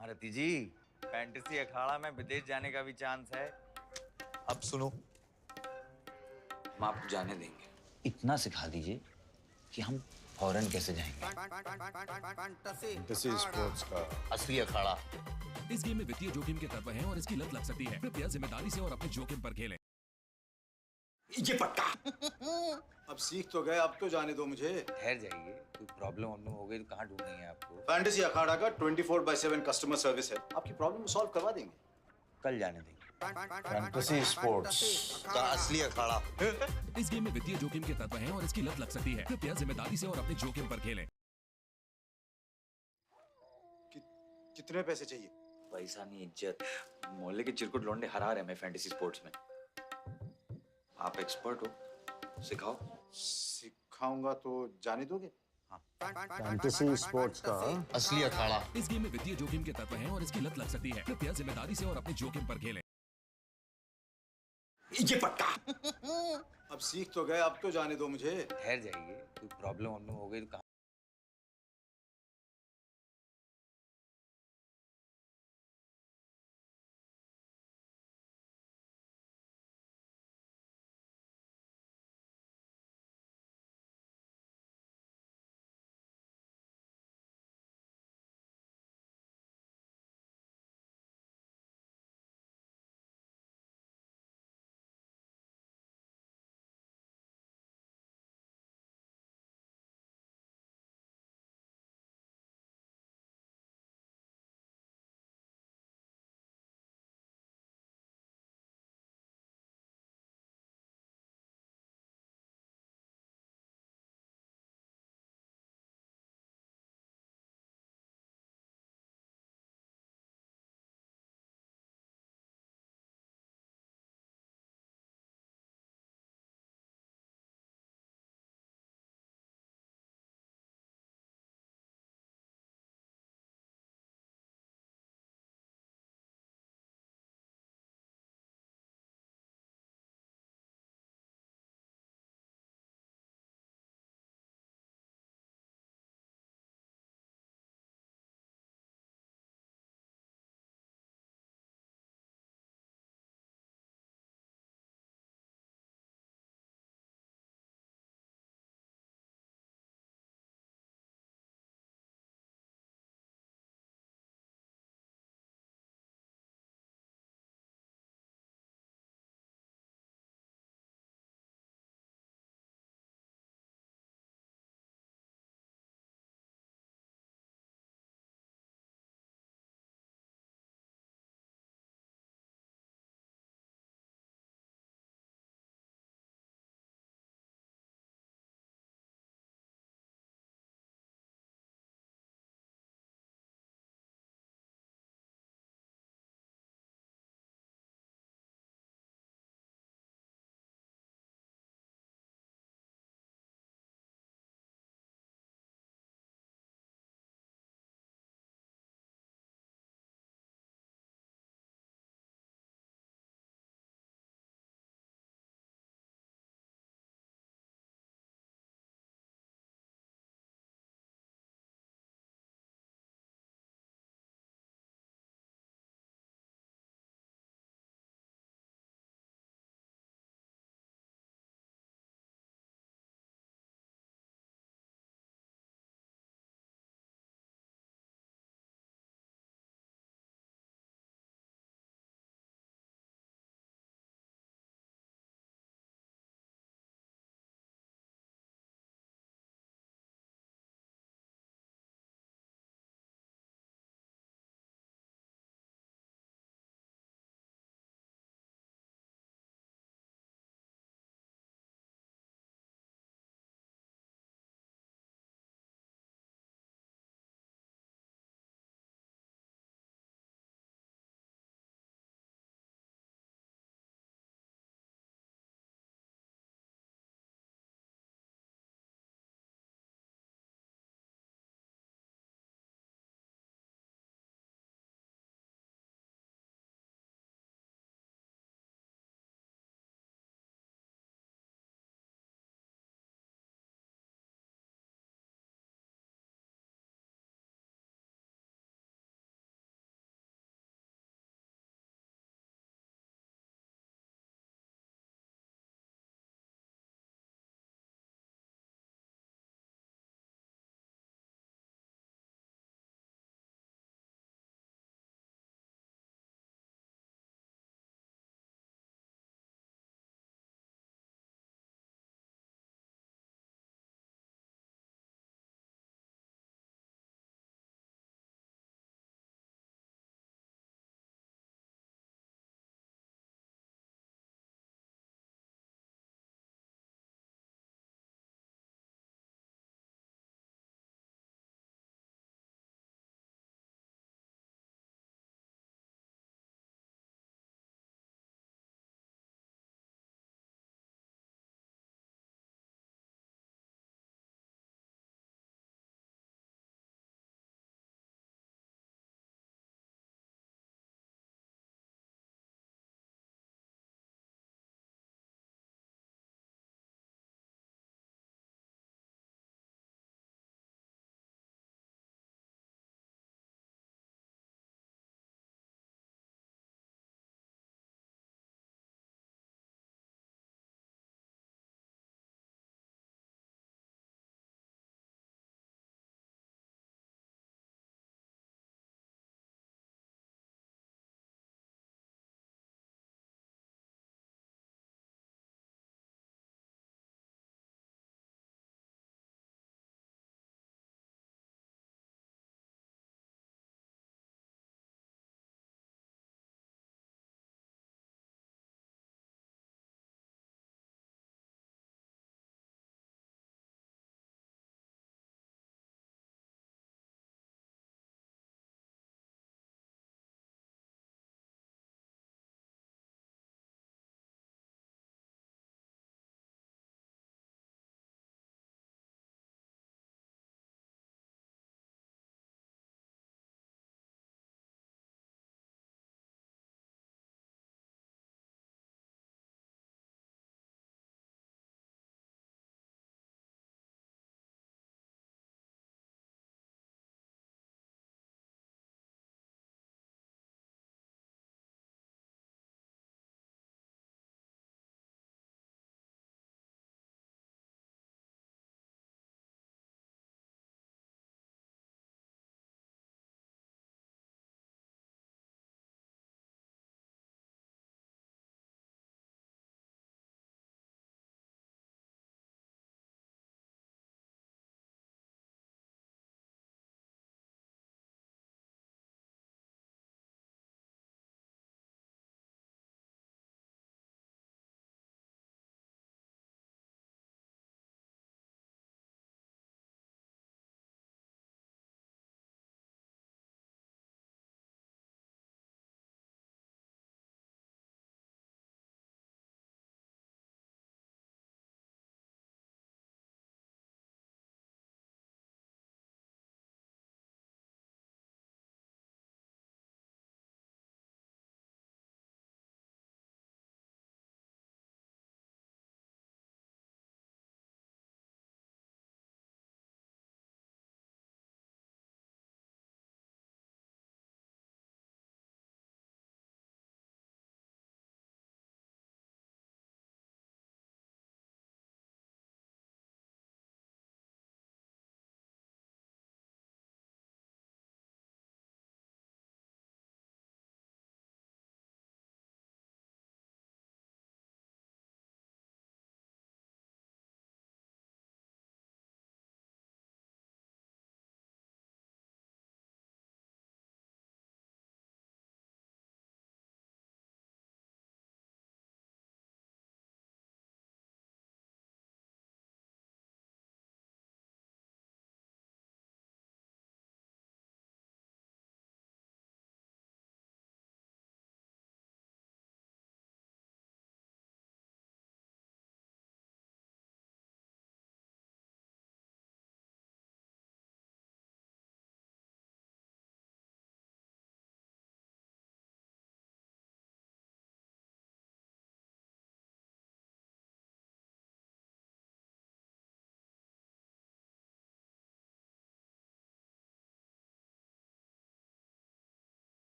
Maruti ji, fantasy Akhada में विदेश जाने का भी chance है। अब सुनो, हम आपको जाने देंगे। इतना सिखा दीजिए कि हम फॉरेन कैसे जाएंगे। फैंटेसी स्पोर्ट्स का असली अखाड़ा। इस गेम में वित्तीय जोखिम के तत्व हैं और इसकी लत लग सकती है। कृपया जिम्मेदारी से और अपने जोखिम पर खेलें। ये पक्का। अब सीख तो गए, अब तो जाने दो मुझे। ठहर जाइए, कोई प्रॉब्लम वॉब्लम हो गई तो कहाँ ढूंढेंगे आपको। फैंटेसी अखाड़ा का 24/7 कस्टमर सर्विस है, आपकी प्रॉब्लम सॉल्व करवा देंगे। कल जाने देंगे। फैंटेसी स्पोर्ट्स का असली अखाड़ा। इस गेम में वित्तीय जोखिम के तत्व हैं और इसकी लत लग सकती है। कृपया जिम्मेदारी से और अपने जोखिम पर खेलें। कितने पैसे चाहिए? पैसा नहीं, इज्जत। मोहल्ले के चिरकुट लौंडे हरा रहे हैं फैंटेसी स्पोर्ट्स में। आप एक्सपर्ट हो, सिखाओ। सिखाऊंगा तो जाने दोगे? फैंटेसी स्पोर्ट्स का असली अखाड़ा। इस गेम में वित्तीय जोखिम के तत्व हैं और इसकी लत लग सकती है। कृपया जिम्मेदारी से और अपने जोखिम पर खेलें। ये पक्का। अब सीख तो गए, अब तो जाने दो मुझे। ठहर जाइए, कोई प्रॉब्लम वॉब्लम हो गई तो कहाँ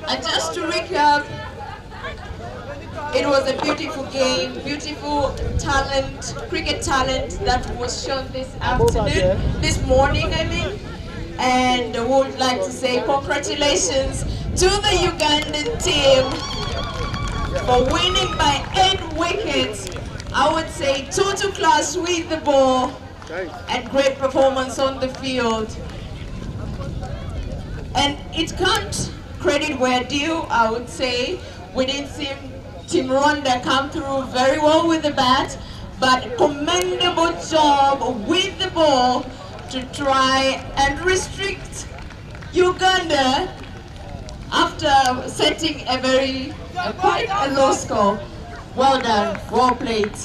And just to recap, it was a beautiful game, beautiful talent, cricket talent that was shown this afternoon, this morning I mean. And we would like to say congratulations to the Ugandan team for winning by 8 wickets. I would say total class with the ball and great performance on the field. And it can't credit where due, I would say. We didn't see Team Rwanda come through very well with the bat, but commendable job with the ball to try and restrict Uganda after setting quite a low score. Well done, well played.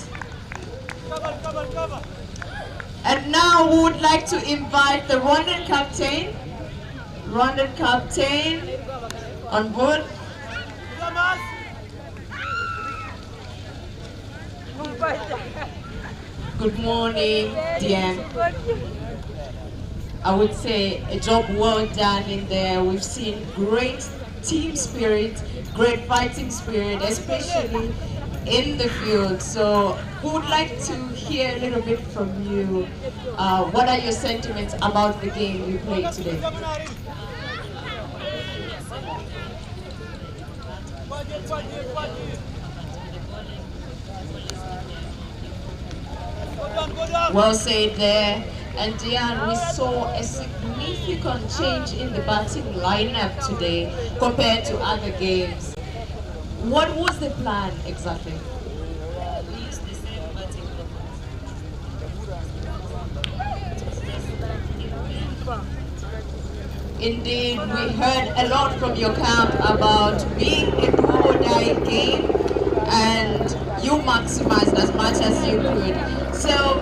And now we would like to invite the Rwandan captain on board. Good morning, DM. I would say a job well done in there. We've seen great team spirit, great fighting spirit, especially in the field. So we would like to hear a little bit from you. What are your sentiments about the game you played today? Well said there. And Diane, we saw a significant change in the batting lineup today compared to other games. What was the plan exactly? We used the same batting Indeed, we heard a lot from your camp about being a do-or-die game, and you maximized as much as you could. So,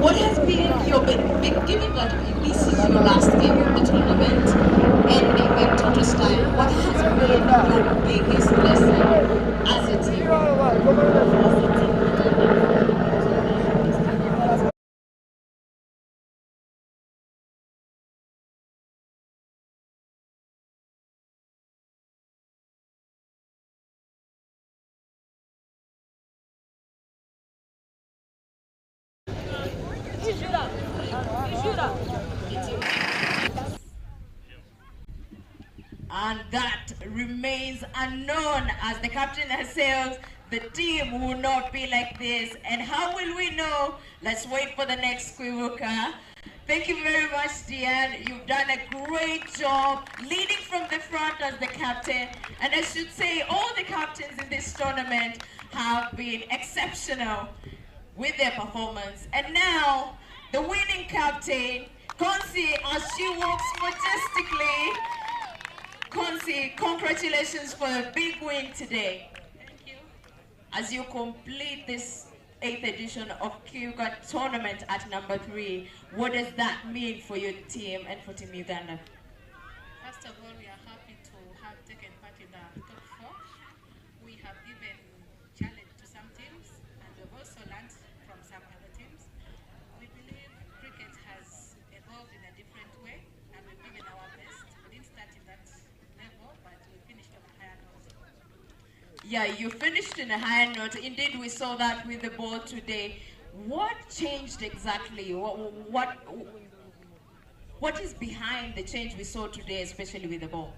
what has been your given that this is your last game of the tournament, ending in Toto's time, what has been your biggest lesson as a team? And that remains unknown, as the captain herself. The team will not be like this. And how will we know? Let's wait for the next Kwibuka. Thank you very much, Diane. You've done a great job leading from the front as the captain. And I should say all the captains in this tournament have been exceptional with their performance. And now, the winning captain, Konsi, as she walks majestically. Konsi, congratulations for a big win today. Thank you. As you complete this 8th edition of Kwibuka Tournament at number 3, what does that mean for your team and for Team Uganda? First of all, we are happy to have taken part in the top 4. We have given challenge to some teams, and we've also learned from some other teams. We believe cricket has evolved in a different way, and we've given our best. We didn't start in that level, but we finished on a higher note. Yeah, you finished in a higher note. Indeed, we saw that with the ball today. What changed exactly? What is behind the change we saw today, especially with the ball?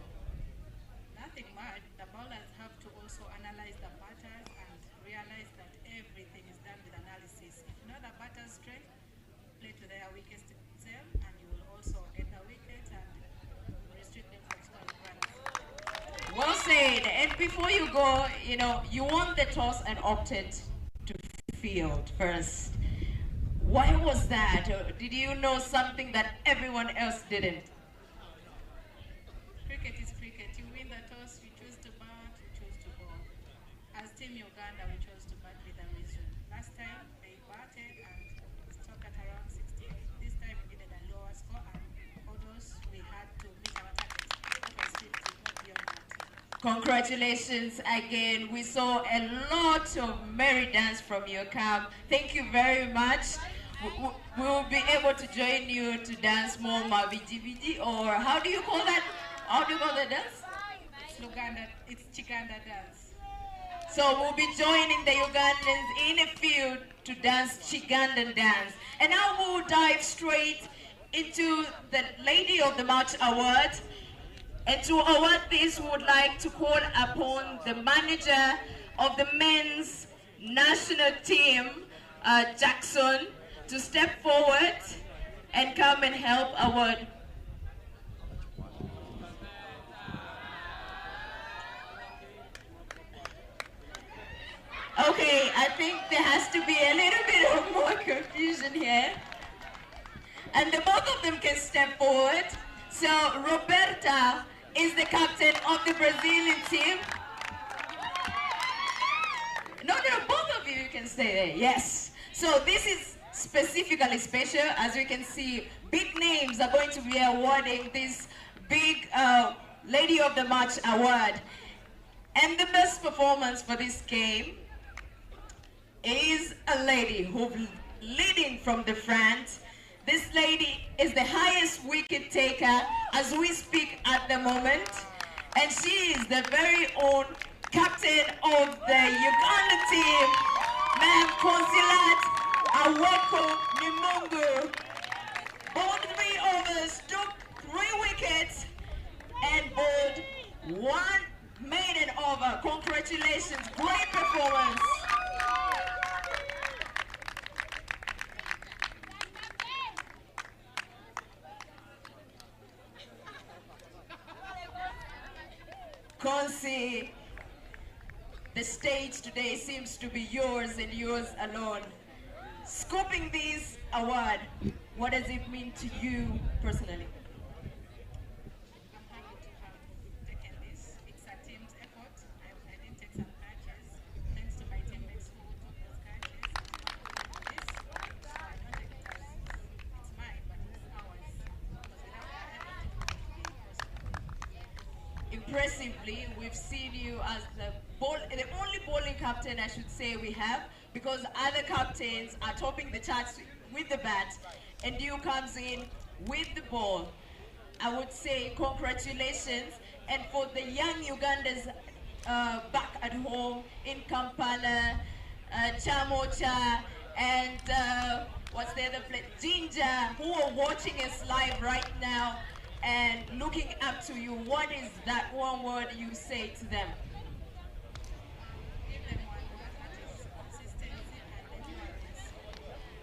Nothing much. The bowlers have to also analyze the batters and realize that everything is done with analysis. If you know the batter's strength, play to their weakest zone, and you will also get the wicket and restrict them from scoring runs. Well said. And before you go, you won the toss and opted to field first. Why was that? Did you know something that everyone else didn't? Cricket is cricket. You win the toss, you choose to bat, you choose to bowl. As Team Uganda, we chose to bat with a reason. Last time, they batted and stopped at around 60. This time, we needed a lower score, and although we had to meet our target, that was 50, not beyond that. Congratulations again. We saw a lot of merry dance from your camp. Thank you very much. We will be able to join you to dance more Mavijiviji, or how do you call that? How do you call the dance? it's Chiganda dance. So we'll be joining the Ugandans in a field to dance Chigandan dance. And now we'll dive straight into the Lady of the Match Award. And to award this, we would like to call upon the manager of the men's national team, Jackson, to step forward and come and help award. Okay, I think there has to be a little bit of more confusion here. And the both of them can step forward. So Roberta is the captain of the Brazilian team. No, both of you can stay there, yes. So this is specifically special. As you can see, big names are going to be awarding this big Lady of the Match award. And the best performance for this game is a lady who's leading from the front. This lady is the highest wicket taker as we speak at the moment. And she is the very own captain of the Uganda team, Ma'am Consilat Aweko Nimungu. Bowled 3 overs, took 3 wickets, and bowled 1 maiden over. Congratulations, great performance. Konsi, the stage today seems to be yours and yours alone. Scooping this award, what does it mean to you personally? I'm happy to have taken this. It's a team's effort. I didn't take some catches. Thanks to my teammates who took those catches. This, so I don't take it as it's mine, but it's ours. Because without their effort, it wouldn't be possible. Impressively, we've seen you as the only bowling captain, I should say, we have, because other captains are topping the charts with the bat, and you comes in with the ball. I would say congratulations, and for the young Ugandans back at home in Kampala, Chamocha, and what's the other place, Jinja, who are watching us live right now and looking up to you, what is that one word you say to them? Give them one word, that is consistency and endurance.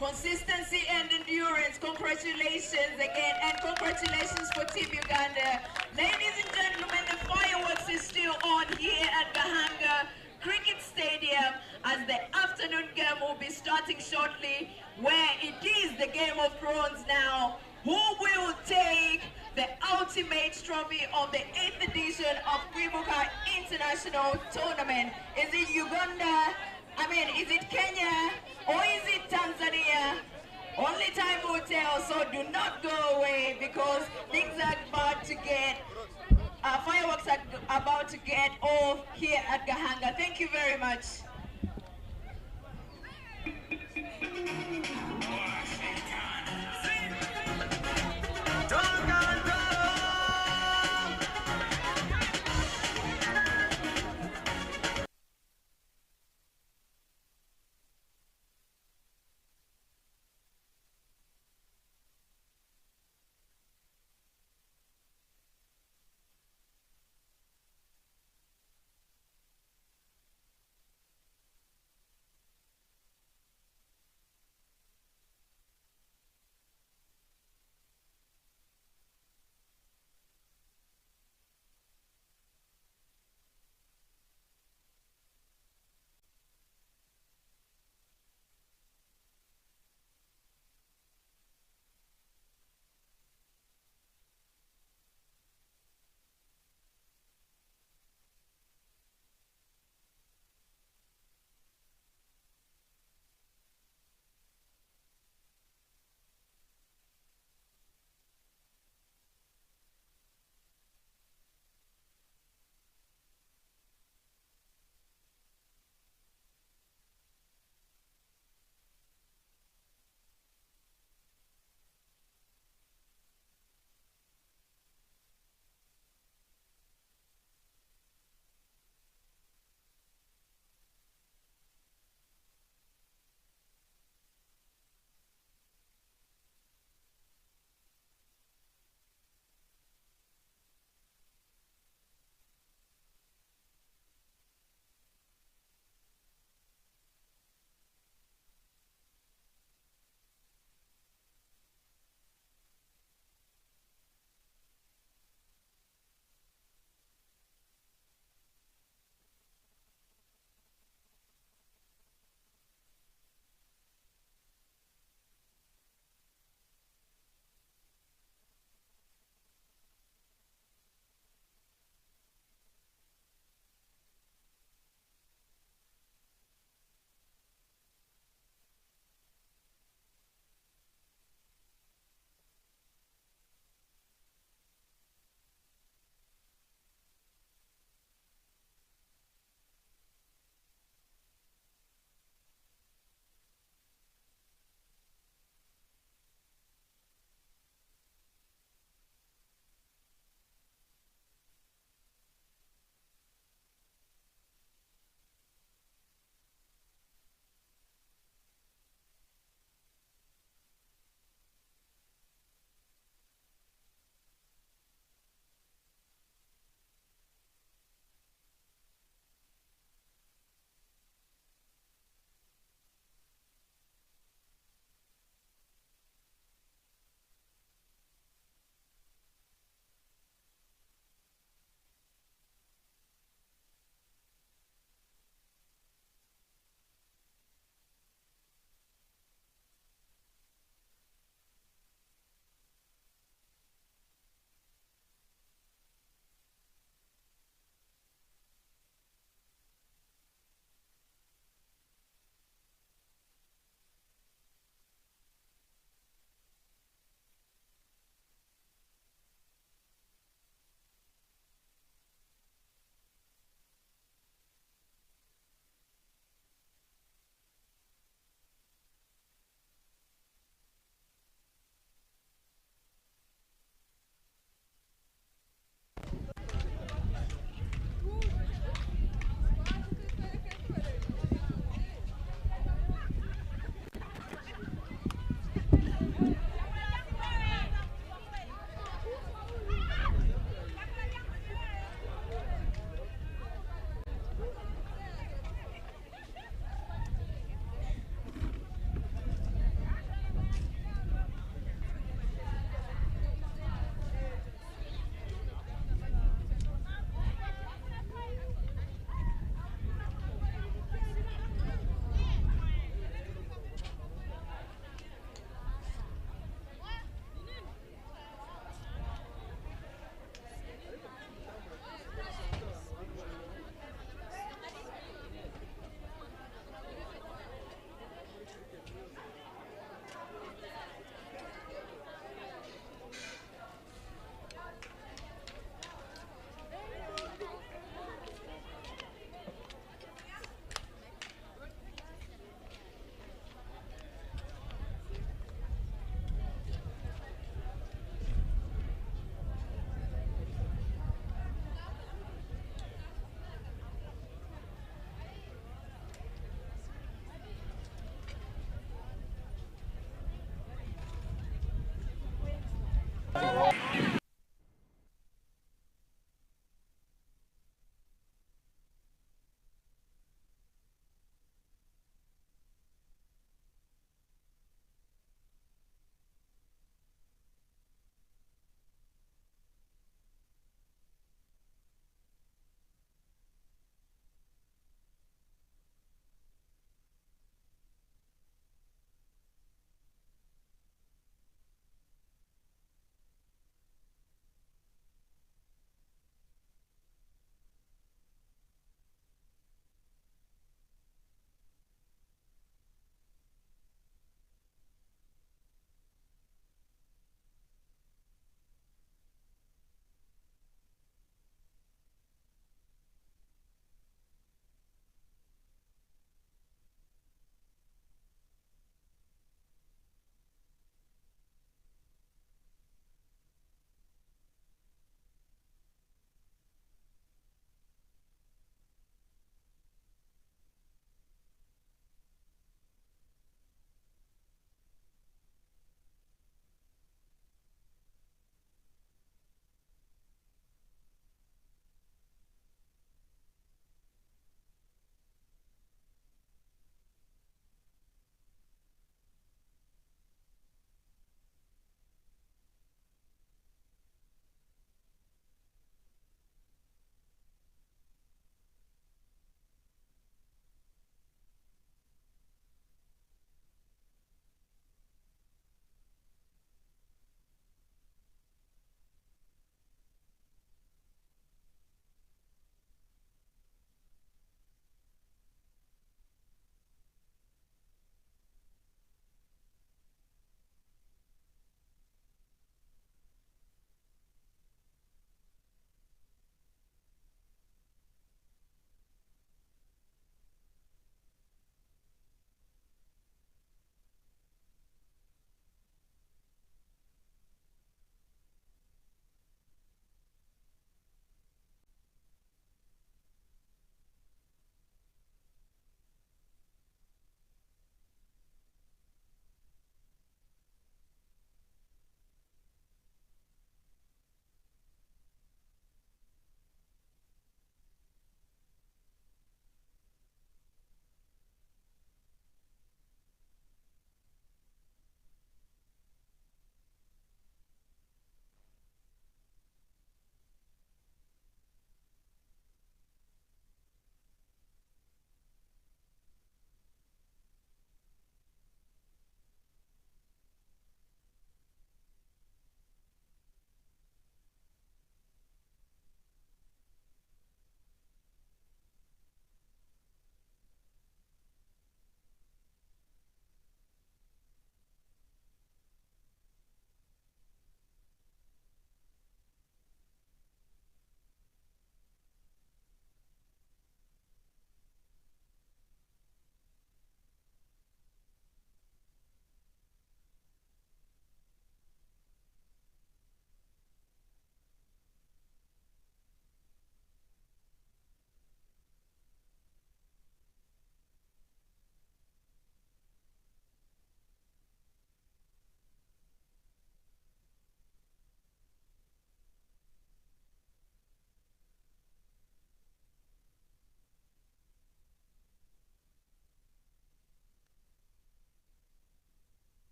Consistency and endurance. Congratulations again, and congratulations for Team Uganda. Ladies and gentlemen, the fireworks is still on here at Gahanga Cricket Stadium as the afternoon game will be starting shortly, where it is the Game of Thrones now. Who will take the ultimate trophy of the 8th edition of Kwibuka International Tournament? Is it Uganda? Is it Kenya? Or is it Tanzania? Only time will tell, so do not go away because things are about to get, fireworks are about to get off here at Gahanga. Thank you very much.